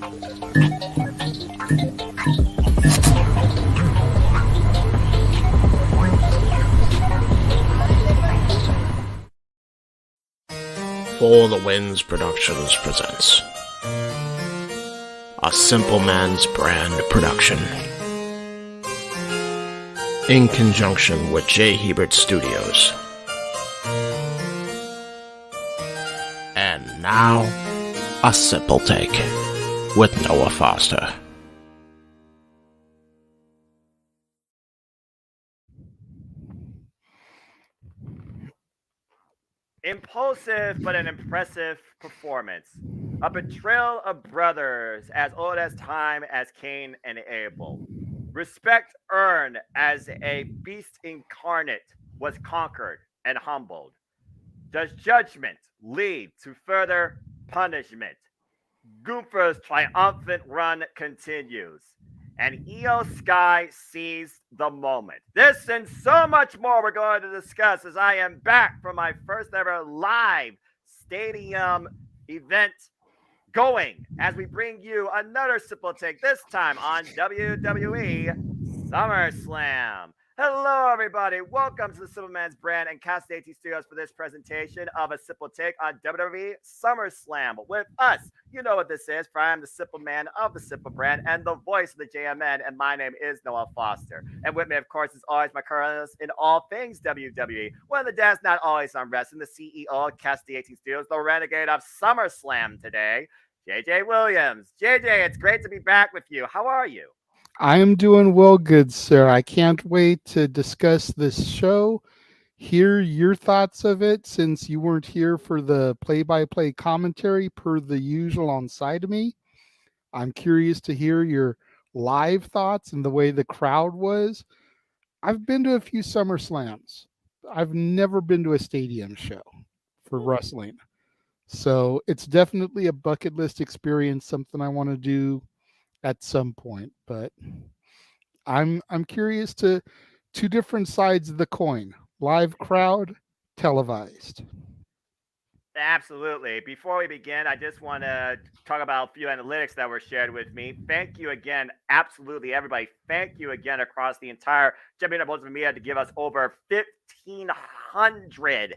For the Winds Productions presents A Simple Man's Brand production in conjunction with J. Hebert Studios. And now, A Simple Take with Noah Foster. Impulsive but an impressive performance. A betrayal of brothers as old as time as Cain and Abel. Respect earned as a beast incarnate was conquered and humbled. Does judgment lead to further punishment? Gunther's triumphant run continues, and Io Sky seized the moment. This and so much more we're going to discuss as I am back from my first ever live stadium event going as we bring you another Simple Take, this time on WWE SummerSlam. Hello, everybody. Welcome to the Simple Man's Brand and Cast AT Studios for this presentation of A Simple Take on WWE SummerSlam. With us, you know what this is, for I am the Simple Man of the Simple Brand and the voice of the JMN, and my name is Noah Foster. And with me, of course, is always my co-host in all things WWE. One of the dads not always on wrestling, the CEO of Cast AT Studios, the renegade of SummerSlam today, JJ Williams. JJ, it's great to be back with you. How are you? I am doing well, good sir. I can't wait to discuss this show, hear your thoughts of it, since you weren't here for the play-by-play commentary per the usual on side of me. I'm curious to hear your live thoughts and the way the crowd was. I've been to a few SummerSlams. I've never been to a stadium show for wrestling. So it's definitely a bucket list experience, something I want to do at some point, but I'm curious to two different sides of the coin: live crowd, televised. Absolutely. Before we begin, I just want to talk about a few analytics that were shared with me. Thank you again, absolutely everybody. Thank you again across the entire WWE media to give us over 1,500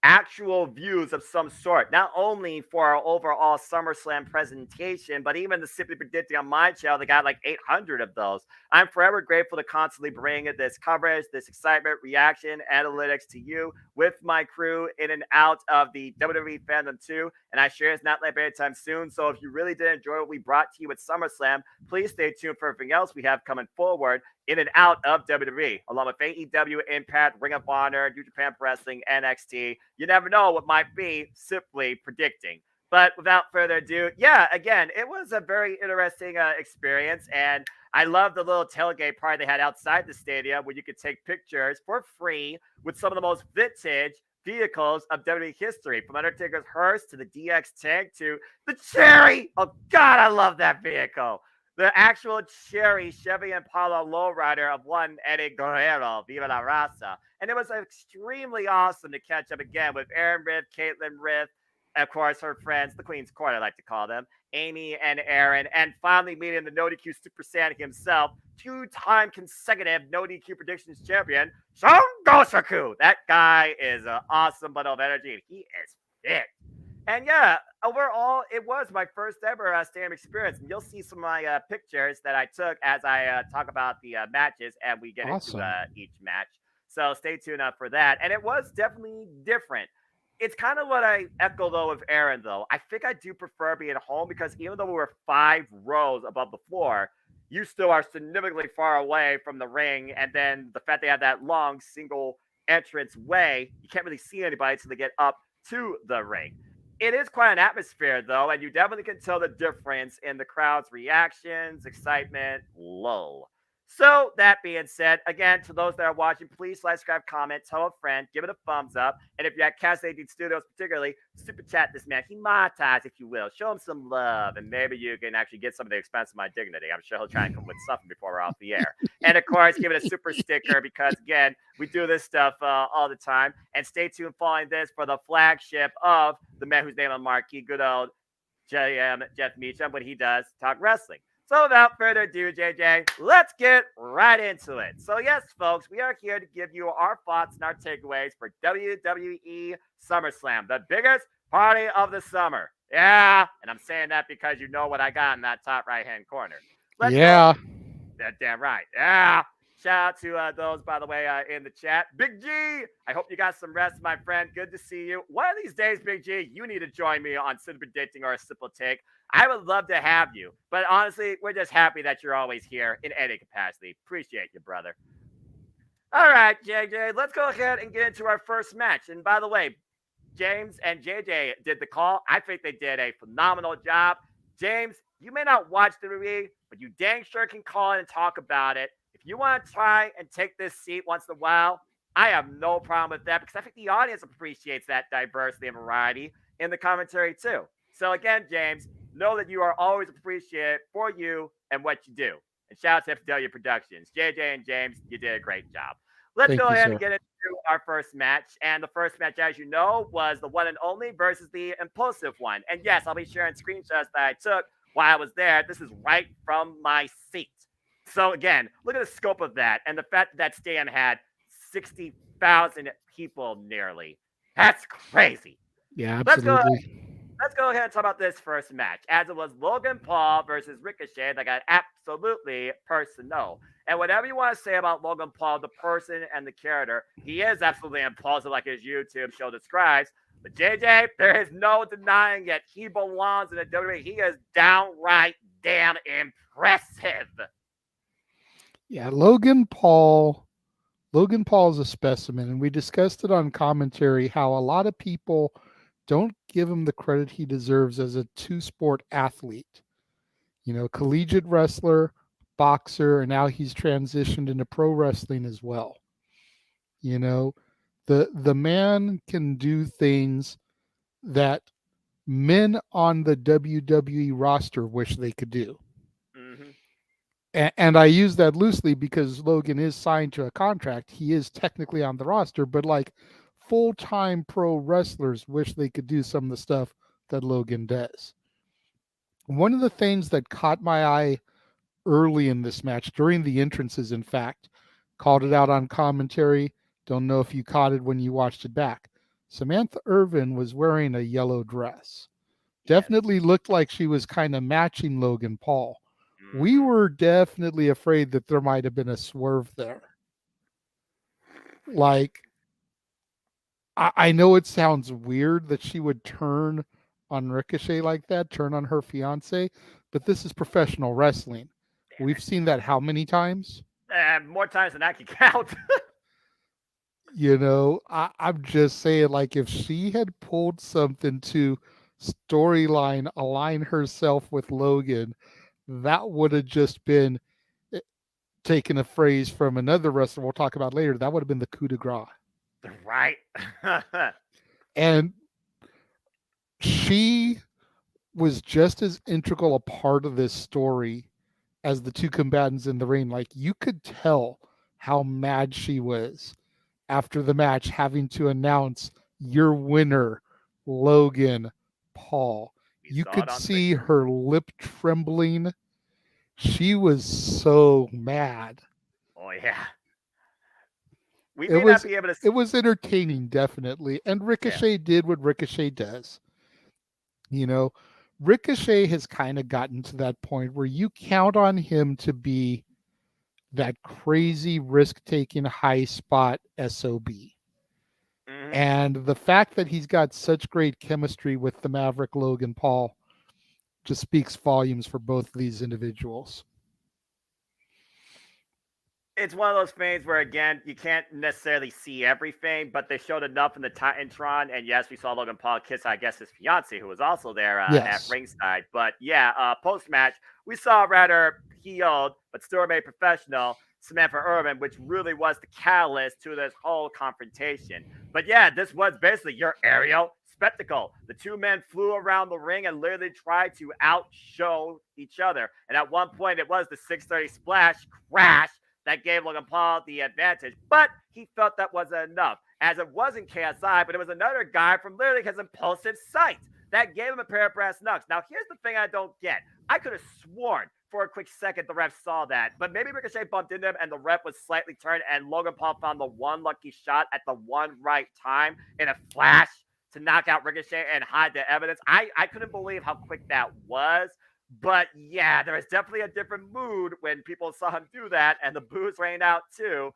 actual views of some sort, not only for our overall SummerSlam presentation, but even the Simply Predicting on my channel, they got like 800 of those. I'm forever grateful to constantly bring this coverage, this excitement, reaction, analytics to you with my crew in and out of the WWE fandom too. And I share it's not like anytime soon. So if you really did enjoy what we brought to you at SummerSlam, please stay tuned for everything else we have coming forward in and out of WWE, along with AEW, Impact, Ring of Honor, New Japan Pro Wrestling, NXT. You never know what might be, simply predicting. But without further ado, yeah, again, it was a very interesting experience. And I love the little tailgate party they had outside the stadium where you could take pictures for free with some of the most vintage vehicles of WWE history, from Undertaker's hearse to the DX tank to the Cherry. Oh, God, I love that vehicle. The actual Cherry Chevy Impala lowrider of one Eddie Guerrero, Viva la Raza. And it was extremely awesome to catch up again with Aaron Riff, Caitlin Riff, of course, her friends, the Queen's Court, I like to call them, Amy and Aaron, and finally meeting the No DQ Super Saiyan himself, two-time consecutive No DQ Predictions champion, Son Gosaku. That guy is an awesome bundle of energy, and he is fit. And yeah, overall, it was my first ever stadium experience. And you'll see some of my pictures that I took as I talk about the matches and we get Awesome. into each match. So stay tuned up for that. And it was definitely different. It's kind of what I echo, though, with Aaron, though. I think I do prefer being home because even though we were 5 rows above the floor, you still are significantly far away from the ring. And then the fact they have that long single entrance way, you can't really see anybody until they get up to the ring. It is quite an atmosphere, though, and you definitely can tell the difference in the crowd's reactions, excitement, lull. So, that being said, again, to those that are watching, please like, subscribe, comment, tell a friend, give it a thumbs up. And if you're at Cast 18 Studios particularly, super chat this man, monetize, if you will. Show him some love, and maybe you can actually get some of the expense of my dignity. I'm sure he'll try and come with something before we're off the air. And, of course, give it a super sticker because, again, we do this stuff all the time. And stay tuned following this for the flagship of the man whose name on marquee, good old Jeff Meacham when he does talk wrestling. So without further ado, JJ, let's get right into it. So yes, folks, we are here to give you our thoughts and our takeaways for WWE SummerSlam, the biggest party of the summer. Yeah, and I'm saying that because you know what I got in that top right-hand corner. Let's go. Yeah. That damn right. Yeah. Shout out to those, by the way, in the chat. Big G, I hope you got some rest, my friend. Good to see you. One of these days, Big G, you need to join me on Simple Predicting or a Simple Take. I would love to have you. But honestly, we're just happy that you're always here in any capacity. Appreciate you, brother. All right, JJ, let's go ahead and get into our first match. And by the way, James and JJ did the call. I think they did a phenomenal job. James, you may not watch the WWE, but you dang sure can call in and talk about it. If you want to try and take this seat once in a while, I have no problem with that because I think the audience appreciates that diversity and variety in the commentary too. So again, James, know that you are always appreciated for you and what you do. And shout out to FW Productions. JJ and James, you did a great job. Let's Thank go you, ahead sir. and get into our first match. And the first match, as you know, was the one and only versus the impulsive one. And yes, I'll be sharing screenshots that I took while I was there. This is right from my seat. So again, look at the scope of that. And the fact that that stand had 60,000 people nearly. That's crazy. Yeah, Let's go absolutely. let's go ahead and talk about this first match, as it was Logan Paul versus Ricochet that got absolutely personal. And whatever you want to say about Logan Paul, the person and the character, he is absolutely impulsive, like his YouTube show describes. But JJ, there is no denying it. He belongs in the WWE. He is downright damn impressive. Yeah, Logan Paul. Logan Paul is a specimen, and we discussed it on commentary how a lot of people don't give him the credit he deserves as a two-sport athlete. You know, collegiate wrestler, boxer, and now he's transitioned into pro wrestling as well. You know, the man can do things that men on the WWE roster wish they could do. Mm-hmm. And I use that loosely because Logan is signed to a contract. He is technically on the roster, but like full-time pro wrestlers wish they could do some of the stuff that Logan does. One of the things that caught my eye early in this match, during the entrances, in fact, called it out on commentary. Don't know if you caught it when you watched it back. Samantha Irvin was wearing a yellow dress. Yes. Definitely looked like she was kind of matching Logan Paul. We Mm-hmm. were definitely afraid that there might have been a swerve there. Like, I know it sounds weird that she would turn on Ricochet like that, turn on her fiance, but this is professional wrestling. Damn We've it. seen that how many times? More times than I can count. You know, I'm just saying, like, if she had pulled something to storyline align herself with Logan, that would have just been taking a phrase from another wrestler we'll talk about later. That would have been the coup de grace. Right. And she was just as integral a part of this story as the two combatants in the ring. Like, you could tell how mad she was after the match, having to announce your winner, Logan Paul. We You saw it could on see screen. her lip trembling. She was so mad. Oh yeah. We It may not was be able to. it was entertaining, definitely. And Yeah. Ricochet did what Ricochet does. You know, Ricochet has kind of gotten to that point where you count on him to be that crazy risk-taking high spot SOB. Mm-hmm. And the fact that he's got such great chemistry with the Maverick Logan Paul just speaks volumes for both of these individuals. It's one of those things where again you can't necessarily see everything, but they showed enough in the Titantron, and yes, we saw Logan Paul kiss, I guess, his fiance, who was also there at Yes. ringside. But yeah, post match we saw rather healed but still remained professional Samantha Irvin, which really was the catalyst to this whole confrontation. But yeah, this was basically your aerial spectacle. The two men flew around the ring and literally tried to outshow each other. And at one point, it was the 630 splash crash that gave Logan Paul the advantage, but he felt that wasn't enough, as it wasn't KSI, but it was another guy from literally his impulsive sight. that gave him a pair of brass knucks. Now, here's the thing I don't get. I could have sworn for a quick second the ref saw that, but maybe Ricochet bumped into him and the ref was slightly turned, and Logan Paul found the one lucky shot at the one right time in a flash to knock out Ricochet and hide the evidence. I couldn't believe how quick that was. But yeah, there was definitely a different mood when people saw him do that, and the boos rained out too.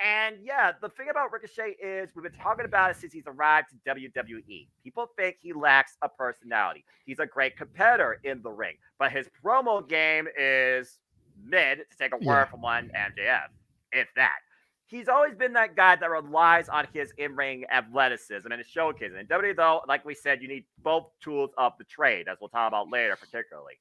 And yeah, the thing about Ricochet is we've been talking about it since he's arrived to WWE. People think he lacks a personality. He's a great competitor in the ring, but his promo game is mid, to take a word from one MJF, if that. He's always been that guy that relies on his in-ring athleticism and his showcasing. In WWE, though, like we said, you need both tools of the trade, as we'll talk about later, particularly.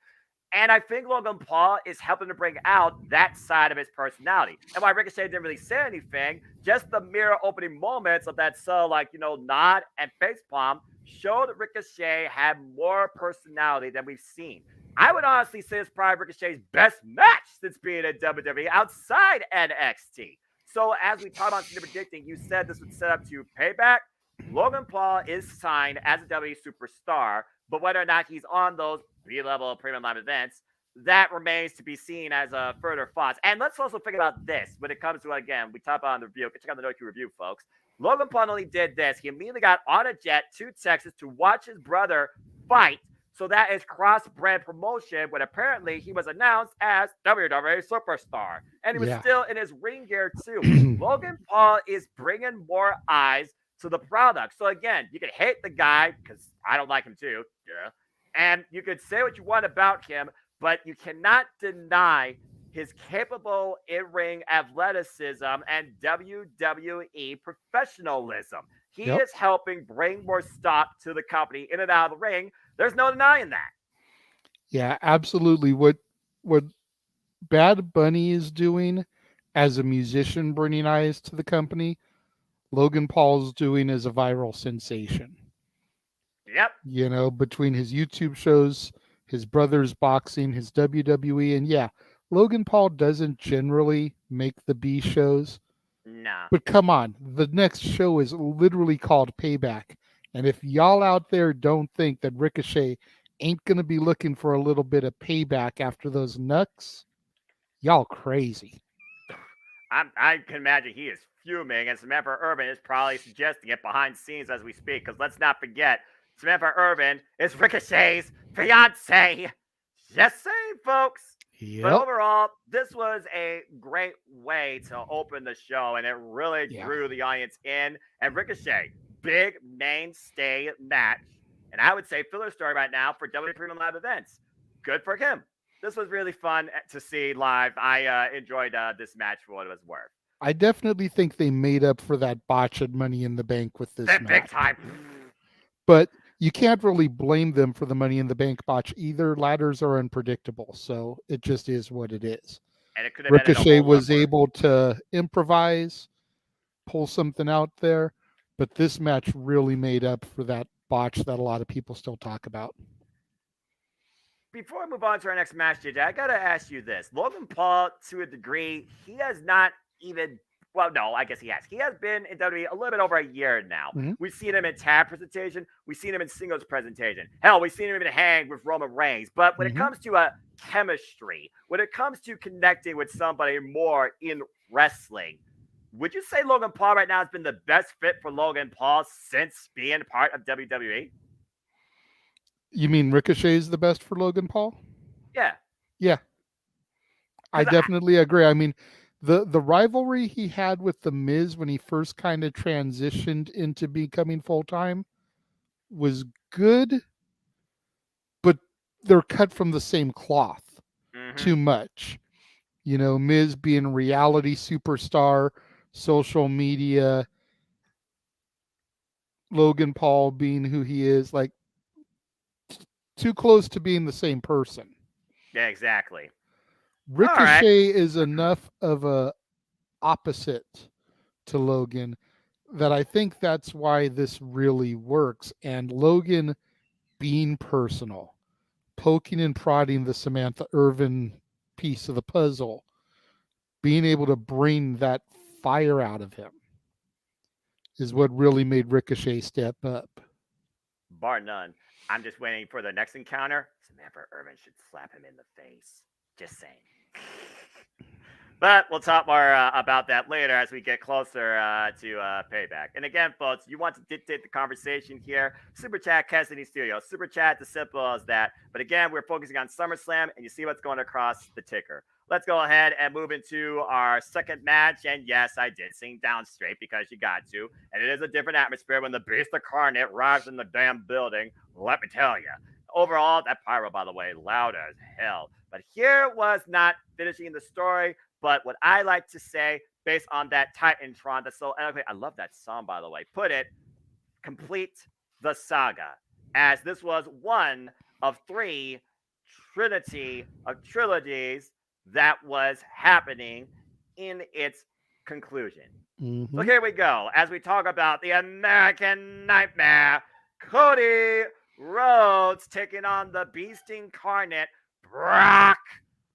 And I think Logan Paul is helping to bring out that side of his personality. And why Ricochet didn't really say anything, just the mere opening moments of that nod and facepalm showed that Ricochet had more personality than we've seen. I would honestly say it's probably Ricochet's best match since being in WWE outside NXT. So as we talked about predicting, you said this would set up to Payback. Logan Paul is signed as a WWE superstar, but whether or not he's on those B-level premium live events, that remains to be seen as a further thoughts. And let's also think about this when it comes to, again, we talk about on the review. Check out the No Q review, folks. Logan Paul not only did this, he immediately got on a jet to Texas to watch his brother fight. So that is cross-brand promotion, when apparently he was announced as WWE Superstar. And he was still in his ring gear, too. Logan Paul is bringing more eyes to the product. So again, you can hate the guy, because I don't like him too. Yeah. And you could say what you want about him, but you cannot deny his capable in-ring athleticism and WWE professionalism. He is helping bring more stock to the company in and out of the ring. There's no denying that. Yeah, absolutely. What Bad Bunny is doing as a musician, bringing eyes to the company, Logan Paul's doing as a viral sensation. Yep. You know, between his YouTube shows, his brother's boxing, his WWE, and yeah, Logan Paul doesn't generally make the B shows. Nah. But come on, the next show is literally called Payback. And if y'all out there don't think that Ricochet ain't going to be looking for a little bit of payback after those knucks, y'all crazy. I can imagine he is fuming, and Samantha Irvin is probably suggesting it behind scenes as we speak, because let's not forget, Samantha Irvin is Ricochet's fiance. Just saying, folks. Yep. But overall, this was a great way to open the show, and it really drew the audience in. And Ricochet, big mainstay match, and I would say filler story right now for WWE Premium Live events. Good for him. This was really fun to see live. I enjoyed this match for what it was worth. I definitely think they made up for that botch at Money in the Bank with this match. Big time. But you can't really blame them for the Money in the Bank botch either. Ladders are unpredictable, so it just is what it is. And it could have Ricochet was able to improvise, pull something out there, but this match really made up for that botch that a lot of people still talk about. Before we move on to our next match, JJ, I got to ask you this. Logan Paul, to a degree, he has not even, well, no, I guess he has. He has been in WWE a little bit over a year now. Mm-hmm. We've seen him in tag presentation. We've seen him in singles presentation. Hell, we've seen him even hang with Roman Reigns. But when it comes to a chemistry, when it comes to connecting with somebody more in wrestling, would you say Logan Paul right now has been the best fit for Logan Paul since being part of WWE? You mean Ricochet is the best for Logan Paul? Yeah. Yeah. I definitely agree. I mean, the rivalry he had with The Miz when he first kind of transitioned into becoming full-time was good, but they're cut from the same cloth too much. You know, Miz being a reality superstar, social media, Logan Paul being who he is, like, too close to being the same person. Yeah, exactly. Ricochet is enough of a opposite to Logan that I think that's why this really works. And Logan being personal, poking and prodding the Samantha Irvin piece of the puzzle, being able to bring that fire out of him is what really made Ricochet step up. bar none. I'm just waiting for the next encounter. Samantha Irvin should slap him in the face. Just saying. But we'll talk more about that later as we get closer to payback. And again, folks, you want to dictate the conversation here? Super chat, Cassidy Studio. Super chat, as simple as that. But again, we're focusing on SummerSlam, and you see what's going across the ticker. Let's go ahead and move into our second match. And yes, I did sing Down Straight because you got to. And it is a different atmosphere when the Beast Incarnate arrives in the damn building. Let me tell you. Overall, that pyro, by the way, loud as hell. But here was not finishing the story. But what I like to say, based on that Titantron, that's so eloquent, I love that song, by the way, put it, complete the saga, as this was one of three trinity of trilogies that was happening in its conclusion. So here we go, as we talk about the American Nightmare, Cody Rhodes taking on the Beast Incarnate, Brock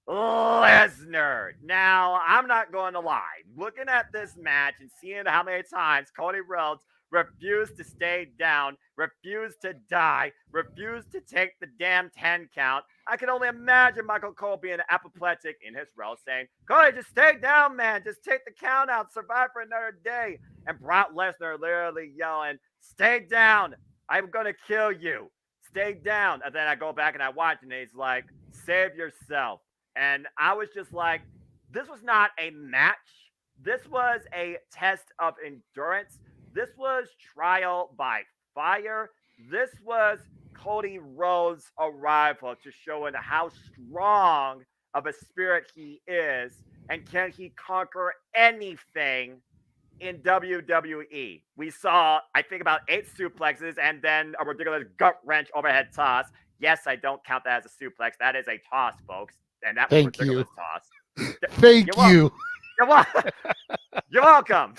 Lesnar. Now, I'm not going to lie. Looking at this match and seeing how many times Cody Rhodes refused to stay down, refused to die, refused to take the damn 10 count, I can only imagine Michael Cole being apoplectic in his role saying, Cody, just stay down, man. Just take the count out. Survive for another day. And Brock Lesnar literally yelling, stay down. I'm going to kill you. Stay down. And then I go back and I watch and he's like, save yourself. And I was just like, this was not a match. This was a test of endurance. This was trial by fire. This was Cody Rhodes' arrival to show how strong of a spirit he is and can he conquer anything in WWE. We saw, I think, about 8 suplexes and then a ridiculous gut wrench overhead toss. Yes, I don't count that as a suplex. That is a toss, folks. And that was a ridiculous toss. Thank you. You're welcome.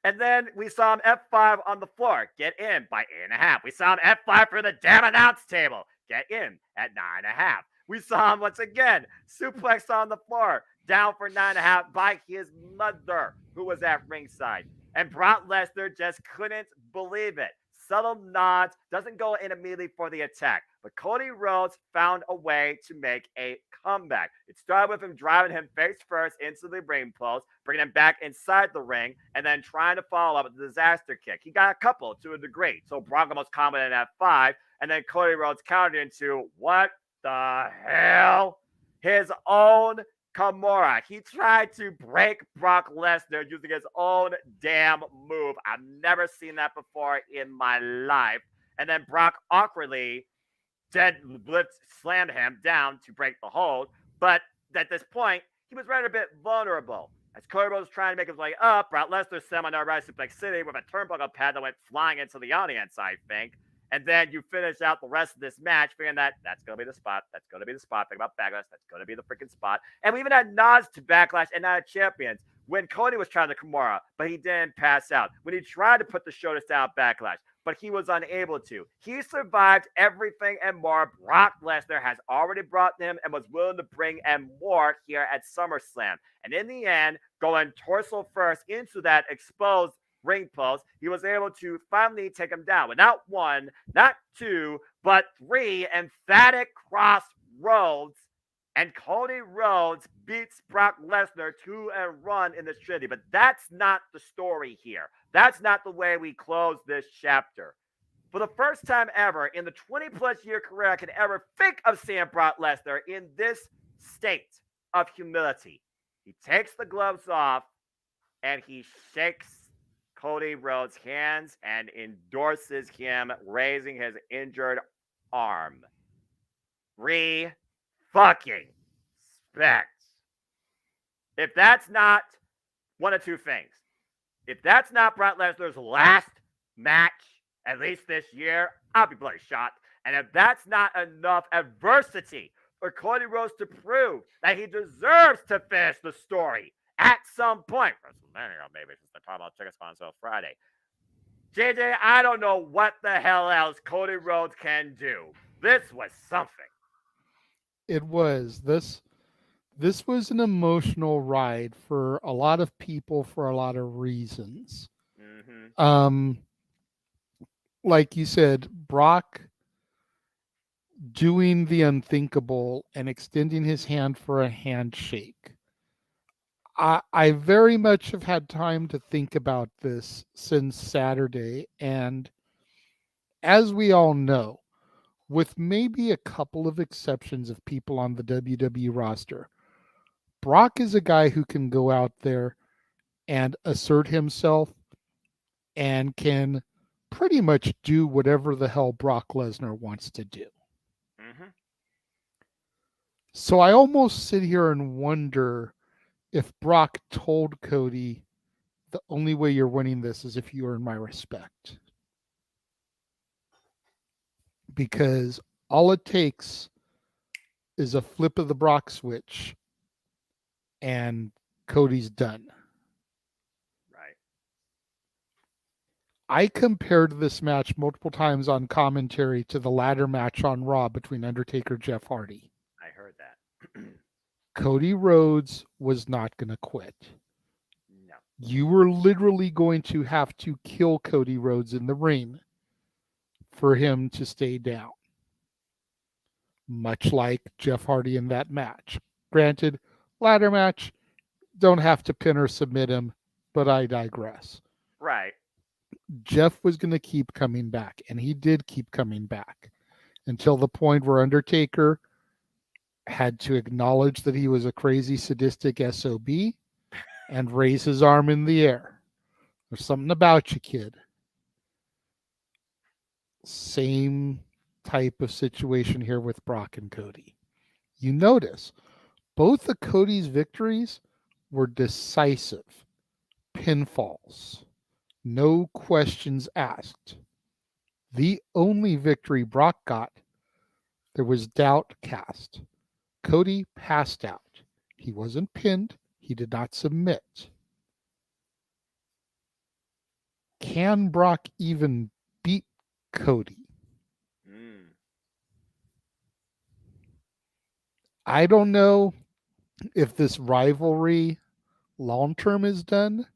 And then we saw him F5 on the floor. Get in by 8.5. We saw him F5 for the damn announce table. Get in at 9.5. We saw him once again suplex on the floor, down for 9.5 by his mother, who was at ringside. And Brock Lesnar just couldn't believe it. Subtle nods, doesn't go in immediately for the attack. But Cody Rhodes found a way to make a comeback. It started with him driving him face first into the ring post, bringing him back inside the ring, and then trying to follow up with a disaster kick. He got a couple to a degree. So Brock almost commented at 5, and then Cody Rhodes countered into, what the hell? His own Kimura. He tried to break Brock Lesnar using his own damn move. I've never seen that before in my life. And then Brock awkwardly slammed him down to break the hold. But at this point, he was running a bit vulnerable. As Cody Rhodes was trying to make his way up, Brock Lesnar sent him on Rise Suplex City with a turnbuckle pad that went flying into the audience, I think. And then you finish out the rest of this match figuring that that's going to be the spot. That's going to be the spot. Think about Backlash. That's going to be the freaking spot. And we even had nods to Backlash and Night of Champions when Cody was trying to Kimura, but he didn't pass out. When he tried to put the shoulders down Backlash, but he was unable to. He survived everything and more. Brock Lesnar has already brought him and was willing to bring and more here at SummerSlam. And in the end, going torso first into that exposed ring post, he was able to finally take him down with not 1, not 2, but 3 emphatic crossroads. And Cody Rhodes beats Brock Lesnar 2-1 in this trinity. But that's not the story here. That's not the way we close this chapter. For the first time ever in the 20-plus year career I could ever think of seeing Brock Lesnar in this state of humility. He takes the gloves off and he shakes Cody Rhodes' hands and endorses him, raising his injured arm. Fucking respect. If that's not one of two things, if that's not Brock Lesnar's last match, at least this year, I'll be bloody shocked. And if that's not enough adversity for Cody Rhodes to prove that he deserves to finish the story at some point, WrestleMania maybe, since they're talking about tickets on until Friday. JJ, I don't know what the hell else Cody Rhodes can do. This was something. It was. This was an emotional ride for a lot of people for a lot of reasons. Mm-hmm. like you said, Brock doing the unthinkable and extending his hand for a handshake. I very much have had time to think about this since Saturday. And as we all know, with maybe a couple of exceptions of people on the WWE roster, Brock is a guy who can go out there and assert himself and can pretty much do whatever the hell Brock Lesnar wants to do. Mm-hmm. So I almost sit here and wonder if Brock told Cody, the only way you're winning this is if you earn my respect. Because all it takes is a flip of the Brock switch and Cody's done. Right. I compared this match multiple times on commentary to the ladder match on Raw between Undertaker and Jeff Hardy. I heard that. Cody Rhodes was not going to quit. No. You were literally going to have to kill Cody Rhodes in the ring for him to stay down. Much like Jeff Hardy in that match. Granted, ladder match, don't have to pin or submit him, but I digress. Right. Jeff was going to keep coming back, and he did keep coming back until the point where Undertaker had to acknowledge that he was a crazy, sadistic SOB and raise his arm in the air. There's something about you, kid. Same type of situation here with Brock and Cody. You notice both of Cody's victories were decisive pinfalls, no questions asked. The only victory Brock got, there was doubt cast. Cody passed out. He wasn't pinned. He did not submit. Can Brock even beat Cody? I don't know if this rivalry long term is done,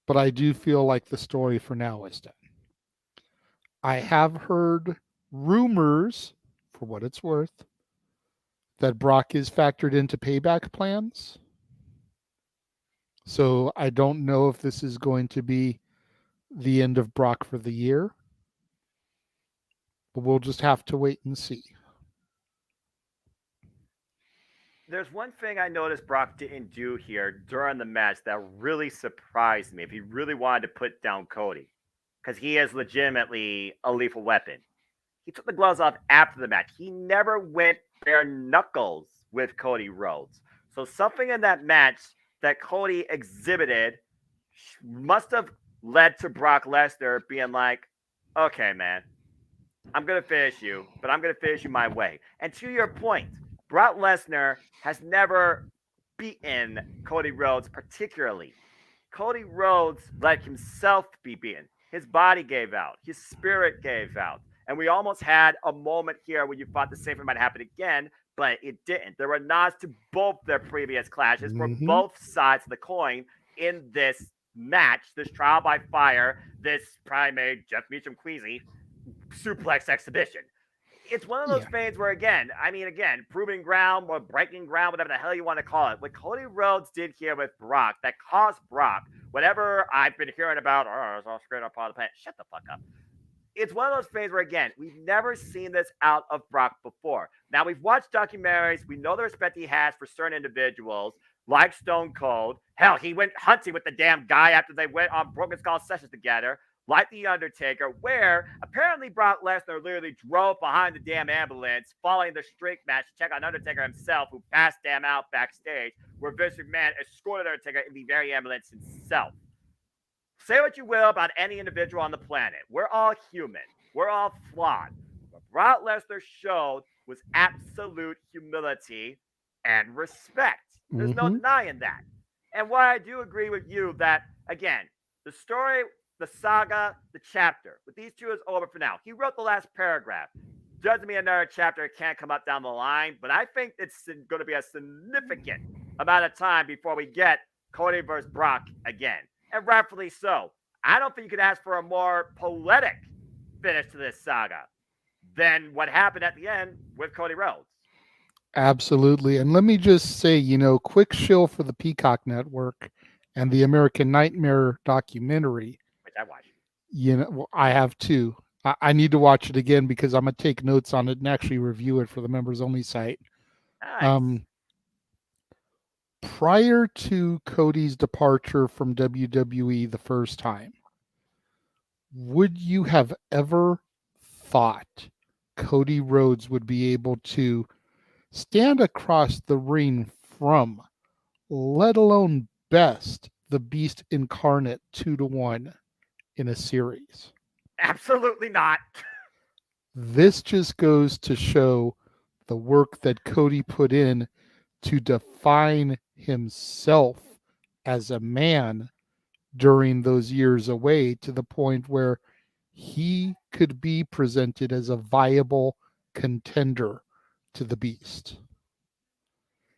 but I do feel like the story for now is done. I have heard rumors, for what it's worth, that Brock is factored into payback plans. So I don't know if this is going to be the end of Brock for the year, but we'll just have to wait and see. There's one thing I noticed Brock didn't do here during the match that really surprised me. If he really wanted to put down Cody, because he is legitimately a lethal weapon. He took the gloves off after the match. He never went bare knuckles with Cody Rhodes. So something in that match that Cody exhibited must have led to Brock Lesnar being like, okay, man, I'm going to finish you, but I'm going to finish you my way. And to your point, Brock Lesnar has never beaten Cody Rhodes particularly. Cody Rhodes let himself be beaten. His body gave out. His spirit gave out. And we almost had a moment here where you thought the same thing might happen again, but it didn't. There were nods to both their previous clashes for both sides of the coin in this match, this trial by fire, this primate Jeff Meacham queasy suplex exhibition. It's one of those things where, again, proving ground or breaking ground, whatever the hell you want to call it. What Cody Rhodes did here with Brock that caused Brock, whatever I've been hearing about, it's all straight up on the planet. Shut the fuck up. It's one of those things where, again, we've never seen this out of Brock before. Now, we've watched documentaries. We know the respect he has for certain individuals, like Stone Cold. Hell, he went hunting with the damn guy after they went on Broken Skull sessions together, like The Undertaker, where apparently Brock Lesnar literally drove behind the damn ambulance following the streak match to check on Undertaker himself, who passed damn out backstage, where Vince McMahon escorted Undertaker in the very ambulance himself. Say what you will about any individual on the planet. We're all human. We're all flawed. What Brock Lesnar showed was absolute humility and respect. There's no denying that. And while I do agree with you that, again, the story, the saga, the chapter, with these two is over for now. He wrote the last paragraph. Doesn't mean another chapter can't come up down the line, but I think it's going to be a significant amount of time before we get Cody versus Brock again. And rightfully so. I don't think you could ask for a more poetic finish to this saga than what happened at the end with Cody Rhodes. Absolutely. And let me just say, quick shill for the Peacock Network and the American Nightmare documentary. Which I watched. I have too. I need to watch it again because I'm going to take notes on it and actually review it for the members only site. Nice. Prior to Cody's departure from WWE the first time, would you have ever thought Cody Rhodes would be able to stand across the ring from, let alone best, the Beast incarnate 2-1 in a series? Absolutely not. This just goes to show the work that Cody put in to define himself as a man during those years away, to the point where he could be presented as a viable contender to the Beast.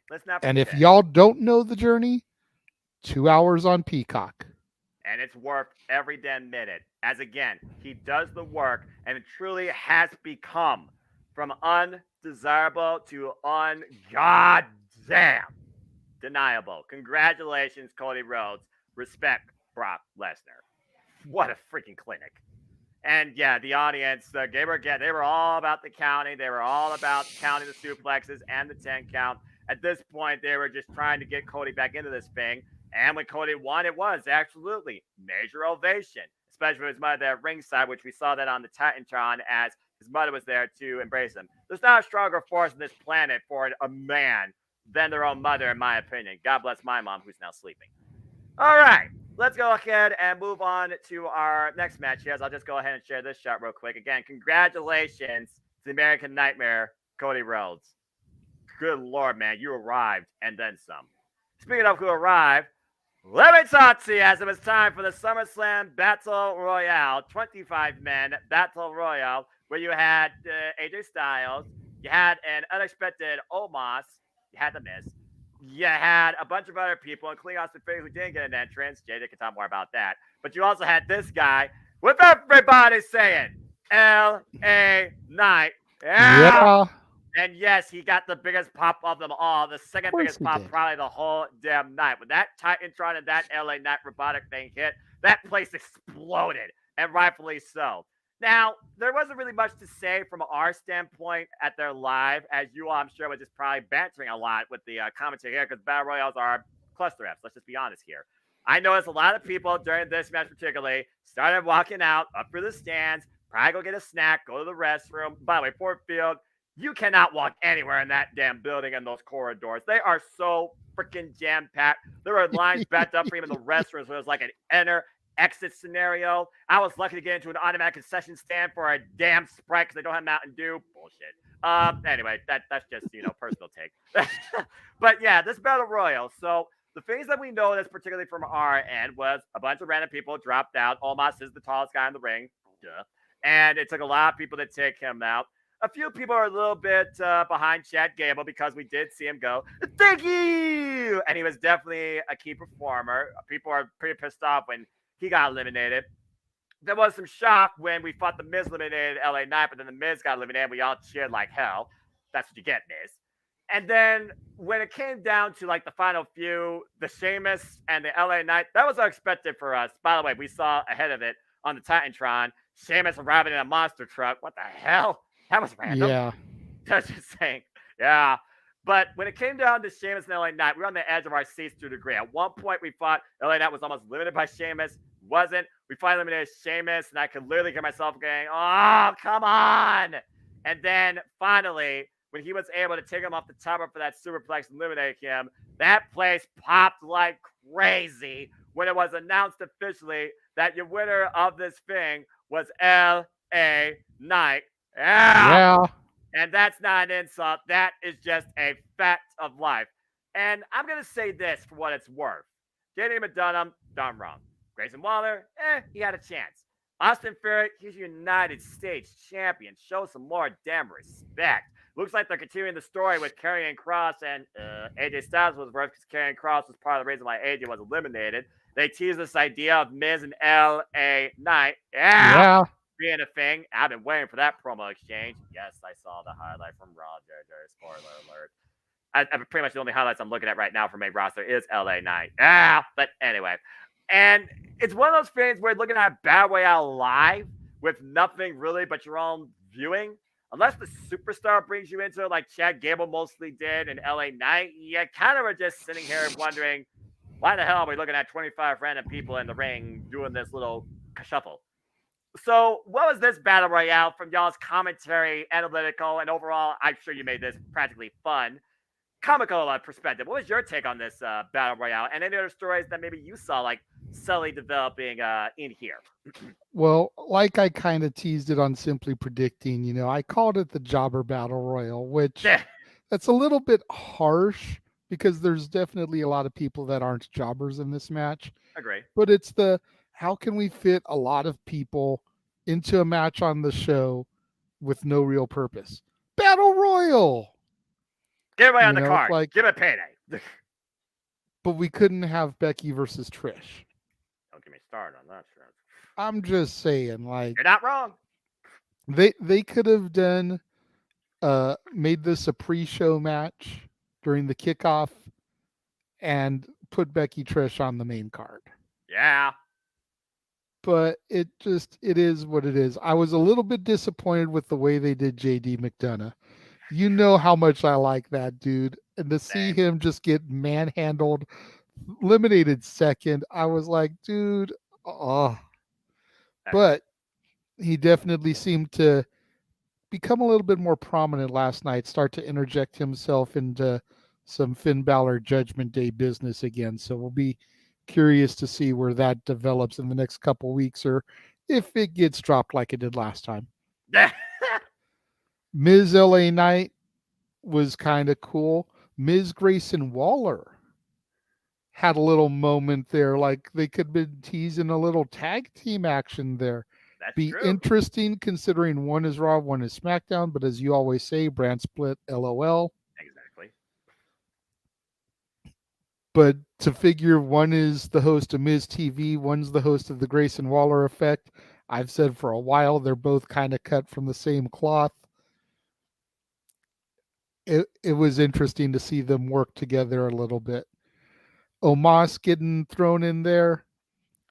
Let's not And forget. if y'all don't know the journey, 2 hours on Peacock. And it's worth every damn minute. As again, he does the work and it truly has become from undesirable to ungoddamn deniable. Congratulations, Cody Rhodes. Respect, Brock Lesnar. What a freaking clinic. And yeah, the audience, they were all about the counting. They were all about counting the suplexes and the 10 count. At this point, they were just trying to get Cody back into this thing. And when Cody won, it was absolutely major ovation, especially with his mother there at ringside, which we saw that on the Titantron as his mother was there to embrace him. There's not a stronger force on this planet for a man than their own mother, in my opinion. God bless my mom, who's now sleeping. All right, let's go ahead and move on to our next match here. I'll just go ahead and share this shot real quick. Again, congratulations to the American Nightmare, Cody Rhodes. Good Lord, man, you arrived and then some. Speaking of who arrived, let me talk to you as it was time for the SummerSlam Battle Royale, 25-man Battle Royale, where you had AJ Styles, you had an unexpected Omos, you had The Miz, you had a bunch of other people, including Austin Theory, who didn't get an entrance. JJ can talk more about that. But you also had this guy with everybody saying L.A. Knight. Yeah. And yes, he got the biggest pop of them all. The second biggest pop probably the whole damn night. When that Titantron and that LA Knight robotic thing hit, that place exploded, and rightfully so. Now, there wasn't really much to say from our standpoint at their live, as you all, I'm sure, were just probably bantering a lot with the commentary here, because Battle Royales are cluster Fs. Let's just be honest here. I noticed a lot of people during this match particularly started walking out, up through the stands, probably go get a snack, go to the restroom. By the way, Ford Field, you cannot walk anywhere in that damn building and those corridors. They are so freaking jam-packed. There are lines backed up for even the restrooms. So it was like an enter-exit scenario. I was lucky to get into an automatic concession stand for a damn Sprite because they don't have Mountain Dew. Bullshit. Anyway, that's just, personal take. But yeah, this Battle Royal. So the things that we noticed, particularly from our end, was a bunch of random people dropped out. Omos is the tallest guy in the ring. Duh. And it took a lot of people to take him out. A few people are a little bit behind Chad Gable because we did see him go, thank you! And he was definitely a key performer. People are pretty pissed off when he got eliminated. There was some shock when we thought The Miz eliminated LA Knight, but then The Miz got eliminated. We all cheered like hell. That's what you get, Miz. And then when it came down to like the final few, the Sheamus and the LA Knight, that was unexpected for us. By the way, we saw ahead of it on the Titantron, Sheamus arriving in a monster truck. What the hell? That was random. Yeah. That's just saying. Yeah. But when it came down to Sheamus and LA Knight, we were on the edge of our seats to a degree. At one point, we thought LA Knight was almost limited by Sheamus. Wasn't. We finally eliminated Sheamus, and I could literally hear myself going, oh, come on. And then finally, when he was able to take him off the top rope for that superplex and eliminate him, that place popped like crazy when it was announced officially that your winner of this thing was LA Knight. Yeah. And that's not an insult. That is just a fact of life. And I'm going to say this for what it's worth. Danny McDonough, done wrong. Grayson Waller, he had a chance. Austin Theory, he's United States champion. Show some more damn respect. Looks like they're continuing the story with Karrion Kross and AJ Styles was worth because Karrion Kross was part of the reason why AJ was eliminated. They teased this idea of Miz and LA Knight. Yeah. being a thing. I've been waiting for that promo exchange. Yes, I saw the highlight from Raw. Spoiler alert. Pretty much the only highlights I'm looking at right now for main roster is LA Knight. But anyway. And it's one of those things where looking at Battle Royale live with nothing really but your own viewing, unless the superstar brings you into it like Chad Gable mostly did in LA Knight, you kind of are just sitting here wondering, why the hell are we looking at 25 random people in the ring doing this little shuffle? So, what was this battle royale from y'all's commentary, analytical, and overall? I'm sure you made this practically fun, comical perspective. What was your take on this battle royale, and any other stories that maybe you saw like subtly developing in here? Well, like I kind of teased it on Simply Predicting, I called it the Jobber Battle Royal, which that's a little bit harsh because there's definitely a lot of people that aren't jobbers in this match. Agree. But it's the how can we fit a lot of people into a match on the show with no real purpose? Battle Royal. Get away on the It's card. like, Give it a payday. but we couldn't have Becky versus Trish. Don't get me started on that shit. I'm just saying, like, You're not wrong. they could have done made this a pre-show match during the kickoff and put Becky Trish on the main card. Yeah. But it is what it is. I was a little bit disappointed with the way they did JD McDonough. You know how much I like that dude. And to see him just get manhandled, eliminated second, I was like, dude, oh. But he definitely seemed to become a little bit more prominent last night, start to interject himself into some Finn Balor Judgment Day business again. So we'll be curious to see where that develops in the next couple weeks, or if it gets dropped like it did last time. Ms. LA Knight was kind of cool. Ms. Grayson Waller had a little moment there, like they could have been teasing a little tag team action there. That's be true. interesting considering one is Raw, one is SmackDown, but as you always say, brand split, LOL. Exactly. But to figure one is the host of Miz TV, one's the host of the Grayson Waller Effect. I've said for a while they're both kind of cut from the same cloth. It was interesting to see them work together a little bit. Omos getting thrown in there.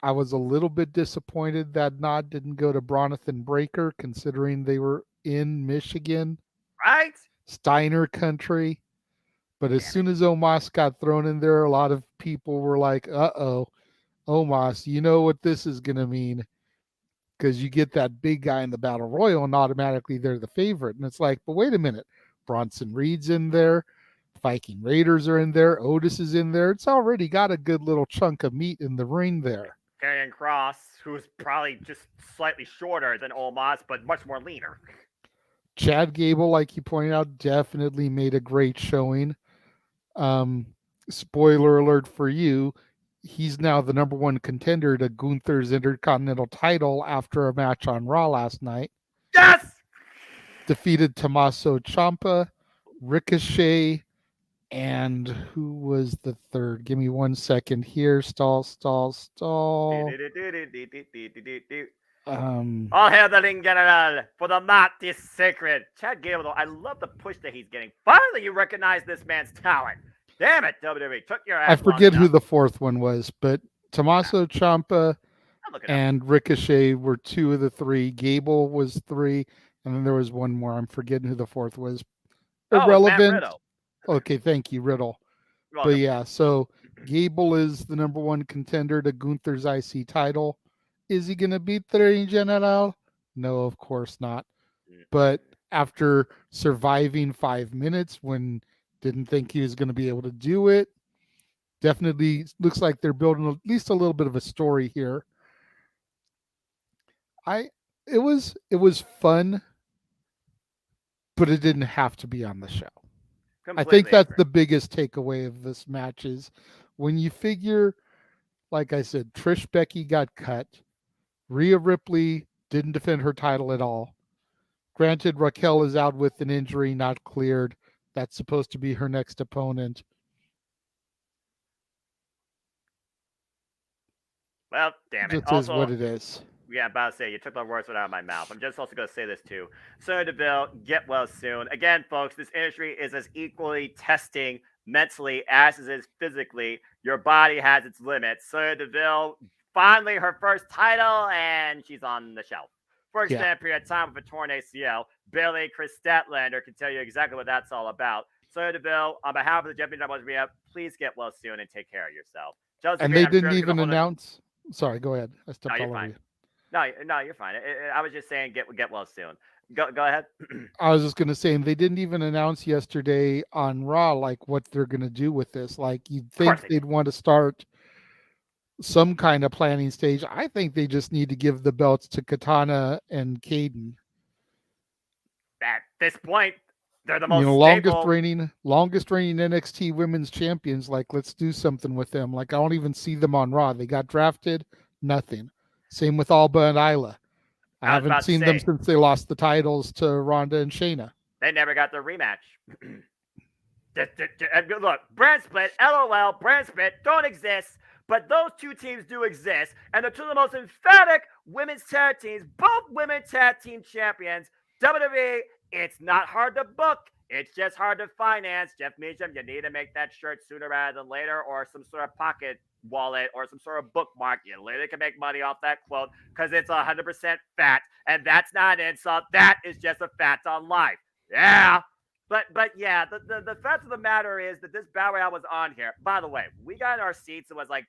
I was a little bit disappointed that nod didn't go to Bronathan Breaker, considering they were in Michigan. Right? Steiner country. But as soon as Omos got thrown in there, a lot of people were like, uh-oh, Omos, you know what this is going to mean. Because you get that big guy in the Battle Royal and automatically they're the favorite. And it's like, but wait a minute. Bronson Reed's in there. Viking Raiders are in there. Otis is in there. It's already got a good little chunk of meat in the ring there. Karrion Kross, who's probably just slightly shorter than Omos, but much more leaner. Chad Gable, like you pointed out, definitely made a great showing. Spoiler alert for you, he's now the number one contender to Gunther's Intercontinental title after a match on Raw last night. Yes! Defeated Tommaso Ciampa, Ricochet, and who was the third? Give me 1 second here. Stall. All hail the Ring General, for the mat is sacred. Chad Gable, though, I love the push that he's getting. Finally, you recognize this man's talent. Damn it, WWE took your ass. I forget who the fourth one was, but Tommaso Ciampa and Ricochet were two of the three. Gable was three, and then there was one more. I'm forgetting who the fourth was. Irrelevant. Okay, thank you, Riddle. But yeah, so Gable is the number one contender to Gunther's IC title. Is he going to beat the Ring General? No, of course not. But after surviving 5 minutes when didn't think he was going to be able to do it, definitely looks like they're building at least a little bit of a story here. It was fun, but it didn't have to be on the show. I think that's the biggest takeaway of this match is when you figure, like I said, Trish Becky got cut. Rhea Ripley didn't defend her title at all. Granted, Raquel is out with an injury not cleared. That's supposed to be her next opponent. Well, damn it. It is what it is. Yeah, I'm about to say, you took the words right out of my mouth. I'm just also going to say this too. Sonya Deville, get well soon. Again, folks, this industry is as equally testing mentally as it is physically. Your body has its limits. Sonya Deville, finally her first title, and she's on the shelf. For Yeah. extended period of time with a torn ACL. Billy Chris Statlander can tell you exactly what that's all about. Sonya Deville, on behalf of the Japanese WWF, please get well soon and take care of yourself. Josie And Green, they I'm sure didn't they're even going to hold it. announce. Sorry, go ahead. I No, stepped you're all over fine. you. No, you're fine. I was just saying, get well soon. Go ahead. I was just going to say, and they didn't even announce yesterday on Raw, like what they're going to do with this. Like you'd Of course think they they'd want to start some kind of planning stage. I think they just need to give the belts to Katana and Caden. At this point, they're the You most know, stable. longest reigning NXT women's champions. Like, let's do something with them. Like, I don't even see them on Raw. They got drafted, nothing. Same with Alba and Isla. I I was haven't about to seen them say, since they lost the titles to Ronda and Shayna. they never got their rematch. Look, brand split, LOL, brand split don't exist, but those two teams do exist, and they're two of the most emphatic women's tag teams, both women tag team champions. WWE, it's not hard to book. It's just hard to finance. Jeff Meacham, you need to make that shirt sooner rather than later, or some sort of pocket wallet or some sort of bookmark. You literally can make money off that quote because it's 100% fat, and that's not an insult. That is just a fact on life. Yeah. But yeah, the fact of the matter is that this battle royale was on here. By the way, we got in our seats. It was like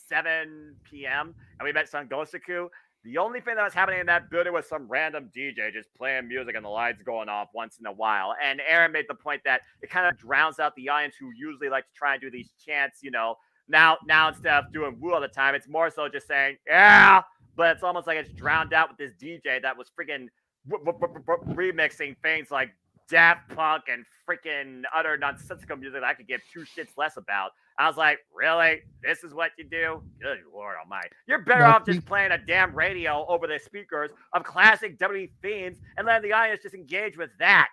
7 p.m. and we met Sangosaku. The only thing that was happening in that building was some random DJ just playing music and the lights going off once in a while. And Aaron made the point that it kind of drowns out the audience who usually like to try and do these chants, you know. Now instead of doing woo all the time, it's more so just saying, yeah. But it's almost like it's drowned out with this DJ that was freaking remixing things like Daft Punk and freaking utter nonsensical music that I could give two shits less about. I was like, really? This is what you do? Good Lord Almighty. You're better off just playing a damn radio over the speakers of classic WWE themes and letting the audience just engage with that.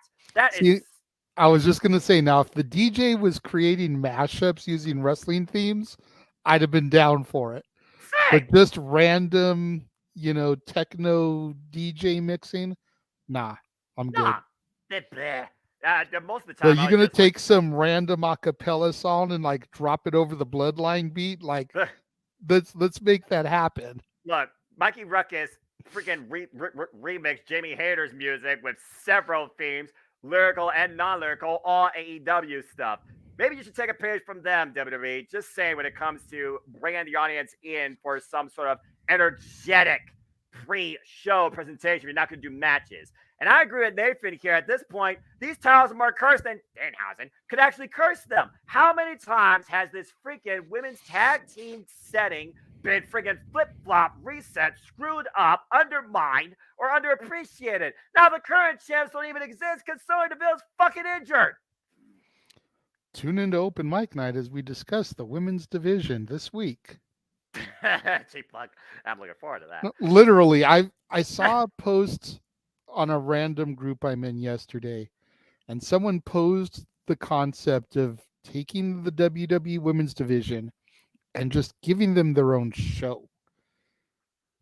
I was just going to say, now, if the DJ was creating mashups using wrestling themes, I'd have been down for it. Sick. But just random, you know, techno DJ mixing, nah, I'm good. Most of the time, But you're gonna take some random acapella song and like drop it over the Bloodline beat, like let's make that happen. Look, Mikey Ruckus freaking remixed Jamie Hayter's music with several themes, lyrical and non-lyrical, all AEW stuff. Maybe you should take a page from them, WWE. Just saying, when it comes to bringing the audience in for some sort of energetic pre-show presentation, you're not going to do matches. And I agree with Nathan here. At this point, these titles are more cursed than Danhausen could actually curse them. How many times has this freaking women's tag team setting been freaking flip-flop, reset, screwed up, undermined, or underappreciated? Now the current champs don't even exist because Sonya Deville's fucking injured. Tune into Open Mic Night as we discuss the women's division this week. Cheap plug. I'm looking forward to that. No, literally, I saw a post on a random group I'm in yesterday, and someone posed the concept of taking the WWE women's division and just giving them their own show.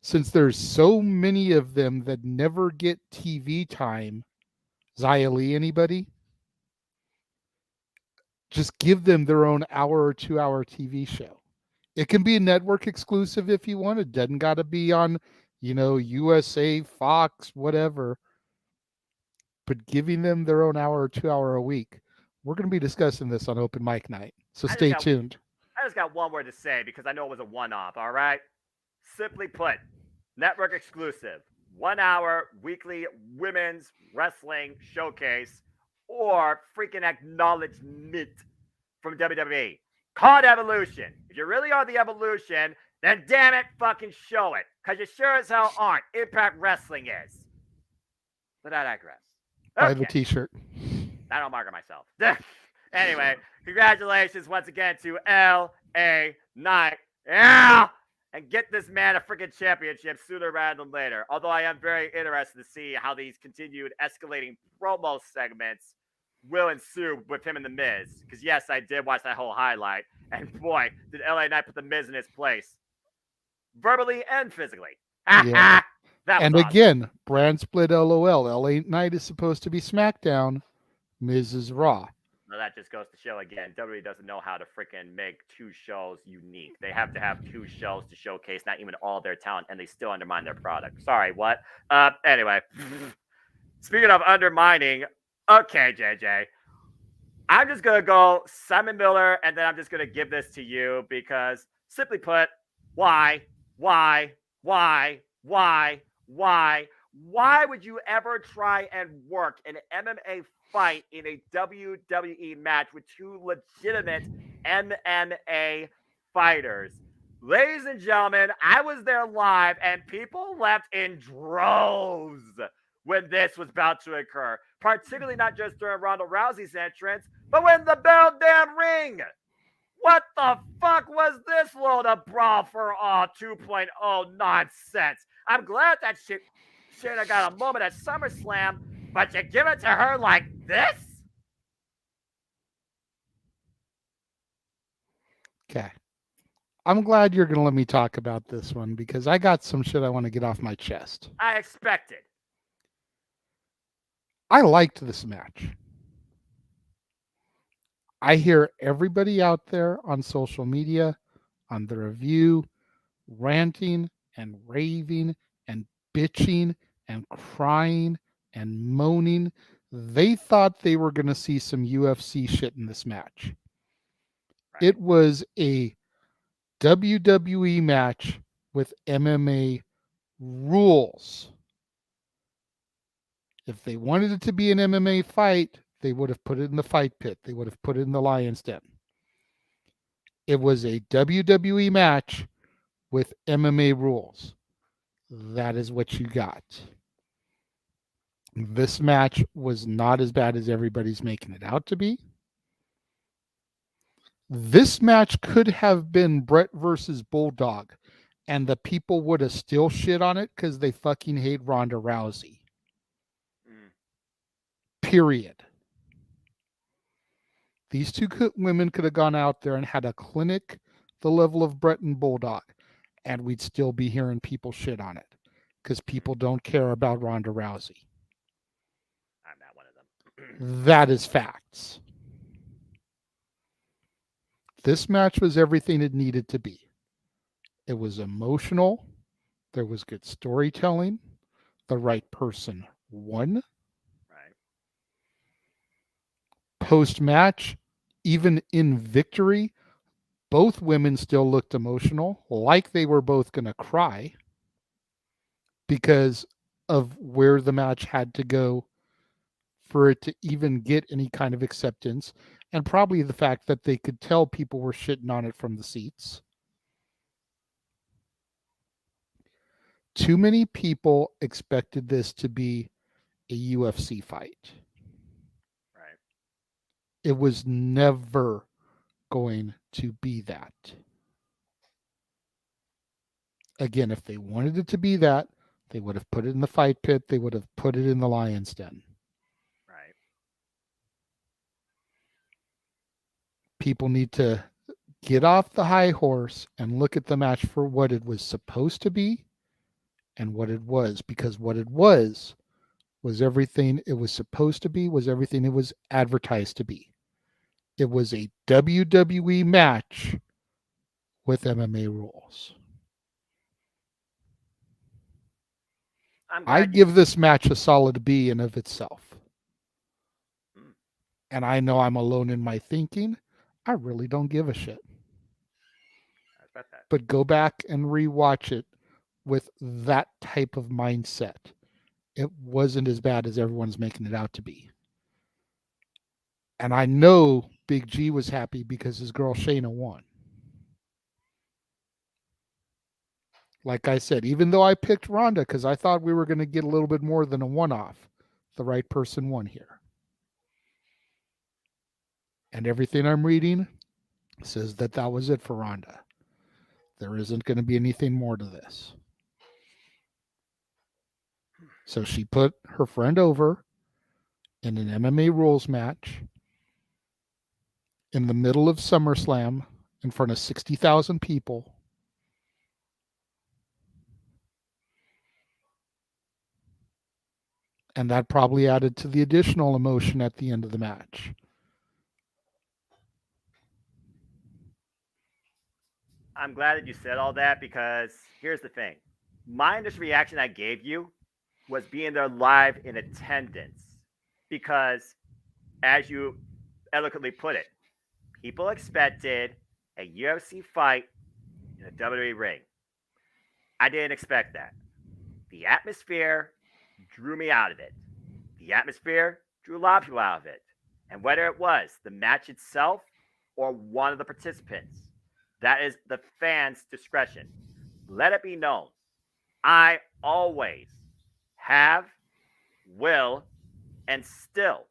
Since there's so many of them that never get TV time, Xia Li, anybody? Just give them their own hour or 2 hour TV show. It can be a network exclusive if you want. It doesn't got to be on, you know, USA, Fox, whatever. But giving them their own hour or 2 hour a week. We're going to be discussing this on Open Mic Night. So stay tuned. I just got one word to say because I know it was a one-off, all right? Simply put, network exclusive, 1 hour weekly women's wrestling showcase or freaking acknowledgement from WWE. Call it Evolution. If you really are the Evolution, then damn it, fucking show it. Because you sure as hell aren't. Impact Wrestling is. But I digress. Buy the t-shirt. I don't market myself. Anyway, congratulations once again to L.A. Knight. Yeah! And get this man a freaking championship sooner rather than later. Although I am very interested to see how these continued escalating promo segments will ensue with him and The Miz. Because yes, I did watch that whole highlight. And boy, did LA Knight put The Miz in his place. Verbally and physically. Yeah. That was And awesome. again, brand split LOL. LA Knight is supposed to be SmackDown. Miz is Raw. Now that just goes to show again, WWE doesn't know how to freaking make two shows unique. They have to have two shows to showcase not even all their talent, and they still undermine their product. Sorry, what? Anyway, speaking of undermining, okay, JJ, I'm just gonna go Simon Miller, and then I'm just gonna give this to you because, simply put, why, why, why, why would you ever try and work an MMA fight in a WWE match with two legitimate MMA fighters? Ladies and gentlemen, I was there live, and people left in droves when this was about to occur, particularly not just during Ronda Rousey's entrance, but when the bell damn ring. What the fuck was this load of brawl for all 2.0 nonsense? I'm glad that shit I got a moment at SummerSlam, but you give it to her like this? Okay. I'm glad you're going to let me talk about this one because I got some shit I want to get off my chest. I expected. I liked this match. I hear everybody out there on social media, on the review, ranting and raving and bitching and crying and moaning. They thought they were going to see some UFC shit in this match. Right. It was a WWE match with MMA rules. If they wanted it to be an MMA fight, they would have put it in the fight pit. They would have put it in the lion's den. It was a WWE match with MMA rules. That is what you got. This match was not as bad as everybody's making it out to be. This match could have been Brett versus Bulldog, and the people would have still shit on it because they fucking hate Ronda Rousey. Period. These two women could have gone out there and had a clinic the level of Brett and Bulldog, and we'd still be hearing people shit on it because people don't care about Ronda Rousey. I'm not one of them. That is facts. This match was everything it needed to be. It was emotional. There was good storytelling. The right person won. Right. Post-match, even in victory, both women still looked emotional, like they were both going to cry because of where the match had to go for it to even get any kind of acceptance, and probably the fact that they could tell people were shitting on it from the seats. Too many people expected this to be a UFC fight. Right. It was never going to be that. Again, if they wanted it to be that, they would have put it in the fight pit. They would have put it in the lion's den. Right. People need to get off the high horse and look at the match for what it was supposed to be and what it was, because what it was everything it was supposed to be, was everything it was advertised to be. It was a WWE match with MMA rules. I give this match a solid B in of itself. And I know I'm alone in my thinking. I really don't give a shit. I bet that. But go back and rewatch it with that type of mindset. It wasn't as bad as everyone's making it out to be. And I know Big G was happy because his girl Shayna won. Like I said, even though I picked Ronda because I thought we were going to get a little bit more than a one-off, the right person won here. And everything I'm reading says that that was it for Ronda. There isn't going to be anything more to this. So she put her friend over in an MMA rules match in the middle of SummerSlam in front of 60,000 people. And that probably added to the additional emotion at the end of the match. I'm glad that you said all that because here's the thing. My initial reaction I gave you was being there live in attendance because, as you eloquently put it, people expected a UFC fight in a WWE ring. I didn't expect that. The atmosphere drew me out of it. The atmosphere drew a lot of people out of it. And whether it was the match itself or one of the participants, that is the fans' discretion. Let it be known. I always have, will, and still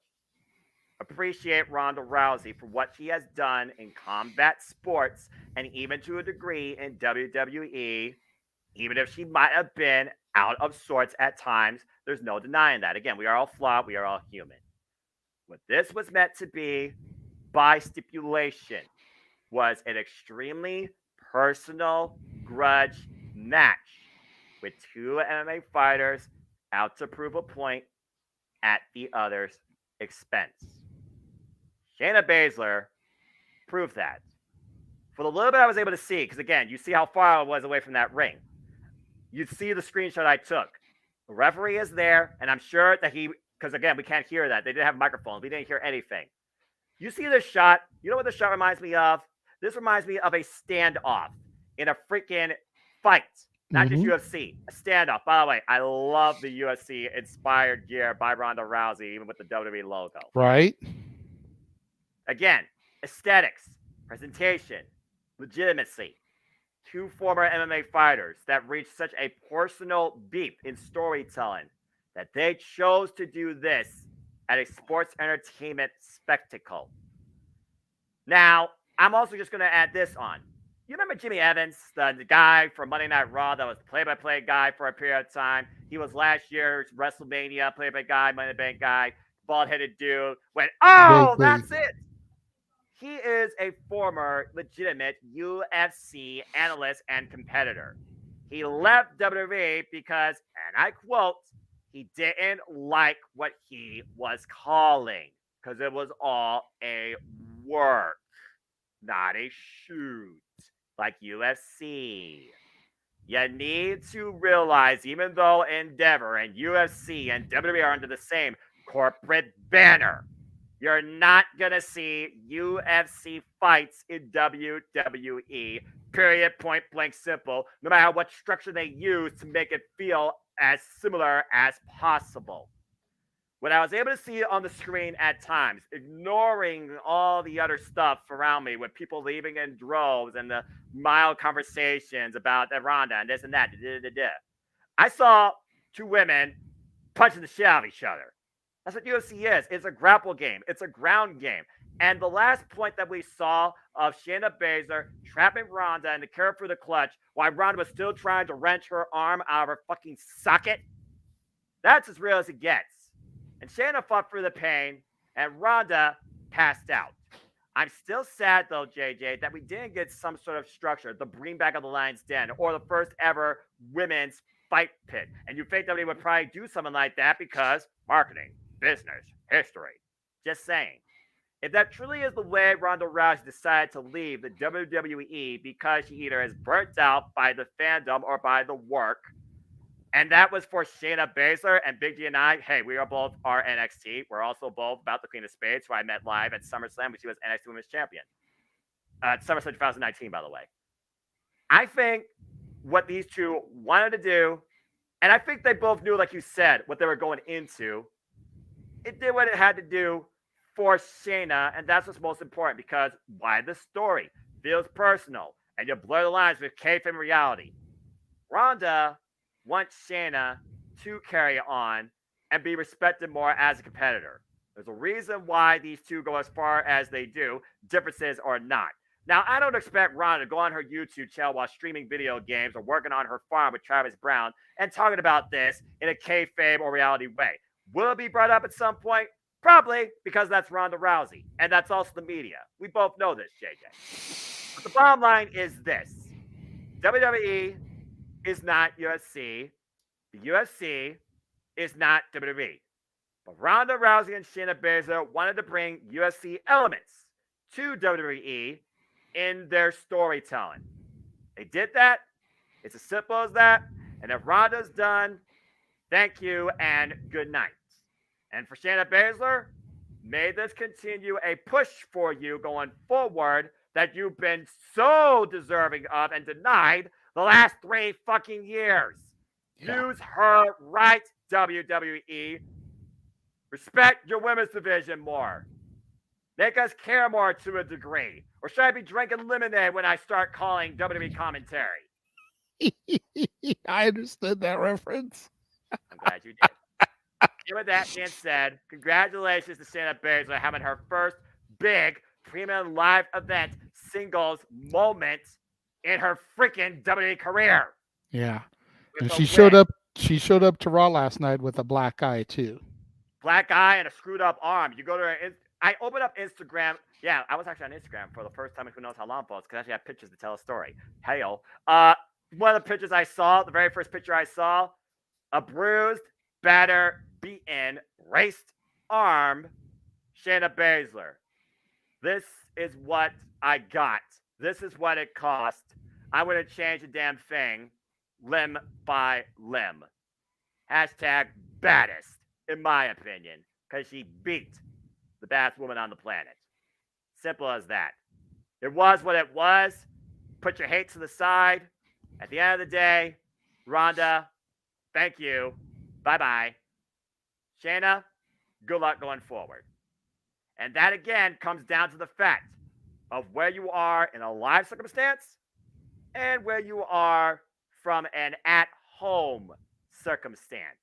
appreciate Ronda Rousey for what she has done in combat sports and even to a degree in WWE, even if she might have been out of sorts at times. There's no denying that. Again, we are all flawed, we are all human. What this was meant to be by stipulation was an extremely personal grudge match with two MMA fighters out to prove a point at the other's expense. Shayna Baszler proved that. For the little bit I was able to see, because again, you see how far I was away from that ring. You see the screenshot I took. The referee is there, and I'm sure that because again, we can't hear that. They didn't have microphones. We didn't hear anything. You see this shot. You know what this shot reminds me of? This reminds me of a standoff in a freaking fight. Not just UFC, a standoff. By the way, I love the UFC inspired gear by Ronda Rousey, even with the WWE logo. Right. Again, aesthetics, presentation, legitimacy. Two former MMA fighters that reached such a personal beat in storytelling that they chose to do this at a sports entertainment spectacle. Now, I'm also just going to add this on. You remember Jimmy Evans, the guy from Monday Night Raw that was the play-by-play guy for a period of time? He was last year's WrestleMania play-by guy, Money Bank guy, bald-headed dude. Went, oh, that's it. He is a former legitimate UFC analyst and competitor. He left WWE because, and I quote, he didn't like what he was calling because it was all a work, not a shoot like UFC. You need to realize, even though Endeavor and UFC and WWE are under the same corporate banner, you're not going to see UFC fights in WWE, period, point blank, simple, no matter what structure they use to make it feel as similar as possible. What I was able to see on the screen at times, ignoring all the other stuff around me with people leaving in droves and the mild conversations about Ronda and this and that, I saw two women punching the shit out of each other. That's what UFC is. It's a grapple game. It's a ground game. And the last point that we saw of Shayna Baszler trapping Ronda and the carry through the clutch while Ronda was still trying to wrench her arm out of her fucking socket, that's as real as it gets. And Shayna fought through the pain, and Ronda passed out. I'm still sad, though, JJ, that we didn't get some sort of structure, the bring back of the Lion's Den, or the first ever women's fight pit. And you think WWE would probably do something like that because marketing, business, history. Just saying. If that truly is the way Ronda Rousey decided to leave the WWE because she either is burnt out by the fandom or by the work, and that was for Shayna Baszler and Big G and I, hey, we are both our NXT. We're also both about the Queen of Spades, who I met live at SummerSlam when she was NXT Women's Champion. SummerSlam 2019, by the way. I think what these two wanted to do, and I think they both knew, like you said, what they were going into. It did what it had to do for Shayna, and that's what's most important because why the story feels personal, and you blur the lines with kayfabe and reality. Ronda wants Shayna to carry on and be respected more as a competitor. There's a reason why these two go as far as they do, differences or not. Now, I don't expect Ronda to go on her YouTube channel while streaming video games or working on her farm with Travis Brown and talking about this in a kayfabe or reality way. Will it be brought up at some point? Probably, because that's Ronda Rousey, and that's also the media. We both know this, JJ. But the bottom line is this. WWE is not UFC. The UFC is not WWE. But Ronda Rousey and Shayna Baszler wanted to bring UFC elements to WWE in their storytelling. They did that. It's as simple as that. And if Ronda's done, thank you and good night. And for Shayna Baszler, may this continue a push for you going forward that you've been so deserving of and denied the last 3 fucking years. Yeah. Use her right, WWE. Respect your women's division more. Make us care more to a degree. Or should I be drinking lemonade when I start calling WWE commentary? I understood that reference. I'm glad you did. And with that being said, congratulations to Shayna Baszler having her first big premium live event singles moment in her freaking WWE career. Yeah. And With a she showed win. up. She showed up to Raw last night with a black eye too. Black eye and a screwed up arm. You go to her. I opened up Instagram. Yeah, I was actually on Instagram for the first time. Who knows how long it was? Because I actually have pictures to tell a story. Hail. One of the pictures I saw, the very first picture I saw, a bruised, battered, beaten, raced arm, Shayna Baszler. This is what I got. This is what it cost. I wouldn't change a damn thing, limb by limb. Hashtag baddest, in my opinion, because she beat the baddest woman on the planet. Simple as that. It was what it was. Put your hate to the side. At the end of the day, Ronda, thank you. Bye-bye. Shayna, good luck going forward. And that, again, comes down to the fact of where you are in a live circumstance and where you are from an at-home circumstance.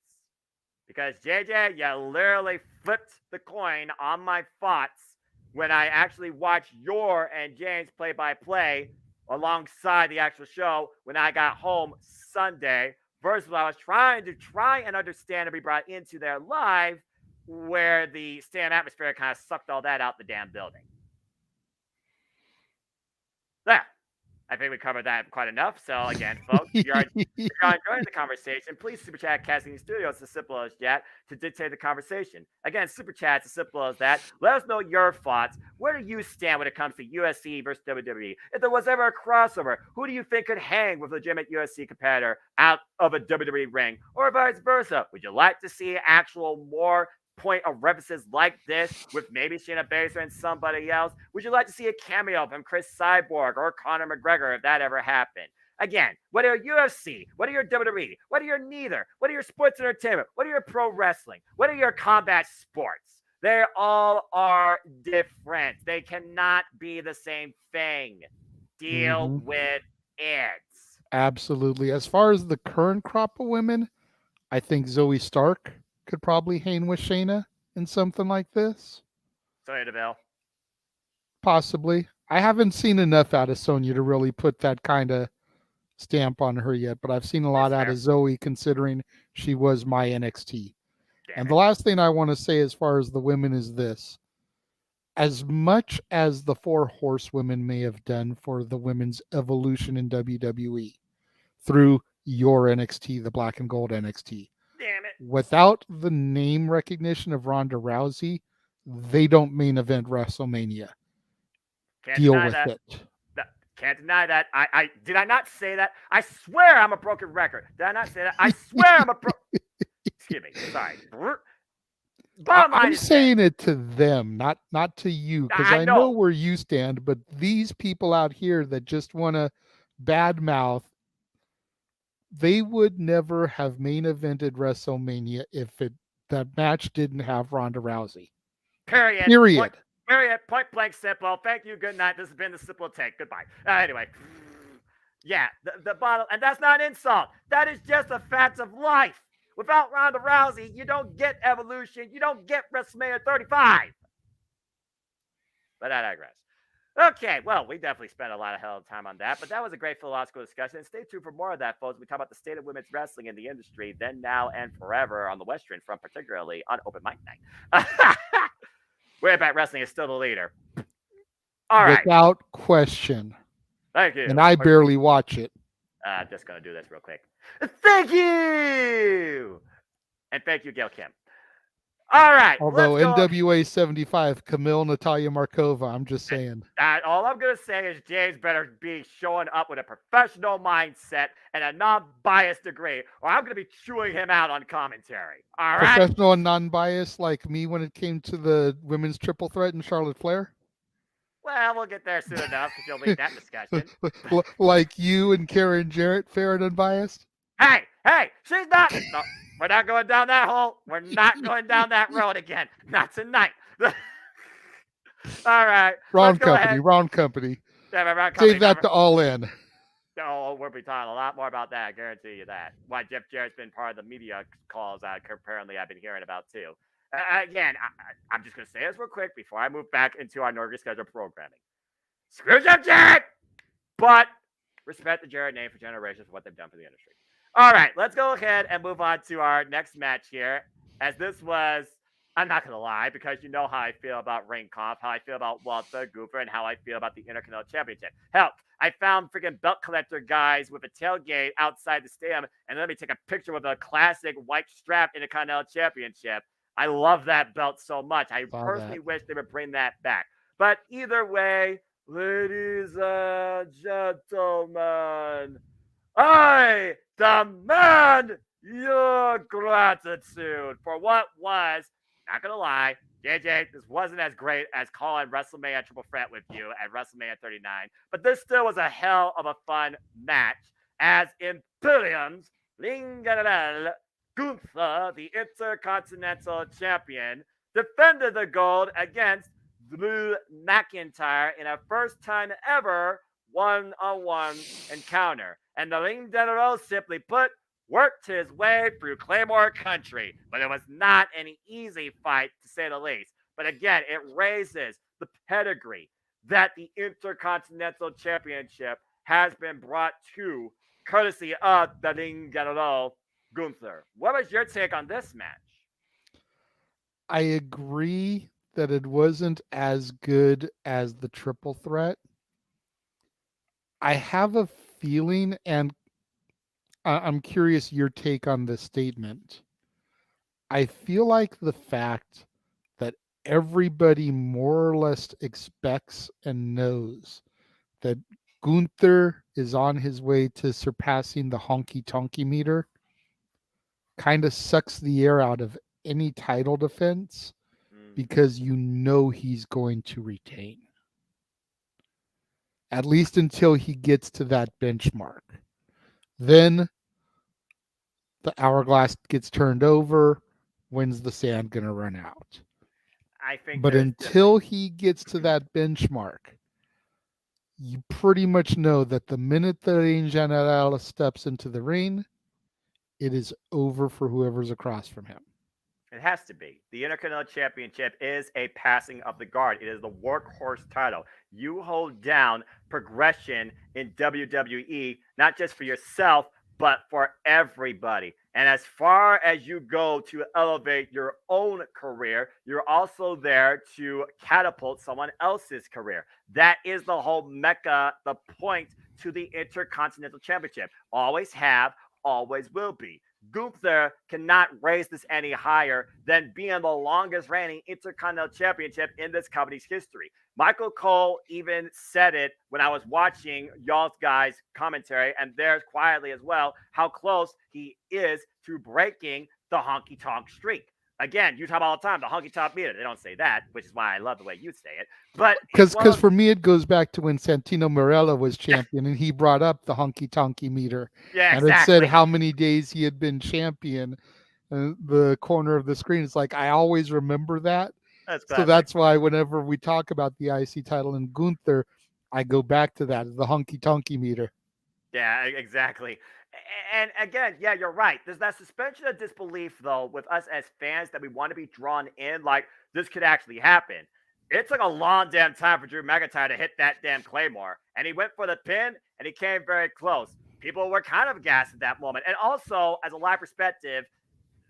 Because, JJ, you literally flipped the coin on my thoughts when I actually watched your and James play-by-play alongside the actual show when I got home Sunday versus what I was trying and understand and be brought into their live where the stadium atmosphere kind of sucked all that out the damn building. There. I think we covered that quite enough. So, again, folks, if you're enjoying the conversation, please super chat Casting Studios. It's as simple as that to dictate the conversation. Again, super chat, as simple as that. Let us know your thoughts. Where do you stand when it comes to UFC versus WWE? If there was ever a crossover, who do you think could hang with a legitimate UFC competitor out of a WWE ring, or vice versa? Would you like to see actual more point of references like this with maybe Shayna Baszler and somebody else? Would you like to see a cameo from Chris Cyborg or Conor McGregor if that ever happened? Again, whether you're UFC, whether you're WWE, whether you're neither, whether you're sports entertainment, whether you're pro wrestling, whether you're combat sports, they all are different. They cannot be the same thing. Deal with it. Absolutely. As far as the current crop of women, I think Zoe Stark could probably hang with Shayna in something like this. Sonya Deville. Possibly. I haven't seen enough out of Sonya to really put that kind of stamp on her yet, but I've seen a lot That's out fair. of Zoe considering she was my NXT. Damn And it. the last thing I want to say as far as the women is this. As much as the 4 horsewomen may have done for the women's evolution in WWE through your NXT, the black and gold NXT, Damn it. without the name recognition of Ronda Rousey, they don't main event WrestleMania. Can't Deal deny with that. it. Can't deny that. I did I not say that? I swear I'm a broken record. Did I not say that? I swear I'm a Excuse me. Sorry. Bottom line I'm is saying it to them, not to you, because I I know know. where you stand. But these people out here that just want to badmouth, they would never have main evented WrestleMania if that match didn't have Ronda Rousey. Period. Period. Point blank simple. Thank you. Good night. This has been the Simple Take. Goodbye. Anyway. Yeah, the bottom, and that's not an insult. That is just a fact of life. Without Ronda Rousey, you don't get Evolution. You don't get WrestleMania 35. But I digress. Okay, well, we definitely spent a lot of hell of time on that, but that was a great philosophical discussion. And stay tuned for more of that, folks. We talk about the state of women's wrestling in the industry, then, now, and forever on the Western Front, particularly on Open Mic Night. Way Back Wrestling is still the leader. All right. Without question. Thank you. And I barely watch it. I'm just going to do this real quick. Thank you! And thank you, Gail Kim. All right, Although let's go. NWA 75, Camille Natalia Markova, I'm just saying. All I'm going to say is James better be showing up with a professional mindset and a non-biased degree, or I'm going to be chewing him out on commentary. All right? Professional and non-biased like me when it came to the women's triple threat in Charlotte Flair. Well, we'll get there soon enough because you'll lead that discussion. Like you and Karen Jarrett, fair and unbiased. Hey, she's not. No, we're not going down that hole. We're not going down that road again. Not tonight. All right, let's Wrong go company, ahead. wrong company. Yeah, wrong company Save that number. to All In. Oh, we'll be talking a lot more about that. I guarantee you that. Why Jeff Jarrett's been part of the media calls apparently I've been hearing about too. Again, I'm just going to say this real quick before I move back into our normally scheduled programming. Screw Jeff Jarrett, but respect the Jarrett name for generations for what they've done for the industry. All right, let's go ahead and move on to our next match here. As this was, I'm not going to lie, because you know how I feel about Ring Conf, how I feel about Walter Gooper, and how I feel about the Intercontinental Championship. Hell, I found freaking belt collector guys with a tailgate outside the stadium and let me take a picture with a classic white strap Intercontinental Championship. I love that belt so much. I personally wish they would bring that back. But either way, ladies and gentlemen, I demand your gratitude for what was, not gonna lie, JJ, this wasn't as great as calling WrestleMania Triple Threat with you at WrestleMania 39, but this still was a hell of a fun match as Imperium's Lingarel Gunther, the Intercontinental Champion, defended the gold against Drew McIntyre in a first time ever one-on-one encounter. And the Ring General, simply put, worked his way through Claymore Country, but it was not an easy fight, to say the least. But again, it raises the pedigree that the Intercontinental Championship has been brought to, courtesy of the Ring General Gunther. What was your take on this match? I agree that it wasn't as good as the triple threat. I have a feeling, and I'm curious your take on this statement. I feel like the fact that everybody more or less expects and knows that Gunther is on his way to surpassing the honky tonky meter kind of sucks the air out of any title defense because you know he's going to retain. At least until he gets to that benchmark. Then the hourglass gets turned over. When's the sand going to run out? I think But until he gets to that benchmark, you pretty much know that the minute the Ring General steps into the ring, it is over for whoever's across from him. It has to be. The Intercontinental Championship is a passing of the guard. It is the workhorse title. You hold down progression in WWE, not just for yourself, but for everybody. And as far as you go to elevate your own career, you're also there to catapult someone else's career. That is the whole mecca, the point to the Intercontinental Championship. Always have, always will be. Gunther cannot raise this any higher than being the longest reigning Intercontinental Championship in this company's history. Michael Cole even said it when I was watching y'all's guys' commentary and theirs quietly as well, how close he is to breaking the honky tonk streak. Again, you talk about all the time, the honky tonk meter. They don't say that, which is why I love the way you say it. But because for me, it goes back to when Santino Marella was champion and he brought up the honky tonky meter. Yeah, and exactly. it said how many days he had been champion. The corner of the screen. It's like I always remember that. So that's why whenever we talk about the IC title and Gunther, I go back to that, the honky tonky meter. Yeah, exactly. And again, yeah, you're right. There's that suspension of disbelief, though, with us as fans that we want to be drawn in, like this could actually happen. It took a long damn time for Drew McIntyre to hit that damn Claymore. And he went for the pin, and he came very close. People were kind of gassed at that moment. And also, as a live perspective,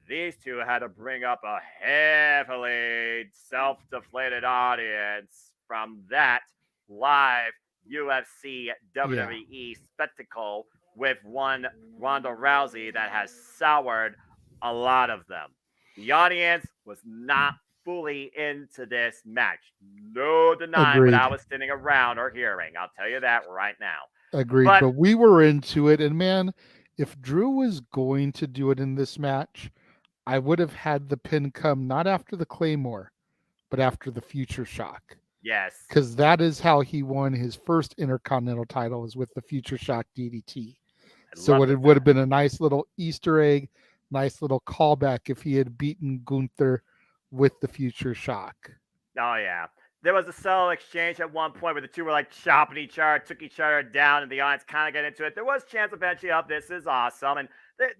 these two had to bring up a heavily self-deflated audience from that live UFC WWE spectacle with one Ronda Rousey that has soured a lot of them. The audience was not fully into this match. No denying what I Agreed. was sitting around or hearing. I'll tell you that right now. Agreed. But But we were into it. And man, if Drew was going to do it in this match, I would have had the pin come not after the Claymore, but after the Future Shock. yes, Because that is how he won his first Intercontinental title, was with the Future Shock DDT. I So loved it it would then. have been a nice little Easter egg, nice little callback if he had beaten Gunther with the Future Shock. Oh yeah. There was a subtle exchange at one point where the two were like chopping each other, took each other down, and the audience kind of got into it. There was chance eventually of this is awesome, and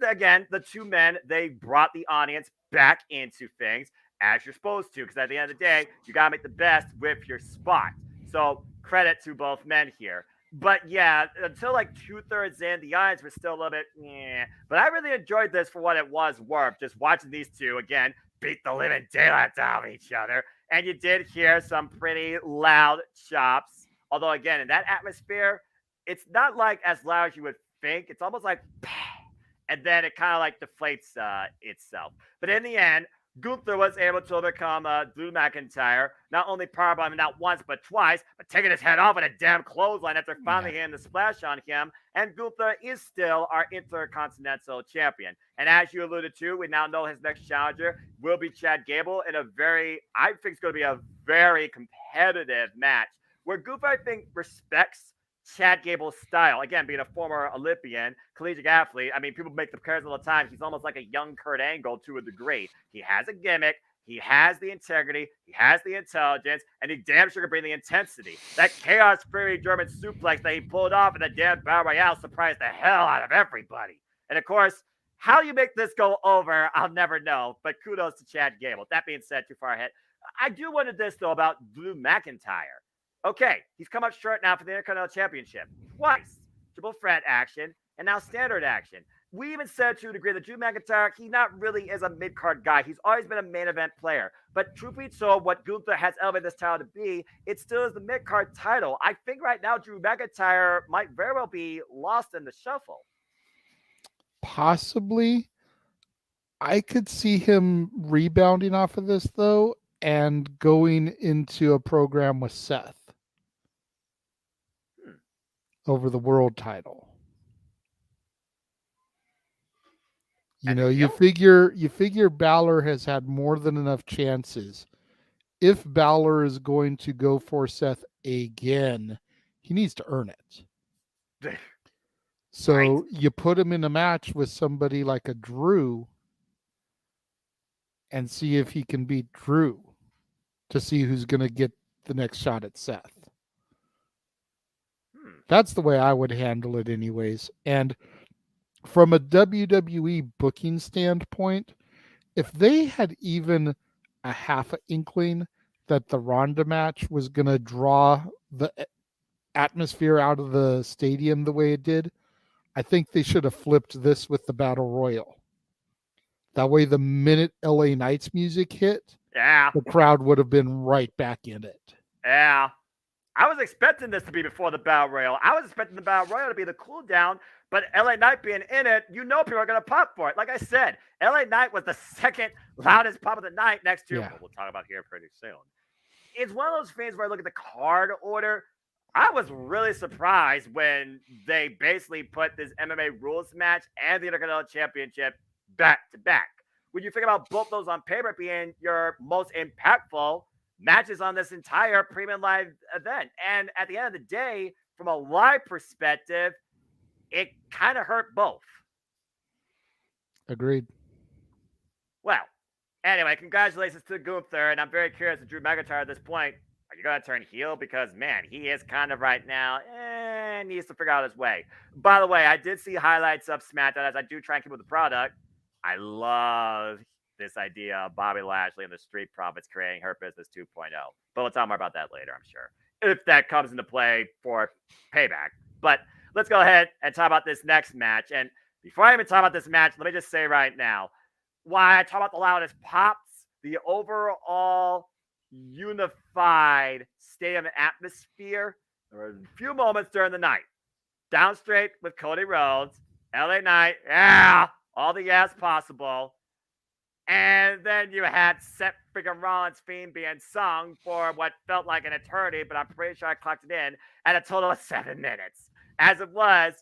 again, the two men they brought the audience back into things as you're supposed to, because at the end of the day, you gotta make the best with your spot. So credit to both men here. But yeah, until like 2/3 in, the audience was still a little bit, yeah. But I really enjoyed this for what it was worth. Just watching these two again beat the living daylights out of each other. And you did hear some pretty loud chops. Although, again, in that atmosphere, it's not like as loud as you would think. It's almost like, and then it kind of like deflates itself. But in the end, Gunther was able to overcome Drew McIntyre, not only powerbombing him not once but twice, but taking his head off with a damn clothesline after finally hitting the splash on him. And Gunther is still our Intercontinental Champion. And as you alluded to, we now know his next challenger will be Chad Gable in a very, I think it's going to be a very competitive match where Gunther, I think, respects Chad Gable's style. Again, being a former Olympian, collegiate athlete, I mean, people make the comparison all the time. He's almost like a young Kurt Angle to a degree. He has a gimmick. He has the integrity. He has the intelligence. And he damn sure can bring the intensity. That Chaos Fury German suplex that he pulled off in the damn Battle Royale surprised the hell out of everybody. And of course, how you make this go over, I'll never know. But kudos to Chad Gable. That being said, too far ahead. I do wonder this, though, about Drew McIntyre. Okay, he's come up short now for the Intercontinental Championship. Twice. Triple threat action, and now standard action. We even said to a degree that Drew McIntyre, he not really is a mid-card guy. He's always been a main event player. But truth be told, what Gunther has elevated this title to be, it still is the mid-card title. I think right now Drew McIntyre might very well be lost in the shuffle. Possibly. I could see him rebounding off of this, though, and going into a program with Seth over the world title. You As know, a you heel? figure Balor has had more than enough chances. If Balor is going to go for Seth again, he needs to earn it. So Right. you put him in a match with somebody like a Drew and see if he can beat Drew to see who's going to get the next shot at Seth. That's the way I would handle it anyways. And from a WWE booking standpoint, if they had even a half an inkling that the Ronda match was going to draw the atmosphere out of the stadium the way it did, I think they should have flipped this with the Battle Royal. That way, the minute LA Knight's music hit, Yeah. the crowd would have been right back in it. Yeah. I was expecting this to be before the Battle Royal. I was expecting the Battle Royal to be the cool down, but LA Knight being in it, you know people are going to pop for it. Like I said, LA Knight was the second loudest pop of the night next to, we'll talk about here pretty soon. It's one of those things where I look at the card order. I was really surprised when they basically put this MMA rules match and the Intercontinental Championship back to back. When you think about both those on paper being your most impactful matches on this entire premium live event. And at the end of the day, from a live perspective, it kind of hurt both. Agreed. Well, anyway, congratulations to Gunther. And I'm very curious to Drew McIntyre at this point. Are you going to turn heel? Because, man, he is kind of right now, needs to figure out his way. By the way, I did see highlights of SmackDown as I do try and keep with the product. I love this idea of Bobby Lashley and the Street Profits creating her business 2.0. But we'll talk more about that later, I'm sure, if that comes into play for Payback. But let's go ahead and talk about this next match. And before I even talk about this match, let me just say right now, why I talk about the loudest pops, the overall unified stadium atmosphere. There were a few moments during the night. Down straight with Cody Rhodes, LA Knight, all the yes possible. And then you had Seth freaking Rollins' theme being sung for what felt like an eternity, but I'm pretty sure I clocked it in at a total of 7 minutes. As it was,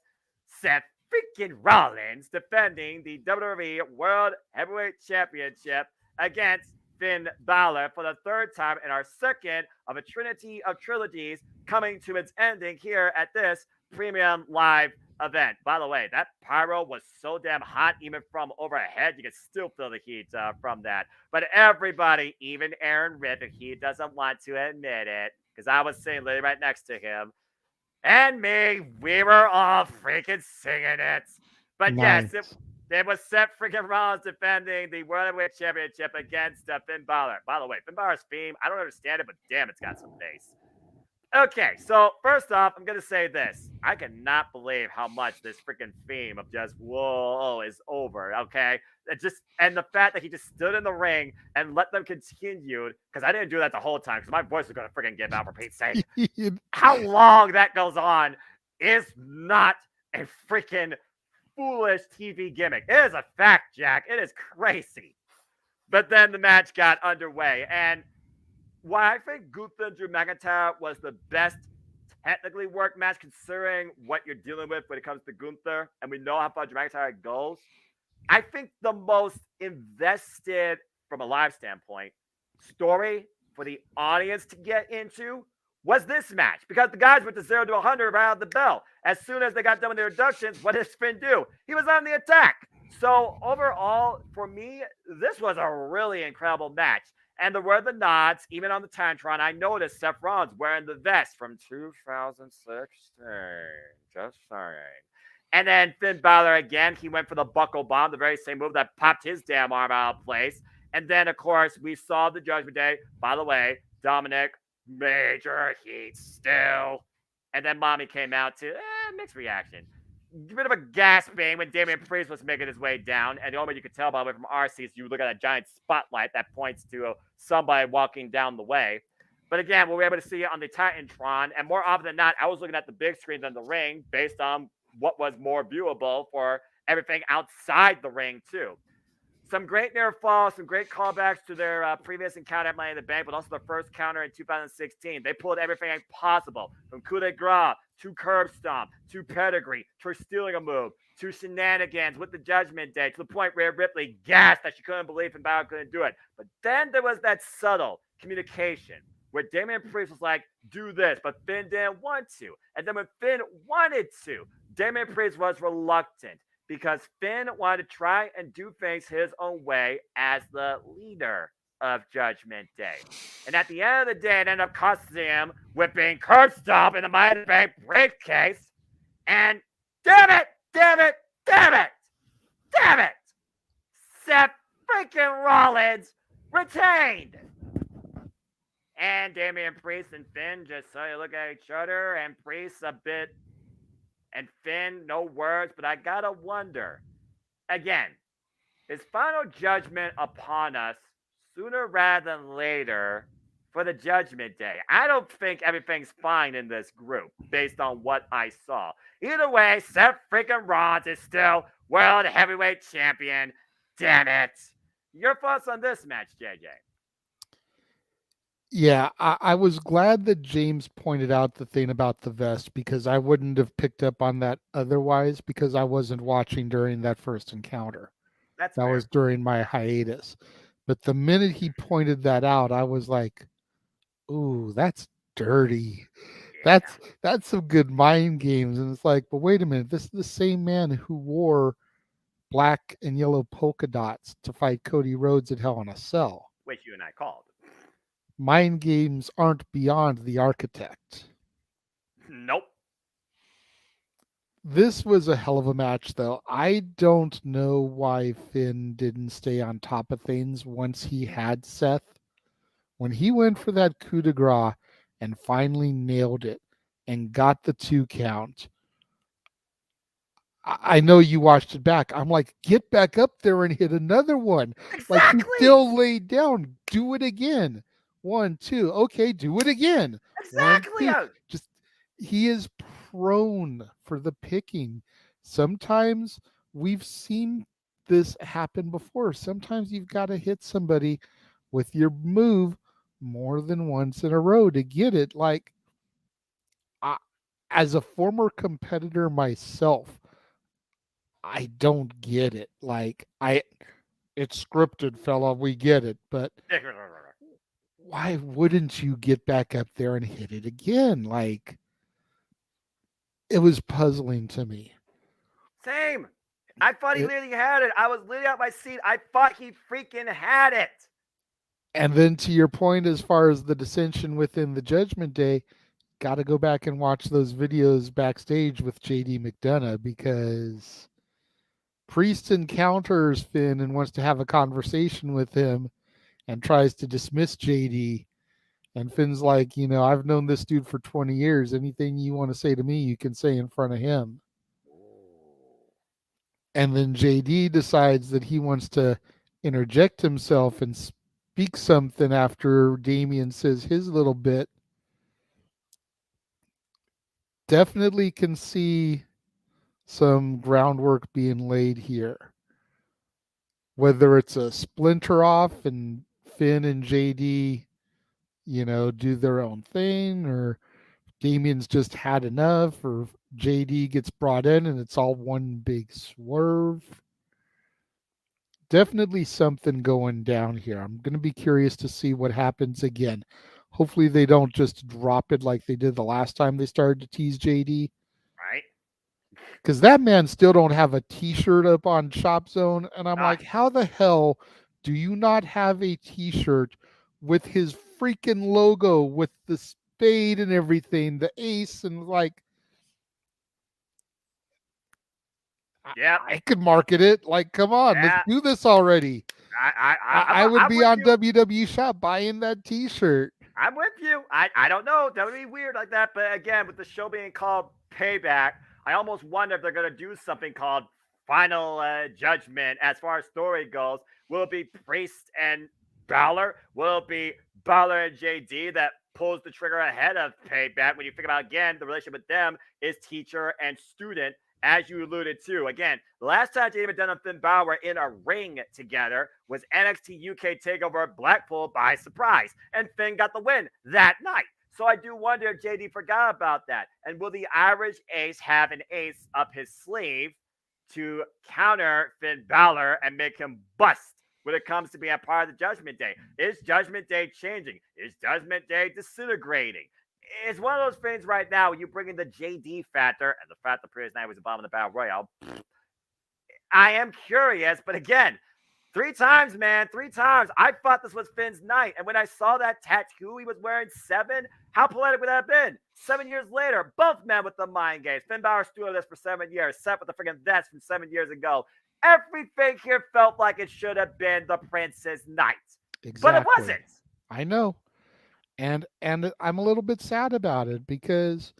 Seth freaking Rollins defending the WWE World Heavyweight Championship against Finn Balor for the third time in our second of a trinity of trilogies coming to its ending here at this premium live event. By the way, that pyro was so damn hot, even from overhead, you could still feel the heat from that. But everybody, even Aaron Rippon, he doesn't want to admit it, because I was sitting literally right next to him, and me, we were all freaking singing it. But Nice. yes, it was Seth freaking Rollins defending the World Heavyweight Championship against Finn Balor. By the way, Finn Balor's theme, I don't understand it, but damn, it's got some bass. Okay, so first off, I'm gonna say this. I cannot believe how much this freaking theme of just whoa is over. Okay, and the fact that he just stood in the ring and let them continue, because I didn't do that the whole time because my voice was gonna freaking give out for Pete's sake. How long that goes on is not a freaking foolish TV gimmick. It is a fact, Jack. It is crazy. But then the match got underway, and why I think Gunther and Drew McIntyre was the best technically worked match, considering what you're dealing with when it comes to Gunther, and we know how far Drew McIntyre goes. I think the most invested, from a live standpoint, story for the audience to get into was this match, because the guys went to 0 to 100 right out of the bell. As soon as they got done with their introductions, what did Finn do? He was on the attack. So overall, for me, this was a really incredible match. And there were the nods, even on the Tantron. I noticed Seth Rollins wearing the vest from 2016. Just saying. And then Finn Balor again, he went for the buckle bomb, the very same move that popped his damn arm out of place. And then, of course, we saw the Judgment Day. By the way, Dominic, major heat still. And then Mommy came out to mixed reaction. Bit of a gasping when Damian Priest was making his way down, and the only way you could tell by the way from our seats, you look at a giant spotlight that points to somebody walking down the way. But again, we were able to see it on the Titantron, and more often than not, I was looking at the big screens on the ring based on what was more viewable for everything outside the ring too. Some great near falls, some great callbacks to their previous encounter at Money in the Bank, but also the first counter in 2016. They pulled everything possible, from coup de grace to curb stomp to pedigree to stealing a move to shenanigans with the Judgment Day, to the point where Ripley gasped that she couldn't believe and Balor couldn't do it. But then there was that subtle communication where Damian Priest was like, do this, but Finn didn't want to. And then when Finn wanted to, Damian Priest was reluctant, because Finn wanted to try and do things his own way as the leader of Judgment Day. And at the end of the day, it ended up costing him whipping curb stomp in the Money in the Bank briefcase. And damn it, damn it, damn it, damn it, Seth freaking Rollins retained. And Damian Priest and Finn just so you look at each other, and Priest a bit, and Finn, no words, but I gotta wonder, again, is final judgment upon us sooner rather than later for the Judgment Day? I don't think everything's fine in this group based on what I saw. Either way, Seth freaking Rollins is still World Heavyweight Champion. Damn it. Your thoughts on this match, JJ? Yeah, I was glad that James pointed out the thing about the vest, because I wouldn't have picked up on that otherwise, because I wasn't watching during that first encounter. That's That fair. was during my hiatus. But the minute he pointed that out, I was like, ooh, that's dirty. Yeah. That's some good mind games. And it's like, but wait a minute, this is the same man who wore black and yellow polka dots to fight Cody Rhodes at Hell in a Cell. Which you and I called. Mind games aren't beyond the architect. Nope. This was a hell of a match, though. I don't know why Finn didn't stay on top of things once he had Seth. When he went for that coup de grace and finally nailed it and got the 2 count, I know you watched it back. I'm like, get back up there and hit another one. Exactly. Like, he still laid down. Do it again. 1, 2. Okay, do it again. Exactly. 1, 2. Just, he is prone for the picking. Sometimes we've seen this happen before. Sometimes you've got to hit somebody with your move more than once in a row to get it. Like, I, as a former competitor myself, I don't get it. Like, it's scripted, fella. We get it, but why wouldn't you get back up there and hit it again? Like, it was puzzling to me. Same. I thought he It, literally had it. I was literally out my seat. I thought he freaking had it. and then to your point, as far as the dissension within the Judgment Day, got to go back and watch those videos backstage with JD McDonough, because Priest encounters Finn and wants to have a conversation with him and tries to dismiss JD. And Finn's like, I've known this dude for 20 years. Anything you want to say to me, you can say in front of him. And then JD decides that he wants to interject himself and speak something after Damien says his little bit. Definitely can see some groundwork being laid here. Whether it's a splinter off and Finn and JD, do their own thing, or Damien's just had enough, or JD gets brought in and it's all one big swerve. Definitely something going down here. I'm going to be curious to see what happens again. Hopefully they don't just drop it like they did the last time they started to tease JD. Right? Because that man still don't have a T-shirt up on Shop Zone, and I'm like, how the hell do you not have a T-shirt with his freaking logo, with the spade and everything, the ace, and like, Yeah. I could market it. Like, come on, let's do this already. I would be on WWE Shop buying that T-shirt. I'm with you. I don't know. That would be weird like that. But again, with the show being called Payback, I almost wonder if they're going to do something called Final Judgment as far as story goes. Will it be Priest and Balor? Will it be Balor and JD that pulls the trigger ahead of Payback? When you think about, again, the relationship with them is teacher and student, as you alluded to. Again, the last time JD McDonough and Finn Balor were in a ring together was NXT UK TakeOver Blackpool by surprise, and Finn got the win that night. So I do wonder if JD forgot about that. And will the Irish Ace have an ace up his sleeve to counter Finn Balor and make him bust when it comes to being a part of the Judgment Day? Is Judgment Day changing? Is Judgment Day disintegrating? It's one of those things right now. You bring in the JD factor and the fact that previous night was the bottom of the Battle Royale. I am curious, but again, 3 times, man, 3 times. I thought this was Finn's night. And when I saw that tattoo he was wearing 7, how poetic would that have been? 7 years later, both men with the mind games. Finn Balor stewarded this for 7 years, Seth with the freaking vest from 7 years ago. Everything here felt like it should have been the Prince's night. Exactly. But it wasn't. I know. And I'm a little bit sad about it, because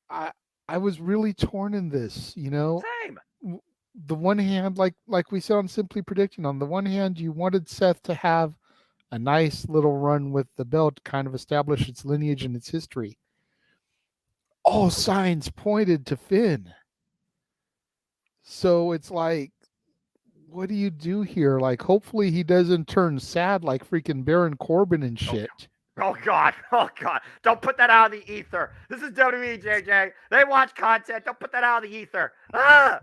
I was really torn in this, Same. The one hand, like we said on Simply Predicting, on the one hand, you wanted Seth to have a nice little run with the belt, kind of establish its lineage and its history. All signs pointed to Finn. So it's like, what do you do here? Like, hopefully he doesn't turn sad like freaking Baron Corbin and shit. Oh, God. Oh, God. Don't put that out in the ether. This is WWE, JJ. They watch content. Don't put that out in the ether. Ah!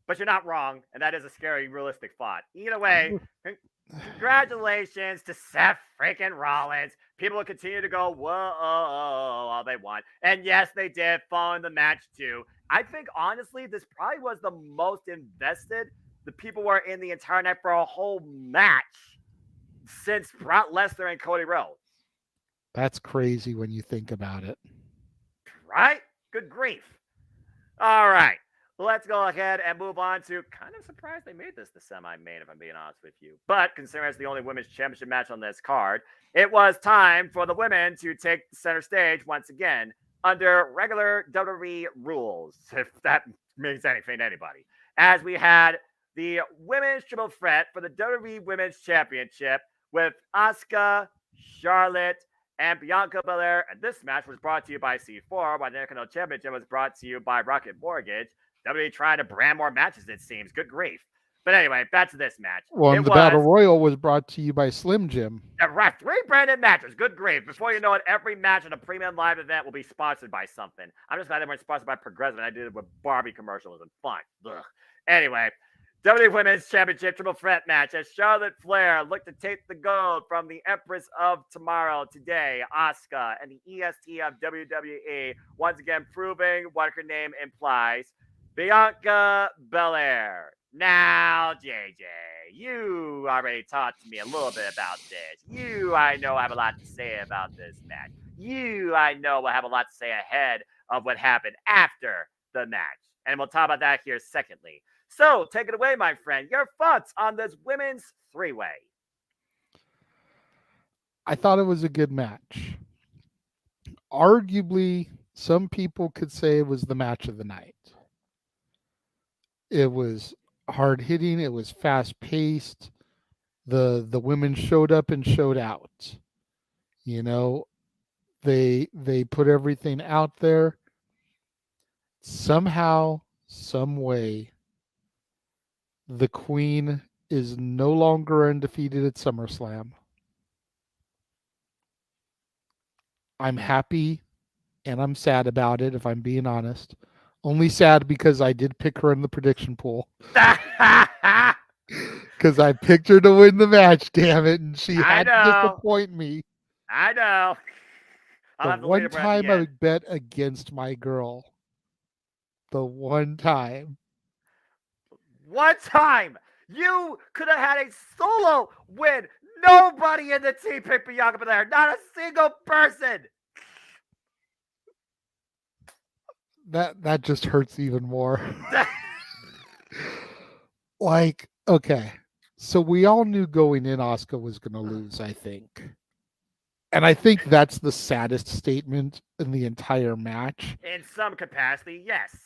But you're not wrong, and that is a scary, realistic thought. Either way, congratulations to Seth freaking Rollins. People will continue to go, whoa, all they want. And yes, they did fall in the match, too. I think, honestly, this probably was the most invested the people were in the entire night for a whole match since Brock Lesnar and Cody Rhodes. That's crazy when you think about it. Right? Good grief. All right. Let's go ahead and move on to, kind of surprised they made this the semi-main, if I'm being honest with you. But considering it's the only women's championship match on this card, it was time for the women to take the center stage once again under regular WWE rules, if that means anything to anybody. As we had the women's triple threat for the WWE Women's Championship with Asuka, Charlotte, and Bianca Belair. And this match was brought to you by C4, while the Intercontinental Championship was brought to you by Rocket Mortgage. WWE trying to brand more matches, it seems. Good grief. But anyway, back to this match. Well, It and the Battle was Royal was brought to you by Slim Jim. right, 3 branded matches. Good grief. Before you know it, every match at a premium live event will be sponsored by something. I'm just glad they weren't sponsored by Progressive. I did it with Barbie commercials and fun. Ugh. Anyway, WWE Women's Championship Triple Threat match as Charlotte Flair looked to take the gold from the Empress of Tomorrow today, Asuka, and the EST of WWE, once again proving what her name implies, Bianca Belair. Now, JJ, you already talked to me a little bit about this. You, I know, have a lot to say about this match. You, I know, will have a lot to say ahead of what happened after the match. And we'll talk about that here secondly. So, take it away, my friend. Your thoughts on this women's three-way. I thought it was a good match. Arguably, some people could say it was the match of the night. It was hard hitting, it was fast paced. The women showed up and showed out. You know, they put everything out there. Somehow, some way, the Queen is no longer undefeated at SummerSlam. I'm happy and I'm sad about it, if I'm being honest. Only sad because I did pick her in the prediction pool. Because I picked her to win the match, damn it, and she had to disappoint me. I know. The one time I bet against my girl. The one time. One time! You could have had a solo win. Nobody in the team picked Bianca Belair. Not a single person. That just hurts even more. Like, okay. So we all knew going in Asuka was going to lose, I think. And I think that's the saddest statement in the entire match. In some capacity, yes.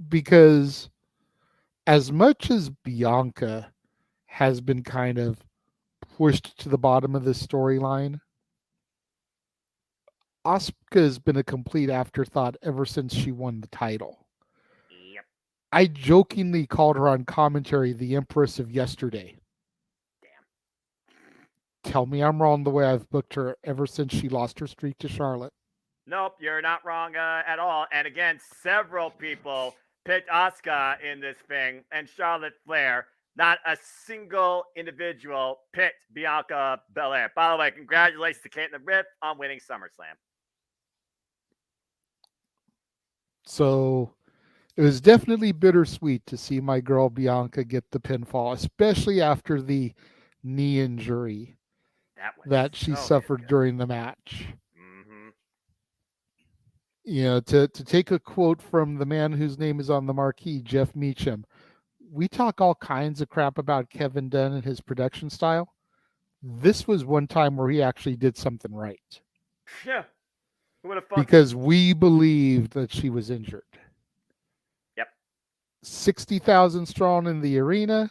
Because as much as Bianca has been kind of pushed to the bottom of this storyline, Asuka has been a complete afterthought ever since she won the title. Yep. I jokingly called her on commentary the Empress of yesterday. Damn. Tell me I'm wrong the way I've booked her ever since she lost her streak to Charlotte. Nope, you're not wrong at all. And again, several people picked Asuka in this thing and Charlotte Flair. Not a single individual picked Bianca Belair. By the way, congratulations to Kate and the Rip on winning SummerSlam. So it was definitely bittersweet to see my girl Bianca get the pinfall, especially after the knee injury that she suffered during the match. Mm-hmm. You know, to take a quote from the man whose name is on the marquee, Jeff Meacham, we talk all kinds of crap about Kevin Dunn and his production style. This was one time where he actually did something right. Yeah. Who would have thought? Because we believed that she was injured. Yep. 60,000 strong in the arena.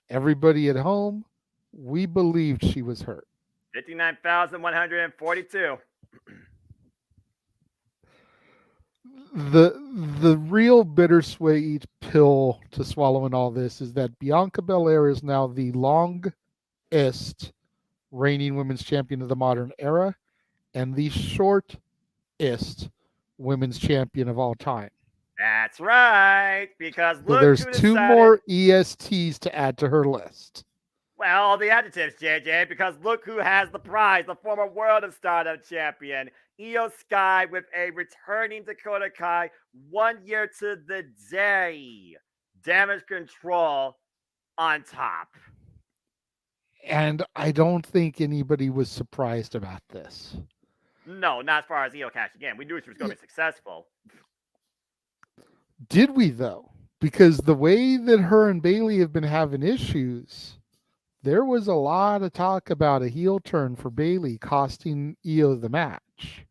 Everybody at home, we believed she was hurt. 59,142. The real bittersweet pill to swallow in all this is that Bianca Belair is now the longest reigning women's champion of the modern era and the shortest women's champion of all time. That's right, because so there's two more ESTs to add to her list. Well, all the adjectives, JJ, because look who has the prize, the former World of Stardom champion, Io Sky, with a returning Dakota Kai 1 year to the day. Damage control on top. And I don't think anybody was surprised about this. No, not as far as Io cashing in. We knew she was going to be successful. Did we, though? Because the way that her and Bayley have been having issues, there was a lot of talk about a heel turn for Bayley costing Io the match.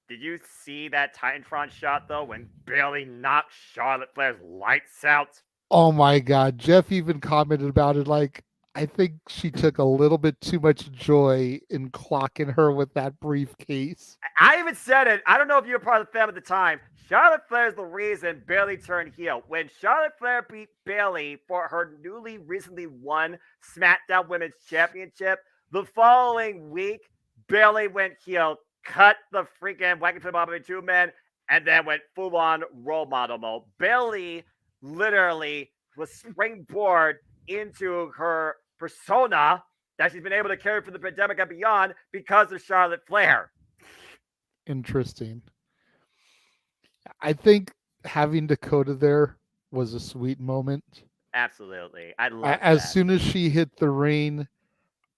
Did you see that Titantron shot, though, when Bayley knocked Charlotte Flair's lights out? Oh, my God. Jeff even commented about it like, I think she took a little bit too much joy in clocking her with that briefcase. I even said it. I don't know if you were part of the fam at the time. Charlotte Flair is the reason Bailey turned heel. When Charlotte Flair beat Bailey for her newly recently won SmackDown Women's Championship, the following week, Bailey went heel, cut the freaking wagon to the bottom of 2 men, and then went full on role model mode. Bailey literally was springboard into her persona that she's been able to carry for the pandemic and beyond because of Charlotte Flair. Interesting. I think having Dakota there was a sweet moment. Absolutely. I love As that. soon as she hit the ring,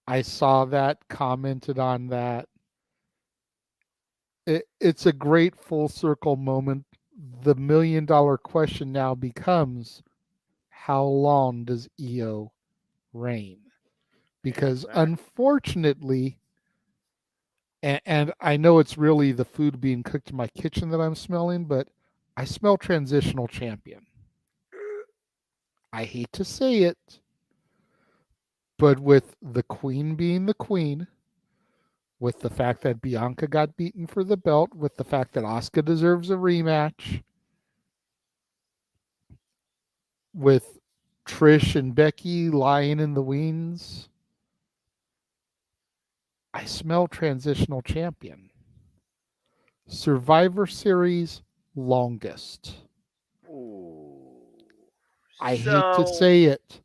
I saw that, commented on that. It's a great full circle moment. The $1,000,000 question now becomes, how long does Io reign? Because Yes, unfortunately, and I know it's really the food being cooked in my kitchen that I'm smelling, but I smell transitional champion. I hate to say it, but with the queen being the queen, with the fact that Bianca got beaten for the belt, with the fact that Asuka deserves a rematch, with Trish and Becky lying in the wings, I smell transitional champion. Survivor Series longest. Ooh. I hate to So, say it.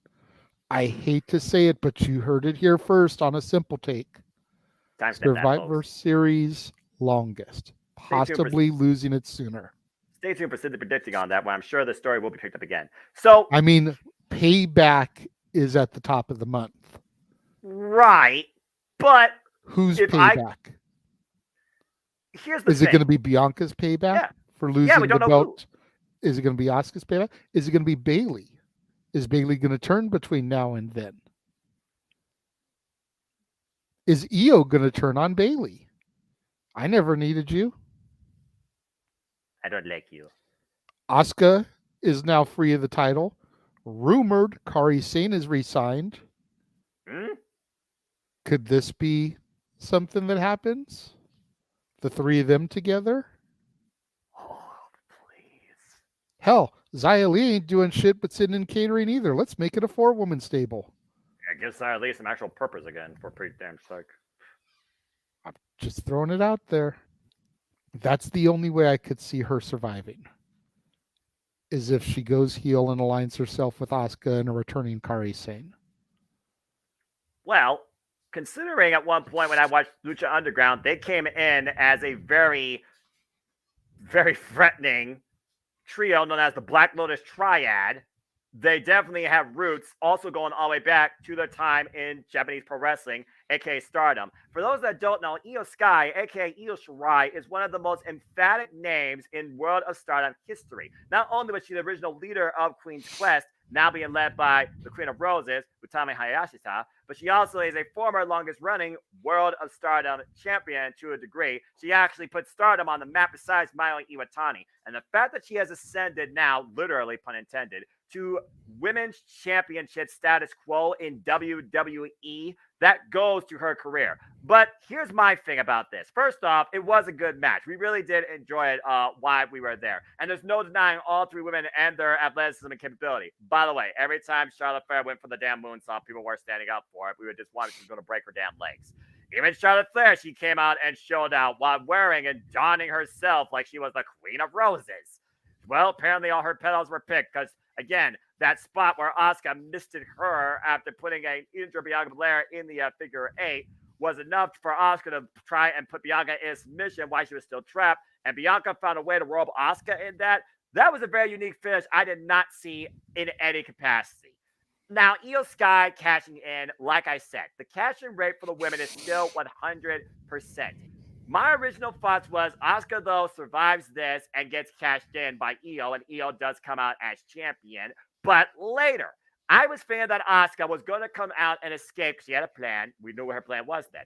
I hate to say it, but you heard it here first on a simple take. timestamp that, Survivor folks. Series longest, Stay tuned for possibly losing it sooner. stay tuned for Cindy predicting on that one. I'm sure the story will be picked up again. So, I mean, payback is at the top of the month. right, but Who's if I payback? here's the Is it thing. going to be Bianca's payback Yeah, for we losing the don't know who. belt? Is it going to be Asuka's payback? Is it going to be Bailey? Is Bailey going to turn between now and then? Is Io going to turn on Bailey? I never needed you. I don't like you. Asuka is now free of the title. Rumored Kari Sane is re-signed. Hmm? Could this be something that happens? The three of them together? Oh, please. Hell, Xia Li ain't doing shit but sitting in catering either. Let's make it a 4-woman stable. It gives at least some actual purpose again for pretty damn sake. I'm just throwing it out there. That's the only way I could see her surviving. Is if she goes heel and aligns herself with Asuka and a returning Kari Sane. Well, considering at one point when I watched Lucha Underground, they came in as a very, very threatening trio known as the Black Lotus Triad. They definitely have roots also going all the way back to their time in Japanese pro wrestling, aka Stardom. For those that don't know, Io Sky, aka Io Shirai, is one of the most emphatic names in World of Stardom history. Not only was she the original leader of Queen's Quest, now being led by the Queen of Roses, Utami Hayashita, but she also is a former longest running World of Stardom champion to a degree. She actually put Stardom on the map besides Mayu Iwatani. And the fact that she has ascended now, literally pun intended, to women's championship status quo in WWE, that goes to her career. But here's my thing about this. First off, it was a good match. We really did enjoy it while we were there. And there's no denying all three women and their athleticism and capability. By the way, every time Charlotte Flair went for the damn moonsault, people were standing up for it. We were just wanting she was going to break her damn legs. Even Charlotte Flair, she came out and showed out while wearing and donning herself like she was the Queen of Roses. Well, apparently all her petals were picked because, again, that spot where Asuka misted her after putting an injured Bianca Belair in the figure 8 was enough for Asuka to try and put Bianca in submission while she was still trapped. And Bianca found a way to robe Asuka in that. That was a very unique finish I did not see in any capacity. Now, Io Sky cashing in, like I said, the cash-in rate for the women is still 100%. My original thoughts was Asuka, though, survives this and gets cashed in by Io, and Io does come out as champion. But later, I was thinking that Asuka was going to come out and escape. She had a plan. We knew what her plan was then.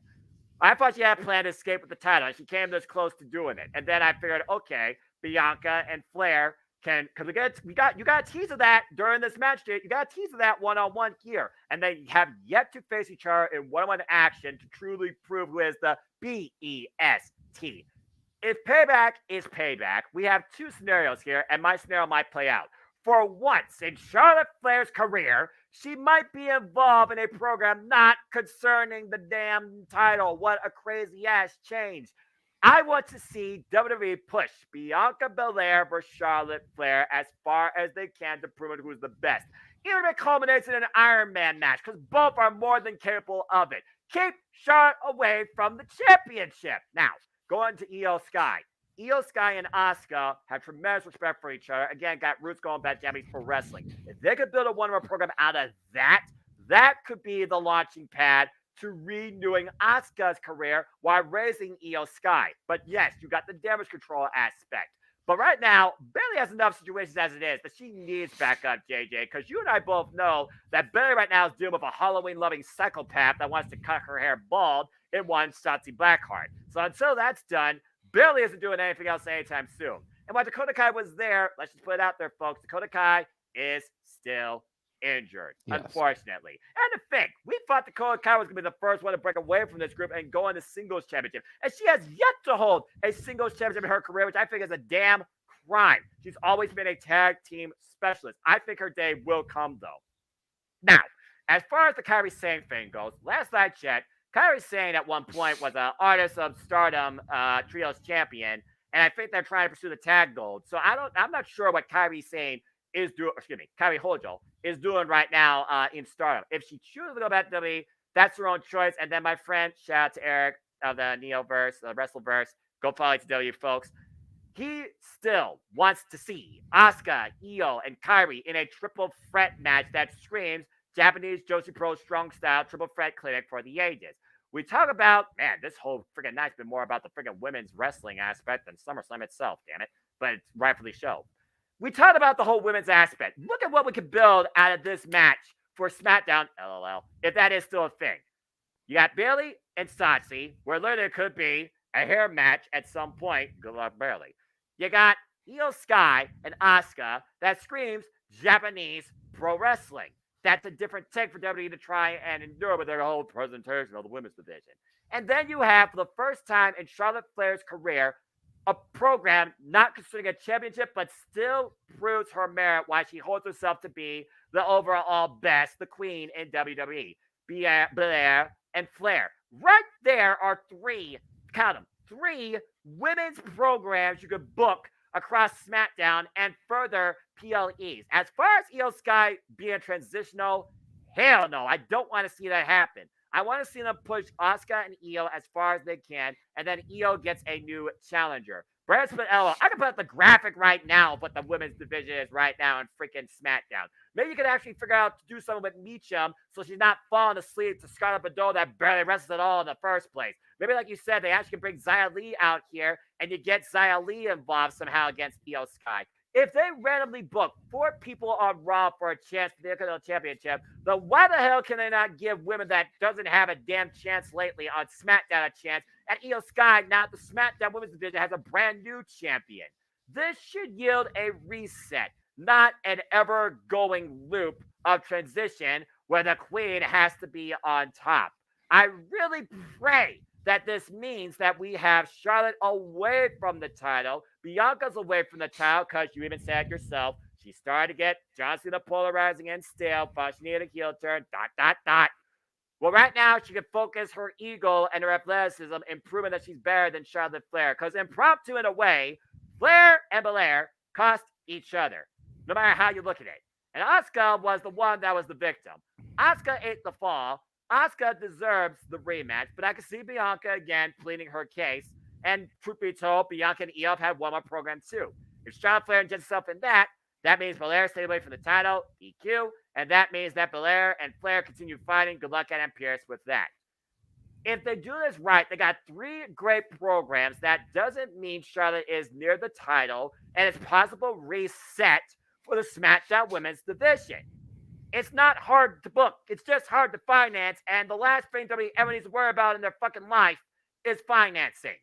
I thought she had a plan to escape with the title, and she came this close to doing it. And then I figured, okay, Bianca and Flair, Because you got a tease of that during this match, Jay. You got a tease of that one-on-one here, and they have yet to face each other in one-on-one action to truly prove who is the BEST. If payback is payback, we have two scenarios here, and my scenario might play out. For once in Charlotte Flair's career, she might be involved in a program not concerning the damn title. What a crazy ass change. I want to see WWE push Bianca Belair versus Charlotte Flair as far as they can to prove who's the best. Even if it culminates in an Iron Man match, because both are more than capable of it. Keep Charlotte away from the championship. Now, going to Io Sky. Io Sky and Asuka have tremendous respect for each other. Again, got roots going back to Japanese pro wrestling. If they could build a one-on-one program out of that, that could be the launching pad to renewing Asuka's career while raising Io Sky. But yes, you got the damage control aspect. But right now, Bayley has enough situations as it is that she needs backup, JJ, because you and I both know that Bayley right now is dealing with a Halloween-loving psychopath that wants to cut her hair bald in one Shotzi Blackheart. So until that's done, Bayley isn't doing anything else anytime soon. And while Dakota Kai was there, let's just put it out there, folks, Dakota Kai is still injured, unfortunately. And to think, we thought Dakota Kai was going to be the first one to break away from this group and go on the singles championship. And she has yet to hold a singles championship in her career, which I think is a damn crime. She's always been a tag team specialist. I think her day will come, though. Now, as far as the Kairi Sane thing goes, last I checked, Kairi Sane at one point was an Artist of Stardom Trios champion, and I think they're trying to pursue the tag gold. So I'm not sure what Kairi Sane is doing. Kairi Hojo is doing right now in Stardom. If she chooses to go back to WWE, that's her own choice. And then my friend, shout out to Eric of the Neoverse, the Wrestleverse, go follow TW, folks. He still wants to see Asuka, Io, and Kairi in a triple threat match that screams Japanese Joshi Pro strong style triple threat clinic for the ages. We talk about, man, this whole freaking night's been more about the freaking women's wrestling aspect than SummerSlam itself, damn it. But it's rightfully so. We talked about the whole women's aspect. Look at what we could build out of this match for SmackDown, LOL, if that is still a thing. You got Bayley and Shotzi, where literally it could be a hair match at some point. Good luck, Bayley. You got Io Sky and Asuka that screams Japanese pro wrestling. That's a different take for WWE to try and endure with their whole presentation of the women's division. And then you have, for the first time in Charlotte Flair's career, a program not considering a championship, but still proves her merit why she holds herself to be the overall best, the queen in WWE. Belair and Flair. Right there are three, count them, three women's programs you could book across SmackDown and further PLEs. As far as Io Sky being transitional, hell no, I don't want to see that happen. I want to see them push Asuka and Io as far as they can, and then Io gets a new challenger. Brad Spinello, I can put up the graphic right now of what the women's division is right now in freaking SmackDown. Maybe you could actually figure out to do something with Meacham so she's not falling asleep to Scarlett Bordeaux that barely wrestles at all in the first place. Maybe, like you said, they actually can bring Xia Li out here and you get Xia Li involved somehow against Io Sky. If they randomly book 4 people on Raw for a chance for the Intercontinental Championship, then why the hell can they not give women that doesn't have a damn chance lately on SmackDown a chance? And Io Sky, now the SmackDown Women's Division, has a brand new champion. This should yield a reset, not an ever-going loop of transition where the queen has to be on top. I really pray that this means that we have Charlotte away from the title, Bianca's away from the title, because you even said yourself, she started to get John Cena polarizing and stale, but she needed a heel turn, ... Well, right now, she can focus her ego and her athleticism in proving that she's better than Charlotte Flair, because impromptu in a way, Flair and Belair cost each other, no matter how you look at it. And Asuka was the one that was the victim. Asuka ate the fall. Asuka deserves the rematch, but I can see Bianca again pleading her case. And truth be told, Bianca and Io have had one more program too. If Charlotte Flair injects herself in that, that means Belair stayed away from the title, DQ, and that means that Belair and Flair continue fighting. Good luck, Adam Pearce, with that. If they do this right, they got 3 great programs. That doesn't mean Charlotte is near the title, and it's possible reset for the SmackDown Women's Division. It's not hard to book. It's just hard to finance. And the last thing WWE ever needs to worry about in their fucking life is financing.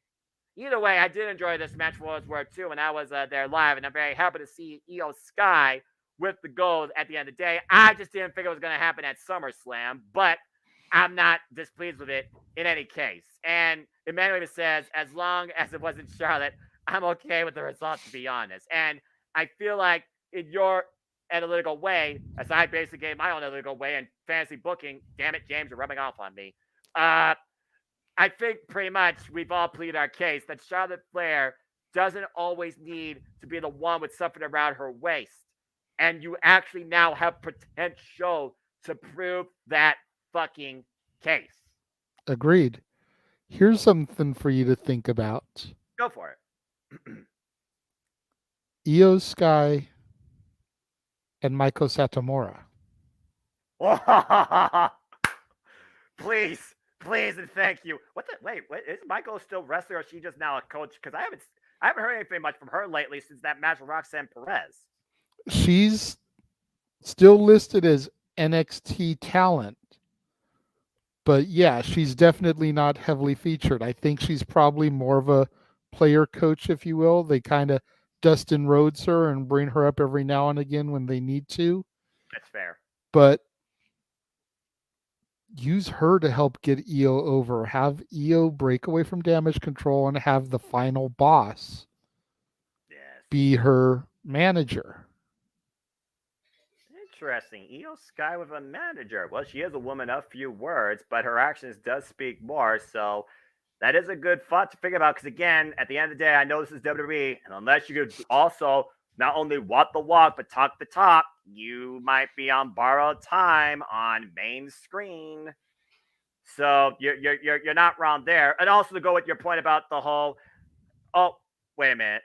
either way, I did enjoy this match for what it's worth too when I was there live, and I'm very happy to see Io Sky with the gold at the end of the day. I just didn't think it was going to happen at SummerSlam, but I'm not displeased with it in any case. And Emmanuel even says, as long as it wasn't Charlotte, I'm okay with the result, to be honest. And I feel like in your analytical way, as I basically gave my own analytical way and fantasy booking, damn it, James, you're rubbing off on me. I think pretty much we've all pleaded our case that Charlotte Flair doesn't always need to be the one with something around her waist. And you actually now have potential to prove that fucking case. Agreed. Here's something for you to think about. Go for it. Io Sky and Maiko Satomura. Please, please, and thank you. Wait, is Michael still wrestler, or is she just now a coach? Because I haven't heard anything much from her lately since that match with Roxanne Perez. She's still listed as NXT talent, but yeah, she's definitely not heavily featured. I think she's probably more of a player coach, if you will. They kind of Dustin Rhodes her and bring her up every now and again when they need to. That's fair. But use her to help get Io over. Have Io break away from Damage Control and have the final boss be her manager. Interesting. Io Sky with a manager. Well, she is a woman of few words, but her actions does speak more. So that is a good thought to think about. Because again, at the end of the day, I know this is WWE, and unless you could also not only walk the walk but talk the talk, you might be on borrowed time on main screen. So you're not wrong there. And also to go with your point about the whole, oh, wait a minute.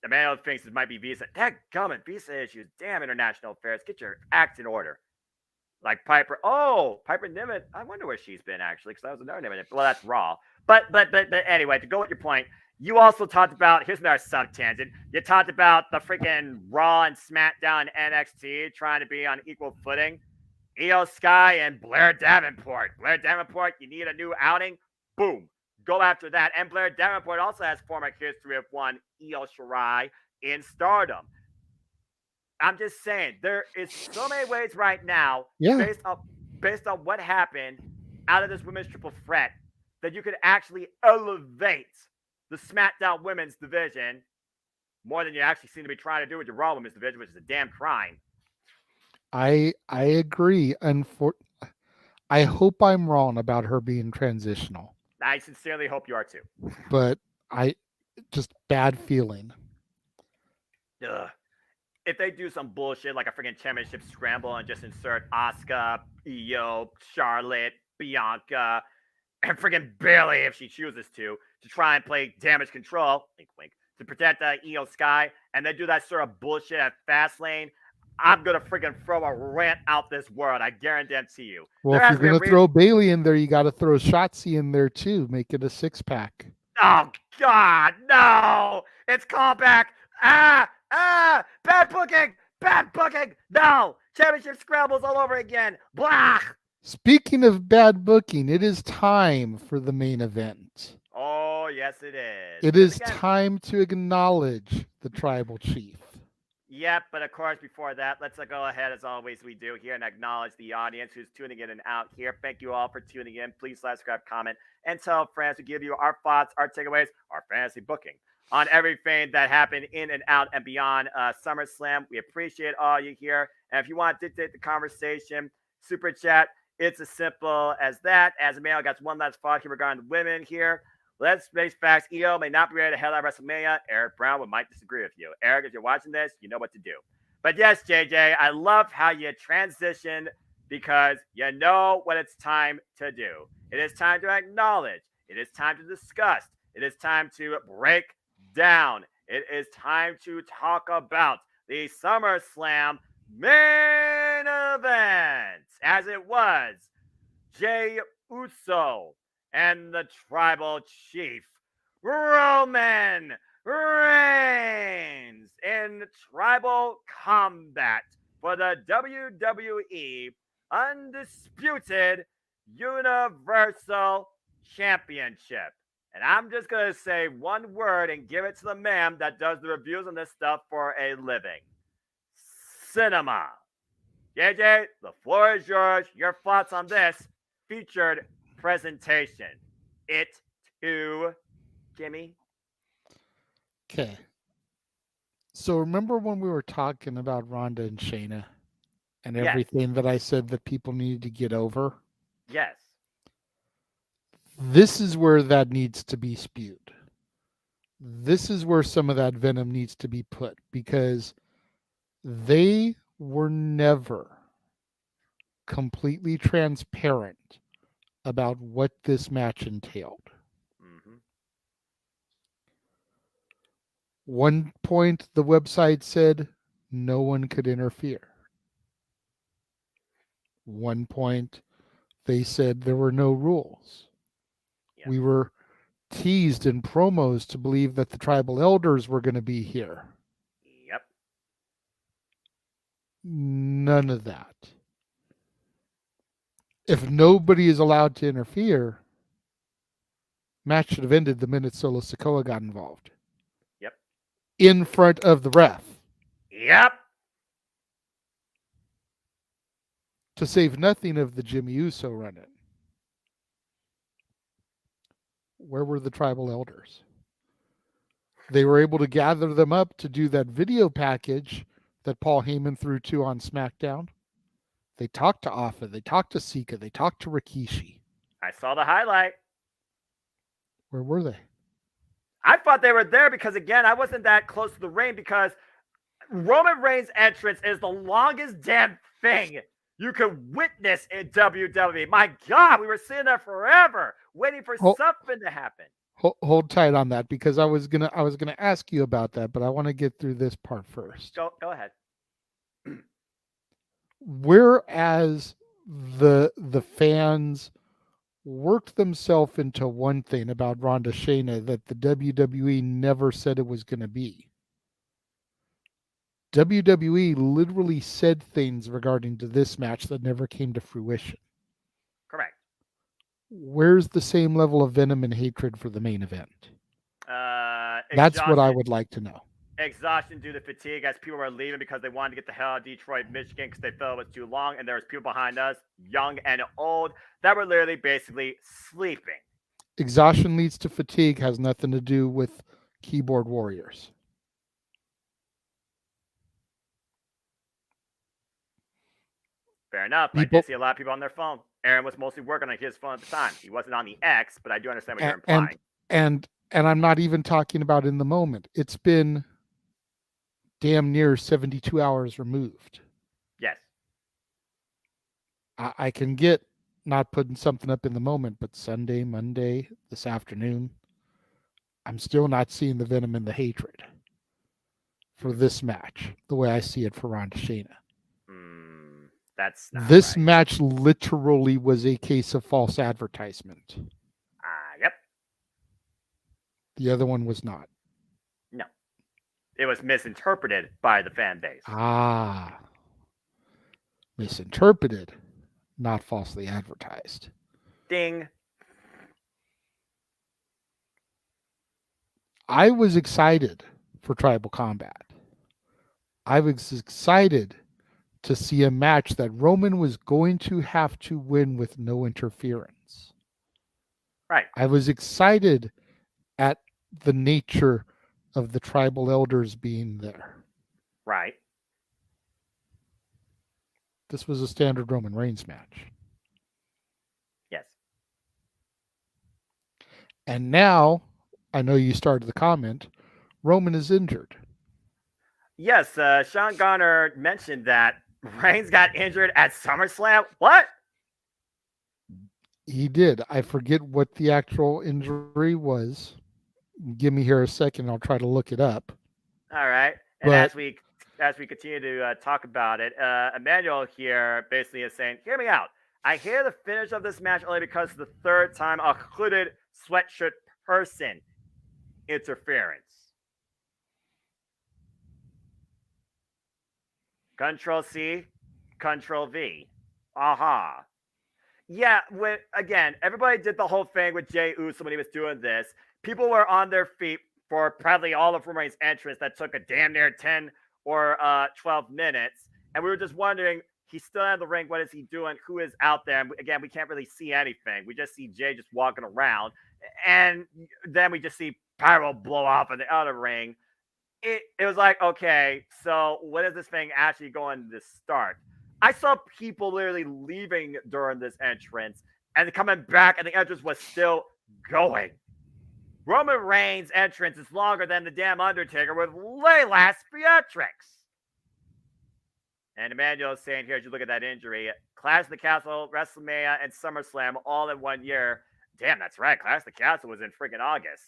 The man thinks it might be Visa. Dadgummit, Visa issues. Damn international affairs. Get your act in order. Like Piper. Oh, Piper Niven. I wonder where she's been actually, because that was another Niven. Well, that's Raw. But anyway, to go with your point, you also talked about, here's another sub tangent. You talked about the freaking Raw and SmackDown NXT trying to be on equal footing. Io Sky and Blair Davenport. Blair Davenport, you need a new outing? Boom. Go after that. And Blair Davenport also has former history of one Io Shirai in Stardom. I'm just saying, there is so many ways right now, based on what happened out of this women's triple threat, that you could actually elevate the SmackDown women's division more than you actually seem to be trying to do with your Raw women's division, which is a damn crime. I agree. I hope I'm wrong about her being transitional. I sincerely hope you are too. But just bad feeling. Ugh. If they do some bullshit like a freaking championship scramble and just insert Asuka, Io, Charlotte, Bianca, and freaking Bayley if she chooses to try and play Damage Control, wink wink, to protect Io Sky, and they do that sort of bullshit at Fastlane, I'm gonna freaking throw a rant out this world. I guarantee you. Well, if you're gonna throw Bayley in there, you got to throw Shotzi in there too. Make it a 6-pack. Oh God, no! It's callback. Bad booking. No, championship scrambles all over again. Blah. Speaking of bad booking, it is time for the main event. Oh yes, it is. It is time to acknowledge the tribal chief. Yep, but of course, before that, let's go ahead, as always we do here, and acknowledge the audience who's tuning in and out here. Thank you all for tuning in. Please subscribe, comment, and tell friends to give you our thoughts, our takeaways, our fantasy booking on everything that happened in and out and beyond SummerSlam. We appreciate all you here. And if you want to dictate the conversation, super chat, it's as simple as that. As a male, got one last thought here regarding the women here. Let's face facts. Io may not be ready to head out of WrestleMania. Eric Brown might disagree with you. Eric, if you're watching this, you know what to do. But yes, JJ, I love how you transitioned because you know what it's time to do. It is time to acknowledge. It is time to discuss. It is time to break down. It is time to talk about the SummerSlam main event, as it was Jey Uso and the tribal chief Roman Reigns in tribal combat for the WWE Undisputed Universal Championship. And I'm just going to say one word and give it to the man that does the reviews on this stuff for a living. Cinema. JJ, the floor is yours. Your thoughts on this featured presentation. It too, Jimmy? Okay. So remember when we were talking about Ronda and Shayna and Yes. everything that I said that people needed to get over? Yes. This is where that needs to be spewed. This is where some of that venom needs to be put because they were never completely transparent about what this match entailed. Mm-hmm. One point, the website said no one could interfere. One point, they said there were no rules. Yep. We were teased in promos to believe that the tribal elders were going to be here. Yep. None of that. If nobody is allowed to interfere, match should have ended the minute Solo Sikoa got involved. Yep. In front of the ref. Yep. To save nothing of the Jimmy Uso run-in. Where were the tribal elders? They were able to gather them up to do that video package that Paul Heyman threw to on SmackDown. They talked to Afa, they talked to Sika, they talked to Rikishi. I saw the highlight. Where were they? I thought they were there because, again, I wasn't that close to the ring because Roman Reigns' entrance is the longest damn thing you could witness in WWE. My God, we were sitting there forever waiting for something to happen. Hold tight on that because I was gonna ask you about that, but I want to get through this part first. Go ahead. Whereas the fans worked themselves into one thing about Ronda Shayna that the WWE never said it was going to be. WWE literally said things regarding to this match that never came to fruition. Correct. Where's the same level of venom and hatred for the main event? That's what I would like to know. Exhaustion due to fatigue as people were leaving because they wanted to get the hell out of Detroit, Michigan because they felt it was too long. And there was people behind us, young and old, that were literally basically sleeping. Exhaustion leads to fatigue has nothing to do with keyboard warriors. Fair enough. I did see a lot of people on their phone. Aaron was mostly working on his phone at the time. He wasn't on the X, but I do understand what you're implying. And I'm not even talking about in the moment. It's been damn near 72 hours removed. Yes. I can get not putting something up in the moment, but Sunday, Monday, this afternoon, I'm still not seeing the venom and the hatred for this match, the way I see it for Ronda Shayna. That's not this right. match literally was a case of false advertisement. Yep. The other one was not. No. It was misinterpreted by the fan base. Misinterpreted, not falsely advertised. Ding. I was excited for Tribal Combat. I was excited to see a match that Roman was going to have to win with no interference. Right. I was excited at the nature of the tribal elders being there. Right. This was a standard Roman Reigns match. Yes. And now, I know you started the comment, Roman is injured. Yes, Sean Garner mentioned that Reigns got injured at SummerSlam. What? He did. I forget what the actual injury was. Give me here a second. I'll try to look it up. All right. And as we continue to talk about it, Emmanuel here basically is saying, hear me out. I hear the finish of this match only because of the third time a hooded sweatshirt person interference. Control C, Control V. Aha. Yeah, again, everybody did the whole thing with Jey Uso when he was doing this. People were on their feet for probably all of Roman's entrance that took a damn near 10 or 12 minutes. And we were just wondering, he's still out of the ring. What is he doing? Who is out there? And again, we can't really see anything. We just see Jay just walking around. And then we just see Pyro blow off in the other ring. It was like, okay, so when is this thing actually going to start? I saw people literally leaving during this entrance and coming back, and the entrance was still going. Roman Reigns' entrance is longer than the damn Undertaker with way less theatrics. And Emmanuel is saying here, as you look at that injury, Clash of the Castle, WrestleMania, and SummerSlam all in 1 year. Damn, that's right. Clash of the Castle was in freaking August.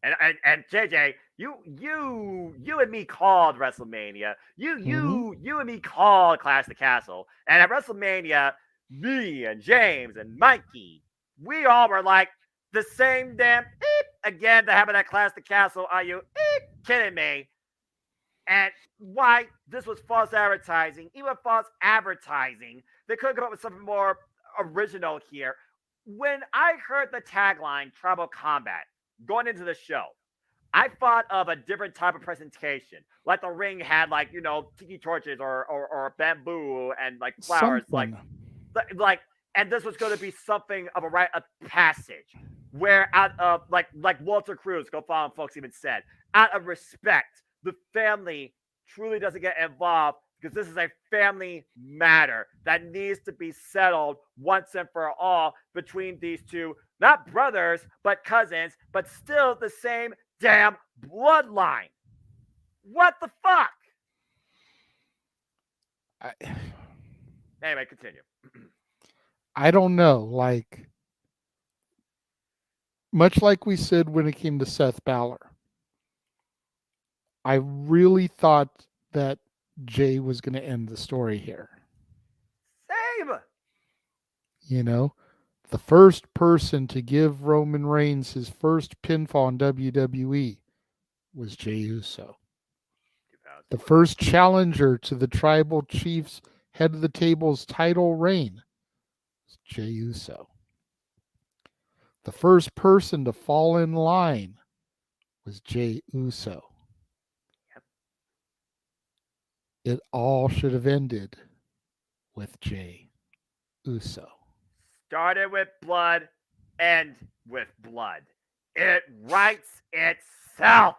And JJ, you and me called WrestleMania. You and me called Clash of the Castle. And at WrestleMania, me and James and Mikey, we all were like the same damn again to having that Clash of the Castle. Are you kidding me? And why this was false advertising, even false advertising, they could come up with something more original here. When I heard the tagline Tribal Combat going into the show, I thought of a different type of presentation. Like the ring had tiki torches or bamboo and like flowers. Something. Like and this was going to be something of a rite of passage. Where out of like Walter Cruz, go follow him, folks, even said, out of respect, the family truly doesn't get involved because this is a family matter that needs to be settled once and for all between these two, not brothers, but cousins, but still the same damn bloodline. What the fuck? Anyway, continue. I don't know. Like, much like we said when it came to Seth Balor, I really thought that Jay was going to end the story here. Same. You know, the first person to give Roman Reigns his first pinfall in WWE was Jey Uso. The first challenger to the Tribal Chief's head of the table's title reign was Jey Uso. The first person to fall in line was Jey Uso. Yep. It all should have ended with Jey Uso. Started with blood, end with blood. It writes itself.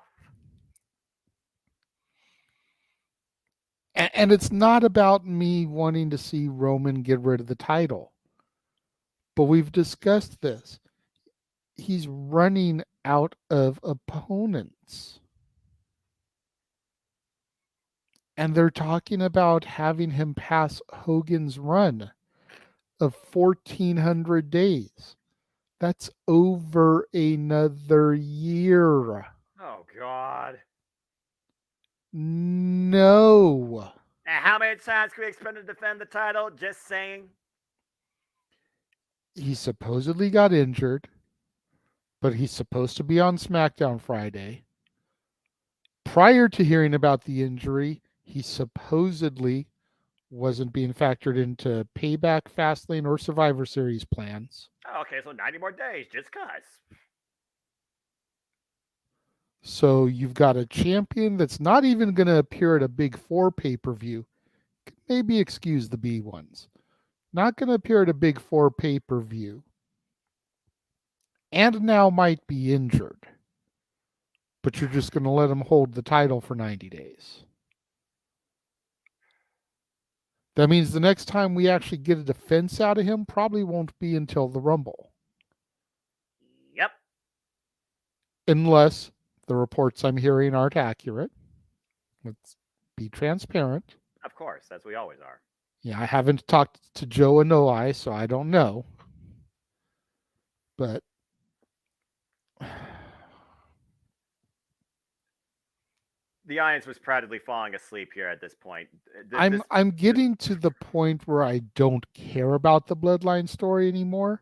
And it's not about me wanting to see Roman get rid of the title. But we've discussed this. He's running out of opponents. And they're talking about having him pass Hogan's run of 1,400 days. That's over another year. Oh, God. No. And how many times can we expect him to defend the title? Just saying. He supposedly got injured, but he's supposed to be on SmackDown Friday. Prior to hearing about the injury, he supposedly wasn't being factored into Payback, Fastlane, or Survivor Series plans. Oh, okay, so 90 more days, just cuz. So you've got a champion that's not even going to appear at a Big Four pay-per-view. Maybe excuse the B ones. Not going to appear at a Big Four pay-per-view. And now might be injured. But you're just going to let him hold the title for 90 days. That means the next time we actually get a defense out of him probably won't be until the Rumble. Yep. Unless the reports I'm hearing aren't accurate. Let's be transparent. Of course, as we always are. Yeah, I haven't talked to Joe Anoa'i, so I don't know. But the audience was practically falling asleep here at this point. I'm getting to the point where I don't care about the Bloodline story anymore.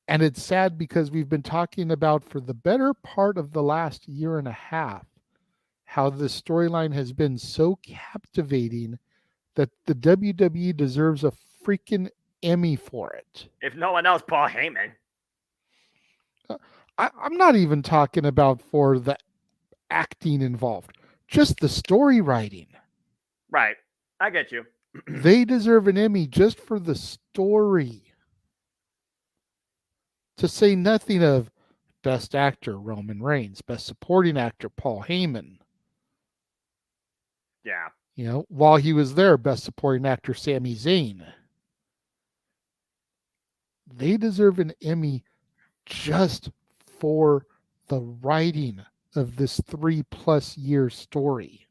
And it's sad because we've been talking about for the better part of the last year and a half how this storyline has been so captivating that the WWE deserves a freaking Emmy for it. If no one else, Paul Heyman. I'm not even talking about for the acting involved, just the story writing. Right. I get you. They deserve an Emmy just for the story. To say nothing of Best Actor Roman Reigns, Best Supporting Actor Paul Heyman. Yeah. While he was there, Best Supporting Actor Sami Zayn. They deserve an Emmy just for the writing of this 3+ year story.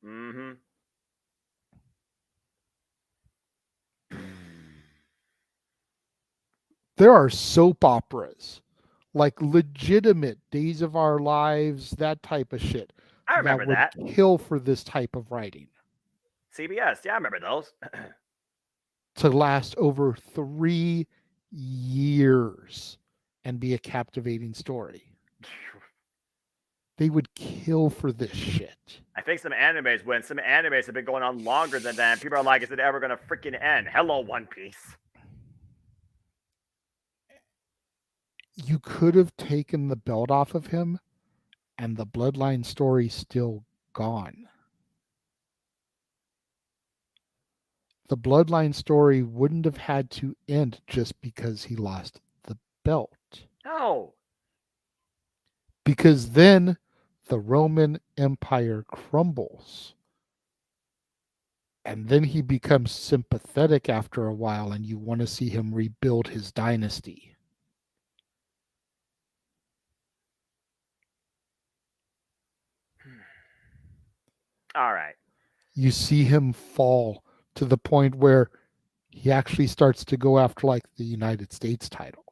Mm-hmm. There are soap operas, like legitimate Days of Our Lives, that type of shit, I that remember would that. kill for this type of writing CBS. Yeah, I remember those. to last over 3 years and be a captivating story. They would kill for this shit. I think some animes, when some animes have been going on longer than that, people are like, is it ever going to freaking end? Hello, One Piece. You could have taken the belt off of him and the bloodline story still gone. The bloodline story wouldn't have had to end just because he lost the belt. No. Because then the Roman Empire crumbles. And then he becomes sympathetic after a while, and you want to see him rebuild his dynasty. All right. You see him fall to the point where he actually starts to go after like the United States title.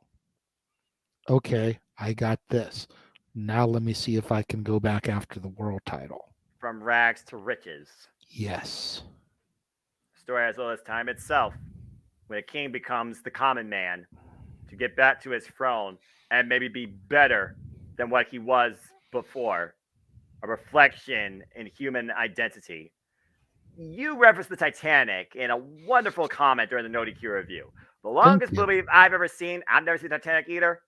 Okay, I got this. Now let me see if I can go back after the world title. From rags to riches. Yes. Story as well as time itself. When a king becomes the common man to get back to his throne and maybe be better than what he was before. A reflection in human identity. You referenced the Titanic in a wonderful comment during the No DQ review. The Thank longest you. movie I've ever seen, I've never seen Titanic either,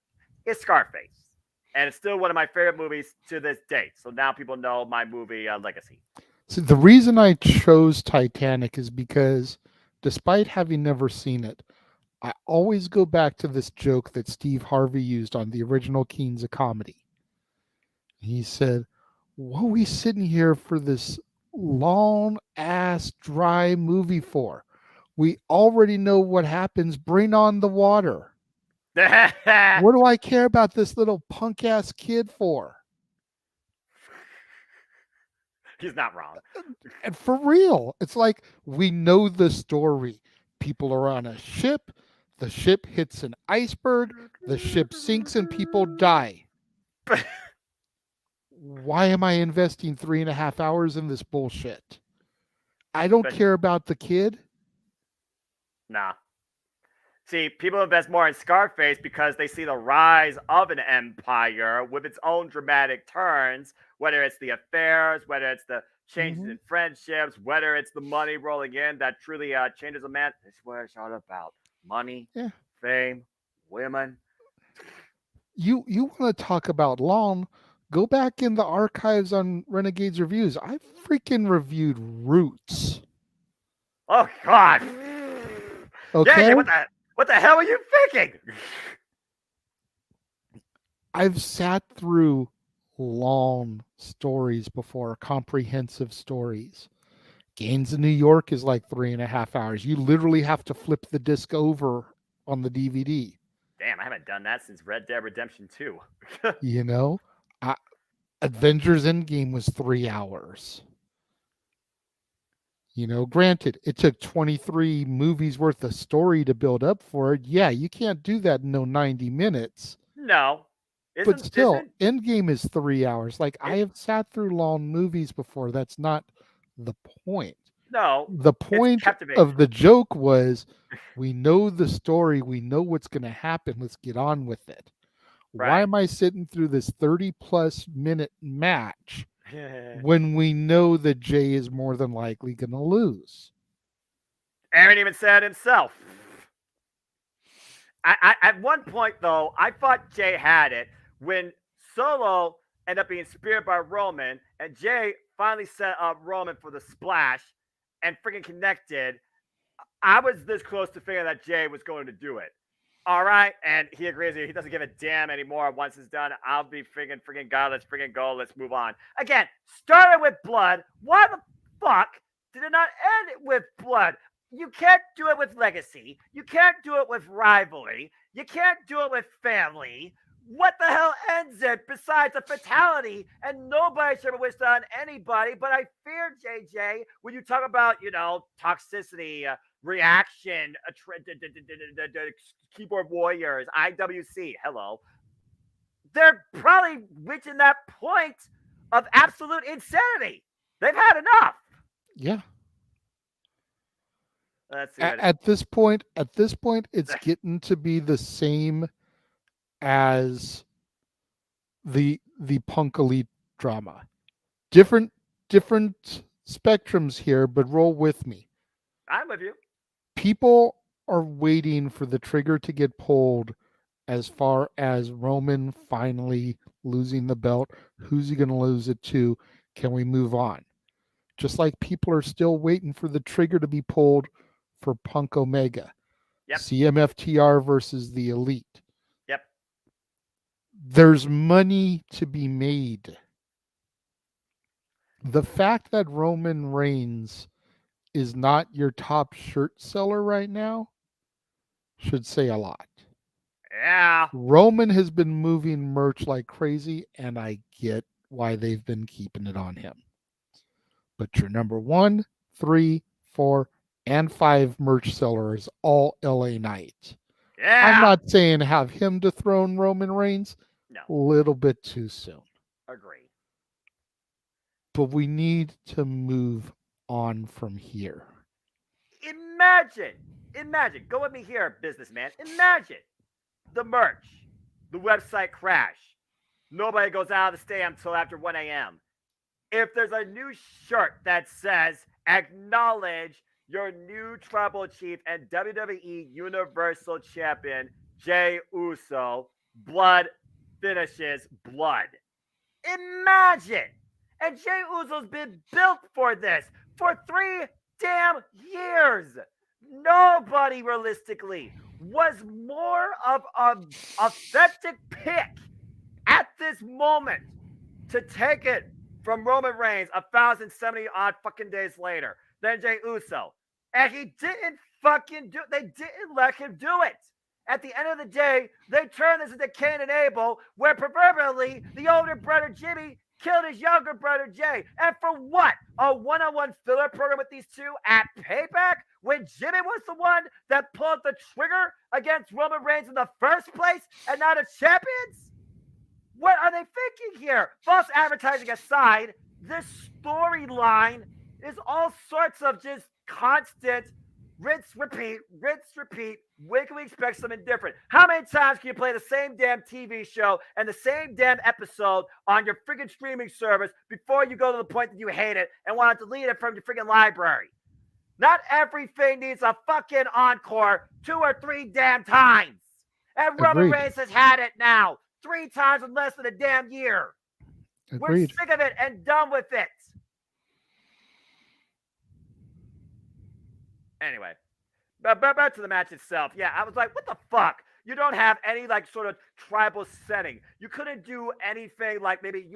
is Scarface. And it's still one of my favorite movies to this date. So now people know my movie legacy. So the reason I chose Titanic is because despite having never seen it, I always go back to this joke that Steve Harvey used on the original Kings of Comedy. He said, what are we sitting here for this long ass dry movie for? We already know what happens. Bring on the water. What do I care about this little punk ass kid for? He's not wrong. And for real, it's like we know the story. People are on a ship. The ship hits an iceberg. The ship sinks and people die. Why am I investing 3.5 hours in this bullshit? I don't care about the kid. Nah. See, people invest more in Scarface because they see the rise of an empire with its own dramatic turns, whether it's the affairs, whether it's the changes in friendships, whether it's the money rolling in that truly changes a man. This is what it's all about. Money, fame, women. You want to talk about long? Go back in the archives on Renegades Reviews. I freaking reviewed Roots. Oh, God. Okay. Yeah, what the hell are you thinking? I've sat through long stories before, comprehensive stories. Gangs in New York is like 3.5 hours. You literally have to flip the disc over on the DVD. Damn, I haven't done that since Red Dead Redemption 2. Avengers Endgame was 3 hours. Granted, it took 23 movies worth of story to build up for it. Yeah, you can't do that in 90 minutes. No. But still, Endgame is 3 hours. Like, I have sat through long movies before. That's not the point. No. The point of the joke was we know the story. We know what's going to happen. Let's get on with it. Right. Why am I sitting through this 30+ minute match when we know that Jay is more than likely going to lose? Aaron even said himself. At one point, though, I thought Jay had it when Solo ended up being speared by Roman, and Jay finally set up Roman for the splash and freaking connected, I was this close to figuring that Jay was going to do it. All right, and he agrees. He doesn't give a damn anymore. Once it's done, I'll be freaking God. Let's freaking go. Let's move on. Again, started with blood. Why the fuck did it not end with blood? You can't do it with legacy. You can't do it with rivalry. You can't do it with family. What the hell ends it besides a fatality? And nobody should ever wish that on anybody. But I fear, JJ, when you talk about, toxicity, reaction, keyboard warriors, IWC, hello. They're probably reaching that point of absolute insanity. They've had enough. Yeah. Let's see. At this point, it's getting to be the same as the Punk Elite drama. Different spectrums here, but roll with me. I'm with you. People are waiting for the trigger to get pulled as far as Roman finally losing the belt. Who's he going to lose it to? Can we move on? Just like people are still waiting for the trigger to be pulled for Punk Omega. Yep. CMFTR versus the Elite. Yep. There's money to be made. The fact that Roman Reigns is not your top shirt seller right now should say a lot. Yeah. Roman has been moving merch like crazy, and I get why they've been keeping it on him. But your number 1, 3, 4, and 5 merch sellers all LA Knight. Yeah. I'm not saying have him dethrone Roman Reigns. No. A little bit too soon. Agree. But we need to move on from here. Imagine. Go with me here, businessman. Imagine the merch, the website crash. Nobody goes out of the stadium until after 1 a.m. If there's a new shirt that says, acknowledge your new tribal chief and WWE Universal Champion, Jey Uso, blood finishes blood. Imagine! And Jey Uso's been built for this for 3 damn years. Nobody realistically was more of an authentic pick at this moment to take it from Roman Reigns 1,070 odd fucking days later than Jey Uso. And he didn't fucking they didn't let him do it. At the end of the day, they turned this into Cain and Abel, where proverbially the older brother Jimmy killed his younger brother Jay. And for what? A one-on-one filler program with these two at Payback? When Jimmy was the one that pulled the trigger against Roman Reigns in the first place and not the champions? What are they thinking here? False advertising aside, this storyline is all sorts of just constant rinse, repeat. When can we expect something different? How many times can you play the same damn TV show and the same damn episode on your freaking streaming service before you go to the point that you hate it and want to delete it from your freaking library? Not everything needs a fucking encore 2 or 3 damn times. And Roman Reigns has had it now 3 times in less than a damn year. Agreed. We're sick of it and done with it. Anyway, back to the match itself. Yeah, I was like, what the fuck? You don't have any sort of tribal setting. You couldn't do anything like maybe,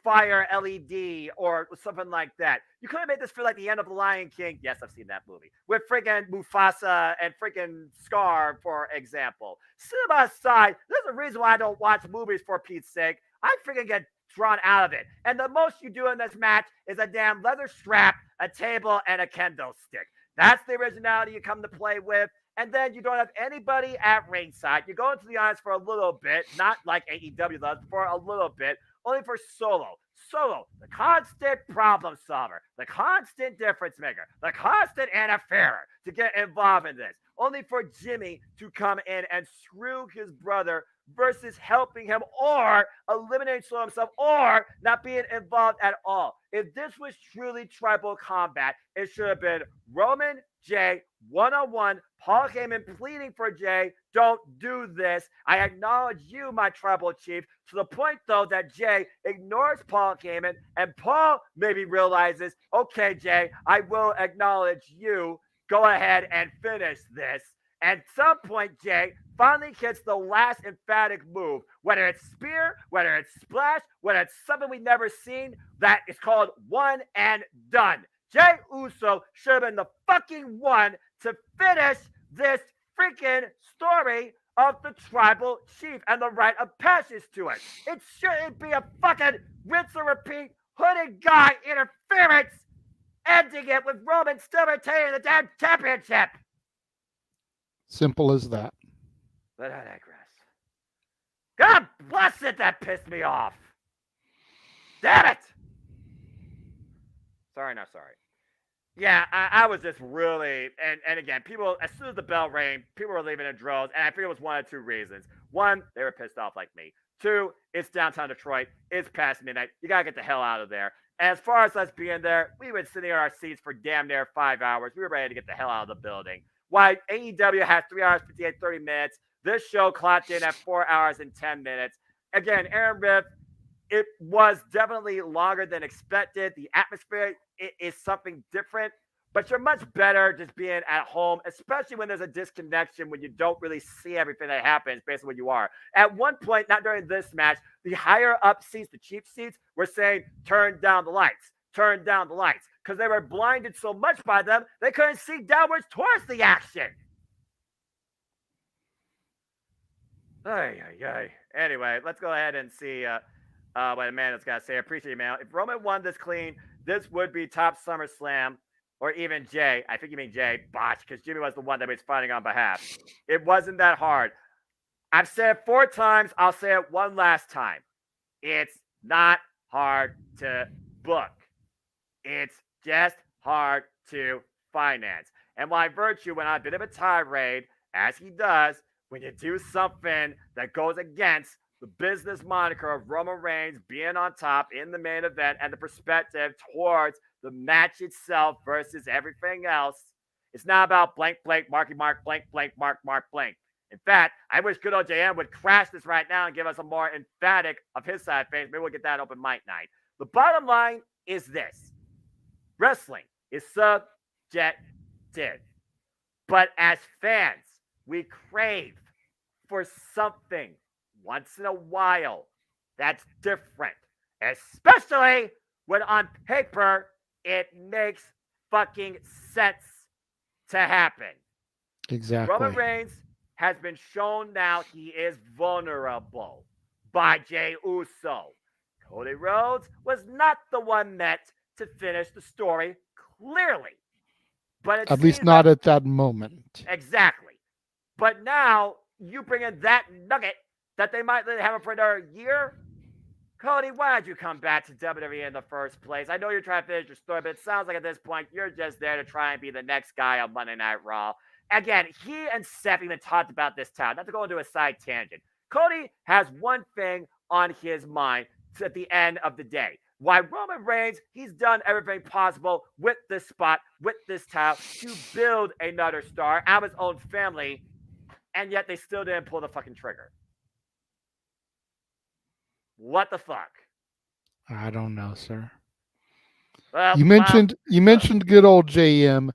fire LED or something like that. You couldn't make this feel like the end of The Lion King. Yes, I've seen that movie. With freaking Mufasa and freaking Scar, for example. Cinema aside, there's a reason why I don't watch movies, for Pete's sake. I freaking get drawn out of it. And the most you do in this match is a damn leather strap, a table, and a kendo stick. That's the originality you come to play with. And then you don't have anybody at ringside. You go into the audience for a little bit, not like AEW does, for a little bit, only for Solo. Solo, the constant problem solver, the constant difference maker, the constant interferer to get involved in this. Only for Jimmy to come in and screw his brother versus helping him or eliminating Solo himself or not being involved at all. If this was truly tribal combat, it should have been Roman, Jay, one-on-one, Paul Heyman pleading for Jay don't do this. I acknowledge you, my tribal chief, to the point, though, that Jay ignores Paul Heyman, and Paul maybe realizes, okay, Jay, I will acknowledge you. Go ahead and finish this. At some point, Jay finally hits the last emphatic move, whether it's spear, whether it's splash, whether it's something we've never seen, that is called one and done. Jay Uso should have been the fucking one to finish this freaking story of the tribal chief and the rite of passage to it. It shouldn't be a fucking rinse and repeat hooded guy interference, ending it with Roman still retaining the damn championship. Simple as that. But I digress. God bless it, that pissed me off. Damn it. Sorry, not sorry. Yeah, I was just really, and again, people, as soon as the bell rang, people were leaving in droves, and I figured it was one of two reasons. One, they were pissed off like me. Two, it's downtown Detroit. It's past midnight. You got to get the hell out of there. And as far as us being there, we were sitting in our seats for damn near 5 hours. We were ready to get the hell out of the building. Why AEW has 3 hours, 58, 30 minutes. This show clocked in at 4 hours and 10 minutes. Again, Aaron Riff, it was definitely longer than expected. The atmosphere is something different, but you're much better just being at home, especially when there's a disconnection, when you don't really see everything that happens based on where you are. At one point, not during this match, the higher up seats, the cheap seats, were saying, turn down the lights, because they were blinded so much by them, they couldn't see downwards towards the action. Anyway, let's go ahead and see what Amanda's got to say. I appreciate you, man. If Roman won this clean, this would be top SummerSlam, or even Jay. I think you mean Jay, botch, because Jimmy was the one that was fighting on behalf. It wasn't that hard. I've said it 4 times. I'll say it one last time. It's not hard to book. It's just hard to finance. And why Virtue went on a bit of a tirade, as he does, when you do something that goes against the business moniker of Roman Reigns being on top in the main event and the perspective towards the match itself versus everything else. It's not about blank, blank, marky, mark, blank, blank, mark, mark, blank. In fact, I wish good old JM would crash this right now and give us a more emphatic of his side of things. Maybe we'll get that open mic night. The bottom line is this. Wrestling is subjective. But as fans, we crave for something once in a while that's different, especially when on paper it makes fucking sense to happen. Exactly. Roman Reigns has been shown now he is vulnerable by Jey Uso. Cody Rhodes was not the one meant to finish the story clearly. But at least not at that moment. Exactly. But now you bring in that nugget that they might have him for another year. Cody, why did you come back to WWE in the first place? I know you're trying to finish your story, but it sounds like at this point you're just there to try and be the next guy on Monday Night Raw. Again, he and Seth even talked about this town. Not to go into a side tangent. Cody has one thing on his mind at the end of the day. Why Roman Reigns, he's done everything possible with this spot, with this town, to build another star out of his own family, and yet they still didn't pull the fucking trigger. What the fuck? I don't know, sir. Well, you mentioned good old JM.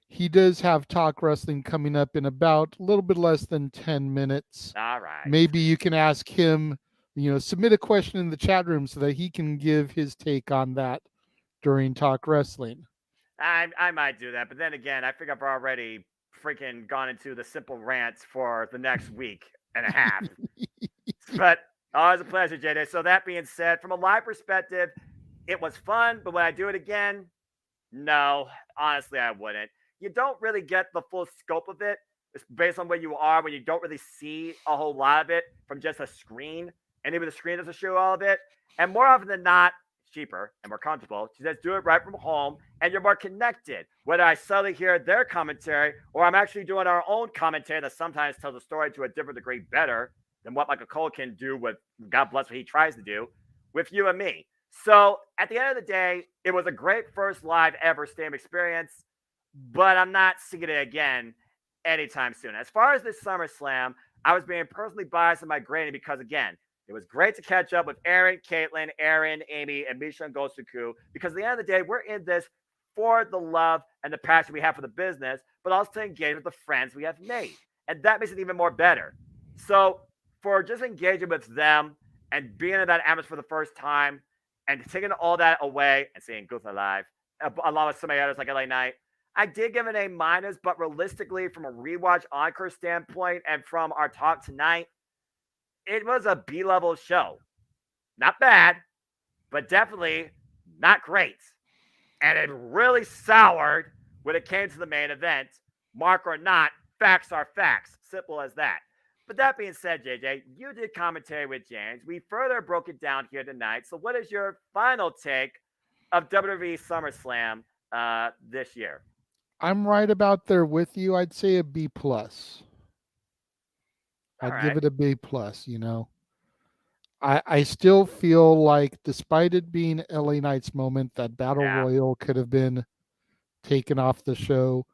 He does have Talk Wrestling coming up in about a little bit less than 10 minutes. All right. Maybe you can ask him, submit a question in the chat room so that he can give his take on that during Talk Wrestling. I might do that, but then again, I think I've already freaking gone into the simple rants for the next week and a half. But always a pleasure, JD. So that being said, from a live perspective, it was fun, but would I do it again? No, honestly, I wouldn't. You don't really get the full scope of it. It's based on where you are, when you don't really see a whole lot of it from just a screen. And even the screen doesn't show all of it. And more often than not, it's cheaper and more comfortable to just do it right from home, and you're more connected. Whether I subtly hear their commentary or I'm actually doing our own commentary that sometimes tells the story to a different degree better than what Michael Cole can do with, God bless what he tries to do, with you and me. So at the end of the day, it was a great first live ever stadium experience, but I'm not seeing it again. anytime soon. As far as this SummerSlam, I was being personally biased in my grading because, again, it was great to catch up with Aaron, Caitlin, Aaron, Amy, and Misha and Gosuku because at the end of the day, we're in this for the love and the passion we have for the business, but also to engage with the friends we have made. And that makes it even more better. So, for just engaging with them and being in that atmosphere for the first time and taking all that away and seeing Gunther live, along with so many others like LA Knight, I did give it an A minus, but realistically, from a rewatch encore standpoint and from our talk tonight, it was a B level show. Not bad, but definitely not great. And it really soured when it came to the main event. Mark or not, facts are facts. Simple as that. But that being said, JJ, you did commentary with James. We further broke it down here tonight. So, what is your final take of WWE SummerSlam this year? I'm right about there with you. I'd say a B plus. All I'd give right. it a B plus. I still feel like, despite it being LA Knight's moment, that Battle Yeah. Royal could have been taken off the show.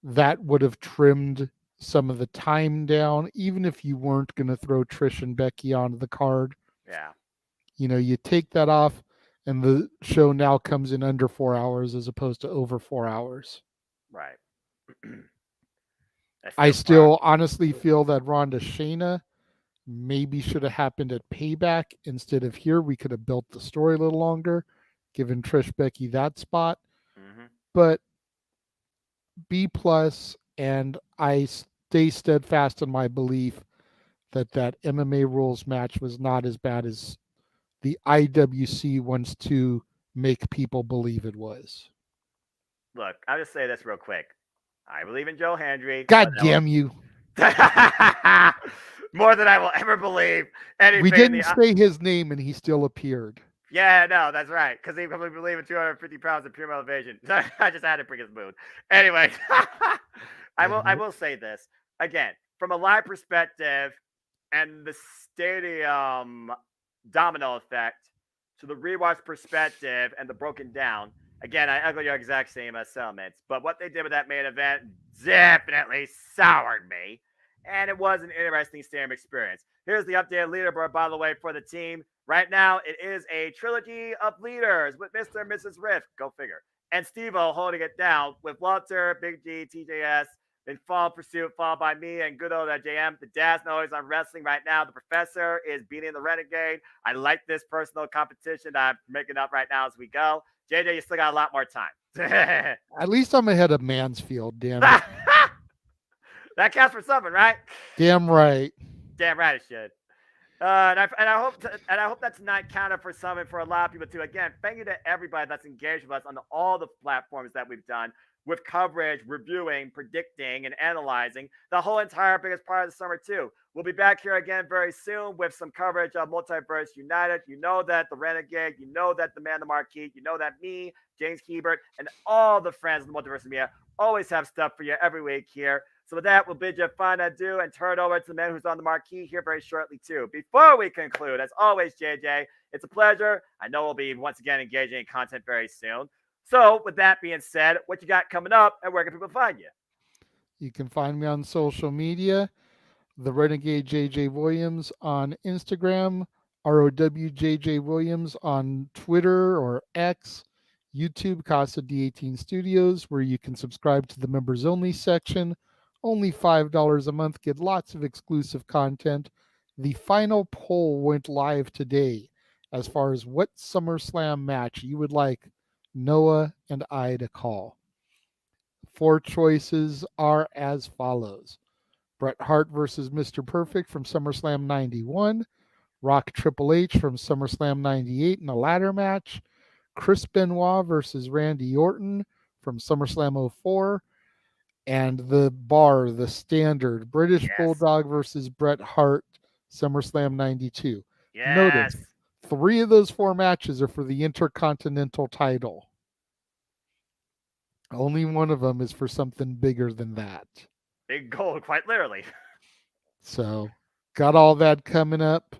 That would have trimmed some of the time down, even if you weren't going to throw Trish and Becky onto the card. Yeah. You take that off, and the show now comes in under 4 hours as opposed to over 4 hours. Right. I still honestly feel that Ronda Shayna maybe should have happened at Payback instead of here. We could have built the story a little longer, given Trish Becky that spot. Mm-hmm. But B plus, and I stay steadfast in my belief that MMA rules match was not as bad as the IWC wants to make people believe it was. Look, I'll just say this real quick. I believe in Joe Hendry. God damn you. More than I will ever believe anything. We didn't say his name and he still appeared. Yeah, no, that's right. Because he probably believed in 250 pounds of pure motivation. I just had to bring his mood. Anyway, I will say this again from a live perspective and the stadium domino effect to the rewatch perspective and the broken down. Again, I echo your exact same sentiments. But what they did with that main event definitely soured me. And it was an interesting stadium experience. Here's the updated leaderboard, by the way, for the team. Right now, it is a trilogy of leaders with Mr. and Mrs. Riff. Go figure. And Steve-O holding it down with Walter, Big G, TJS, then Fall Pursuit, followed by me and good old JM. The Daz noise on wrestling right now. The Professor is beating the Renegade. I like this personal competition that I'm making up right now as we go. JJ, you still got a lot more time. At least I'm ahead of Mansfield, damn it. That counts for something, right? Damn right. Damn right it should. And I hope that tonight counted for some and for a lot of people too. Again, thank you to everybody that's engaged with us on all the platforms that we've done with coverage, reviewing, predicting, and analyzing the whole entire biggest part of the summer too. We'll be back here again very soon with some coverage of Multiverse United. You know that the Renegade, you know that the Man the Marquee, you know that me, James Hebert, and all the friends of the Multiverse Media always have stuff for you every week here. So with that, we'll bid you a fine adieu and turn it over to the man who's on the marquee here very shortly too. Before we conclude, as always, JJ, it's a pleasure. I know we'll be once again engaging in content very soon. So with that being said, what you got coming up and where can people find you? You can find me on social media, the Renegade JJ Williams on Instagram, ROWJJ Williams on Twitter or X, YouTube, Casa D18 Studios, where you can subscribe to the members only section. Only $5 a month, get lots of exclusive content. The final poll went live today as far as what SummerSlam match you would like Noah and I to call. 4 choices are as follows: Bret Hart versus Mr. Perfect from SummerSlam 91, Rock Triple H from SummerSlam 98 in a ladder match, Chris Benoit versus Randy Orton from SummerSlam 04, and the standard British Bulldog versus Bret Hart, SummerSlam 92. Yes. Notice, 3 of those 4 matches are for the Intercontinental title. Only one of them is for something bigger than that. Big gold, quite literally. So, got all that coming up.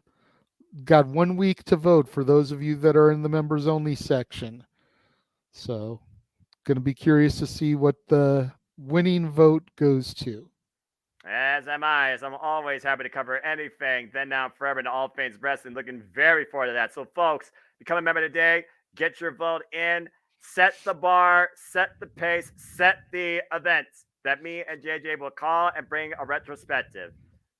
Got 1 week to vote for those of you that are in the members only section. So, going to be curious to see what the winning vote goes to. As am I, as I'm always happy to cover anything, then, now, and forever, in all things wrestling. Looking very forward to that. So, folks, become a member today. Get your vote in. Set the bar, set the pace, set the events that me and JJ will call and bring a retrospective.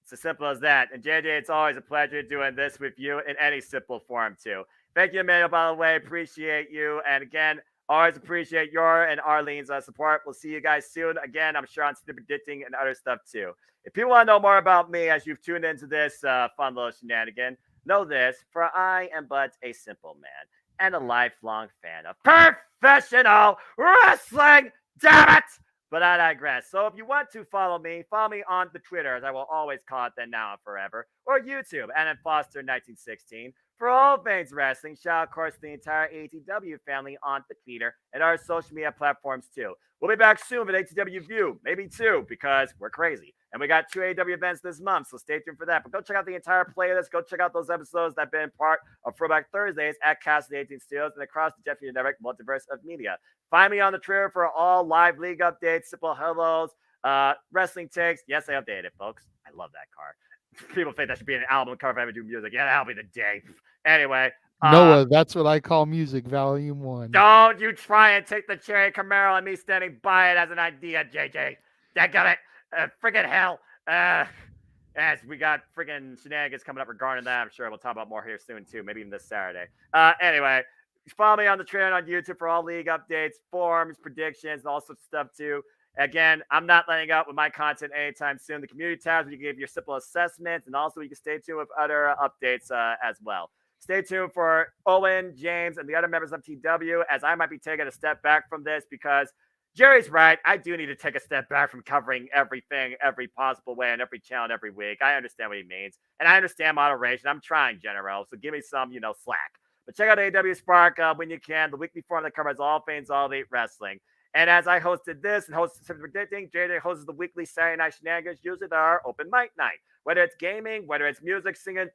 It's as simple as that. And JJ, it's always a pleasure doing this with you in any simple form, too. Thank you, Emmanuel, by the way. Appreciate you. And again, always appreciate your and Arlene's support. We'll see you guys soon. Again, I'm sure on Stupid Predicting and other stuff too. If people want to know more about me as you've tuned into this fun little shenanigan, know this, for I am but a simple man and a lifelong fan of professional wrestling. Damn it! But I digress. So if you want to follow me on the Twitter, as I will always call it then, now, and forever, or YouTube, and Foster1916. For all things wrestling, shout out, of course, the entire ATW family on the Twitter and our social media platforms too. We'll be back soon with ATW View, maybe two, because we're crazy. And we got 2 AEW events this month, so stay tuned for that. But go check out the entire playlist. Go check out those episodes that have been part of Throwback Thursdays at Cassidy 18 Studios and across the Jeff Network Multiverse of Media. Find me on the Twitter for all live league updates, simple hellos, wrestling takes. Yes, I updated it, folks. I love that car. People think that should be an album cover if I ever do music. Yeah, that'll be the day. Anyway. Noah, that's what I call music, Volume 1. Don't you try and take the cherry Camaro and me standing by it as an idea, JJ. Dadgummit. Friggin' hell. As we got friggin' shenanigans coming up regarding that. I'm sure we'll talk about more here soon, too. Maybe even this Saturday. Anyway, follow me on the Twitter and on YouTube for all league updates, forums, predictions, and all sorts of stuff, too. Again, I'm not letting up with my content anytime soon. The community tabs where you can give your simple assessments, and also you can stay tuned with other updates as well. Stay tuned for Owen, James, and the other members of TW, as I might be taking a step back from this because Jerry's right. I do need to take a step back from covering everything, every possible way, on every channel every week. I understand what he means, and I understand moderation. I'm trying, General, so give me some, slack. But check out AW Spark when you can, the weekly forum that covers all things All Elite Wrestling. And as I hosted this and hosted Simple Predicting, JJ hosts the weekly Saturday Night Shenanigans. Usually there are open mic night. Whether it's gaming, whether it's music, singing,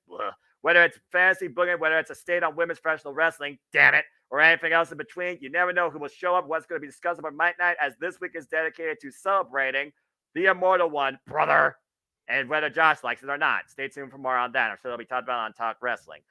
whether it's fantasy booking, whether it's a state on women's professional wrestling, damn it, or anything else in between, you never know who will show up, what's going to be discussed about mic night, as this week is dedicated to celebrating the immortal one, brother, and whether Josh likes it or not. Stay tuned for more on that. I'm sure they'll be talked about on Talk Wrestling.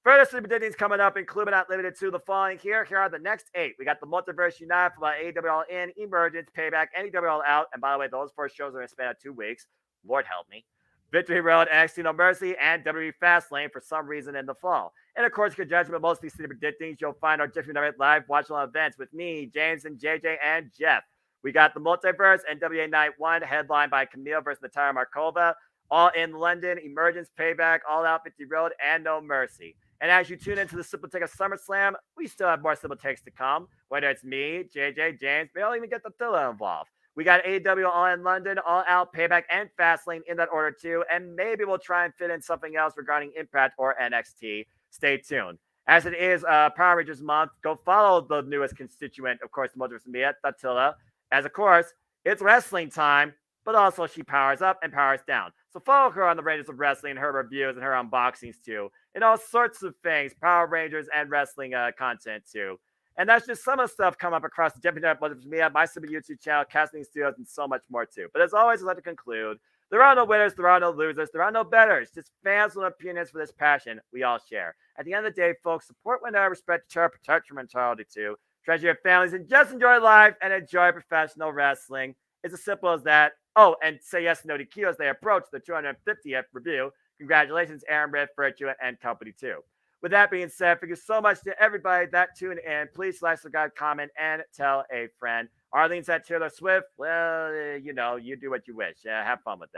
Further Super Predictions coming up, including not limited to the following here. Here are the next 8. We got the Multiverse United for AEW All In, Emergence, Payback, and AEW All Out. And by the way, those 4 shows are going to span out 2 weeks. Lord help me. Victory Road, NXT No Mercy, and WWE Fastlane for some reason in the fall. And of course, you can judge with most of these Super Predictings. You'll find our Jeff United live watch along events with me, James, and JJ, and Jeff. We got the Multiverse and WA Night 1, headlined by Camille versus Natalia Markova. All in London, Emergence, Payback, All Out, Victory Road, and No Mercy. And as you tune into the Simple Take of SummerSlam, we still have more Simple Takes to come, whether it's me, JJ, James, maybe I'll even get the Thilla involved. We got AEW All in London, All Out, Payback, and Fastlane in that order too, and maybe we'll try and fit in something else regarding Impact or NXT. Stay tuned. As it is Power Rangers month, go follow the newest constituent, of course, the Multiverse Media, Thilla, as of course, it's wrestling time, but also she powers up and powers down. So follow her on the Rangers of Wrestling, her reviews, and her unboxings too, and all sorts of things, Power Rangers and wrestling content too. And that's just some of the stuff come up across the Jumping Up Multiverse Media, my Super YouTube channel, Casting Studios, and so much more too. But as always, I'd like to conclude, there are no winners, there are no losers, there are no betters, just fans with opinions for this passion we all share. At the end of the day, folks, support one another, respect each other, protect your mentality too, treasure your families, and just enjoy life and enjoy professional wrestling. It's as simple as that. Oh, and say yes to no DQ as they approach the 250th review. Congratulations, Aaron Red, Virtue, and company too. With that being said, thank you so much to everybody that tuned in. Please like, subscribe, comment, and tell a friend. Arlene's at Taylor Swift. Well, you do what you wish. Have fun with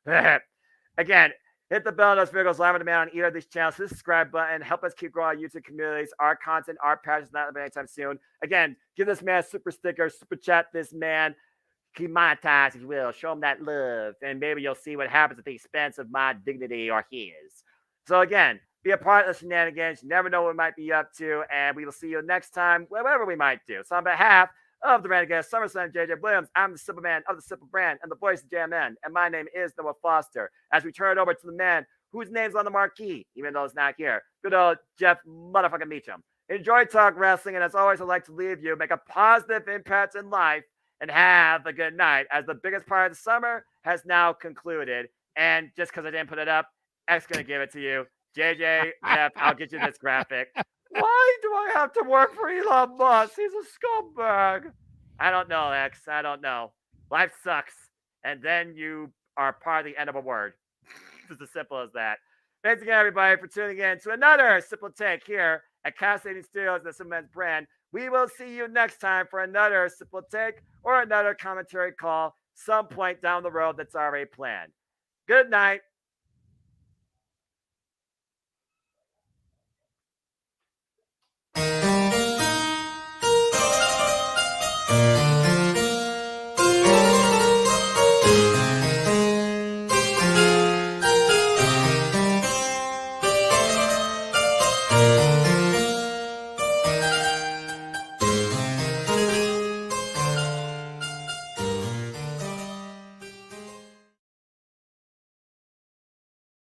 that. Again, hit the bell. Those videos live on demand on either of these channels. Hit the subscribe button. Help us keep growing our YouTube communities. Our content, our passions, not anytime soon. Again, give this man a super sticker, super chat this man. Keep monetized, if you will. Show him that love. And maybe you'll see what happens at the expense of my dignity or his. So again, be a part of the shenanigans. You never know what we might be up to. And we will see you next time, whatever we might do. So on behalf of the Renegade SummerSlam, JJ Williams, I'm the Simple Man of the Simple Brand and the voice of JMN. And my name is Noah Foster. As we turn it over to the man whose name's on the marquee, even though it's not here. Good old Jeff motherfucking Meacham. Enjoy Talk Wrestling. And as always, I'd like to leave you, make a positive impact in life, and have a good night as the biggest part of the summer has now concluded. And just because I didn't put it up, X going to give it to you. JJ, Jeff, I'll get you this graphic. Why do I have to work for Elon Musk? He's a scumbag. I don't know, X. I don't know. Life sucks. And then you are part of the end of a word. It's as simple as that. Thanks again, everybody, for tuning in to another Simple Take here at Cascading Studios and the Cement brand. We will see you next time for another Simple Take or another commentary call some point down the road that's already planned. Good night.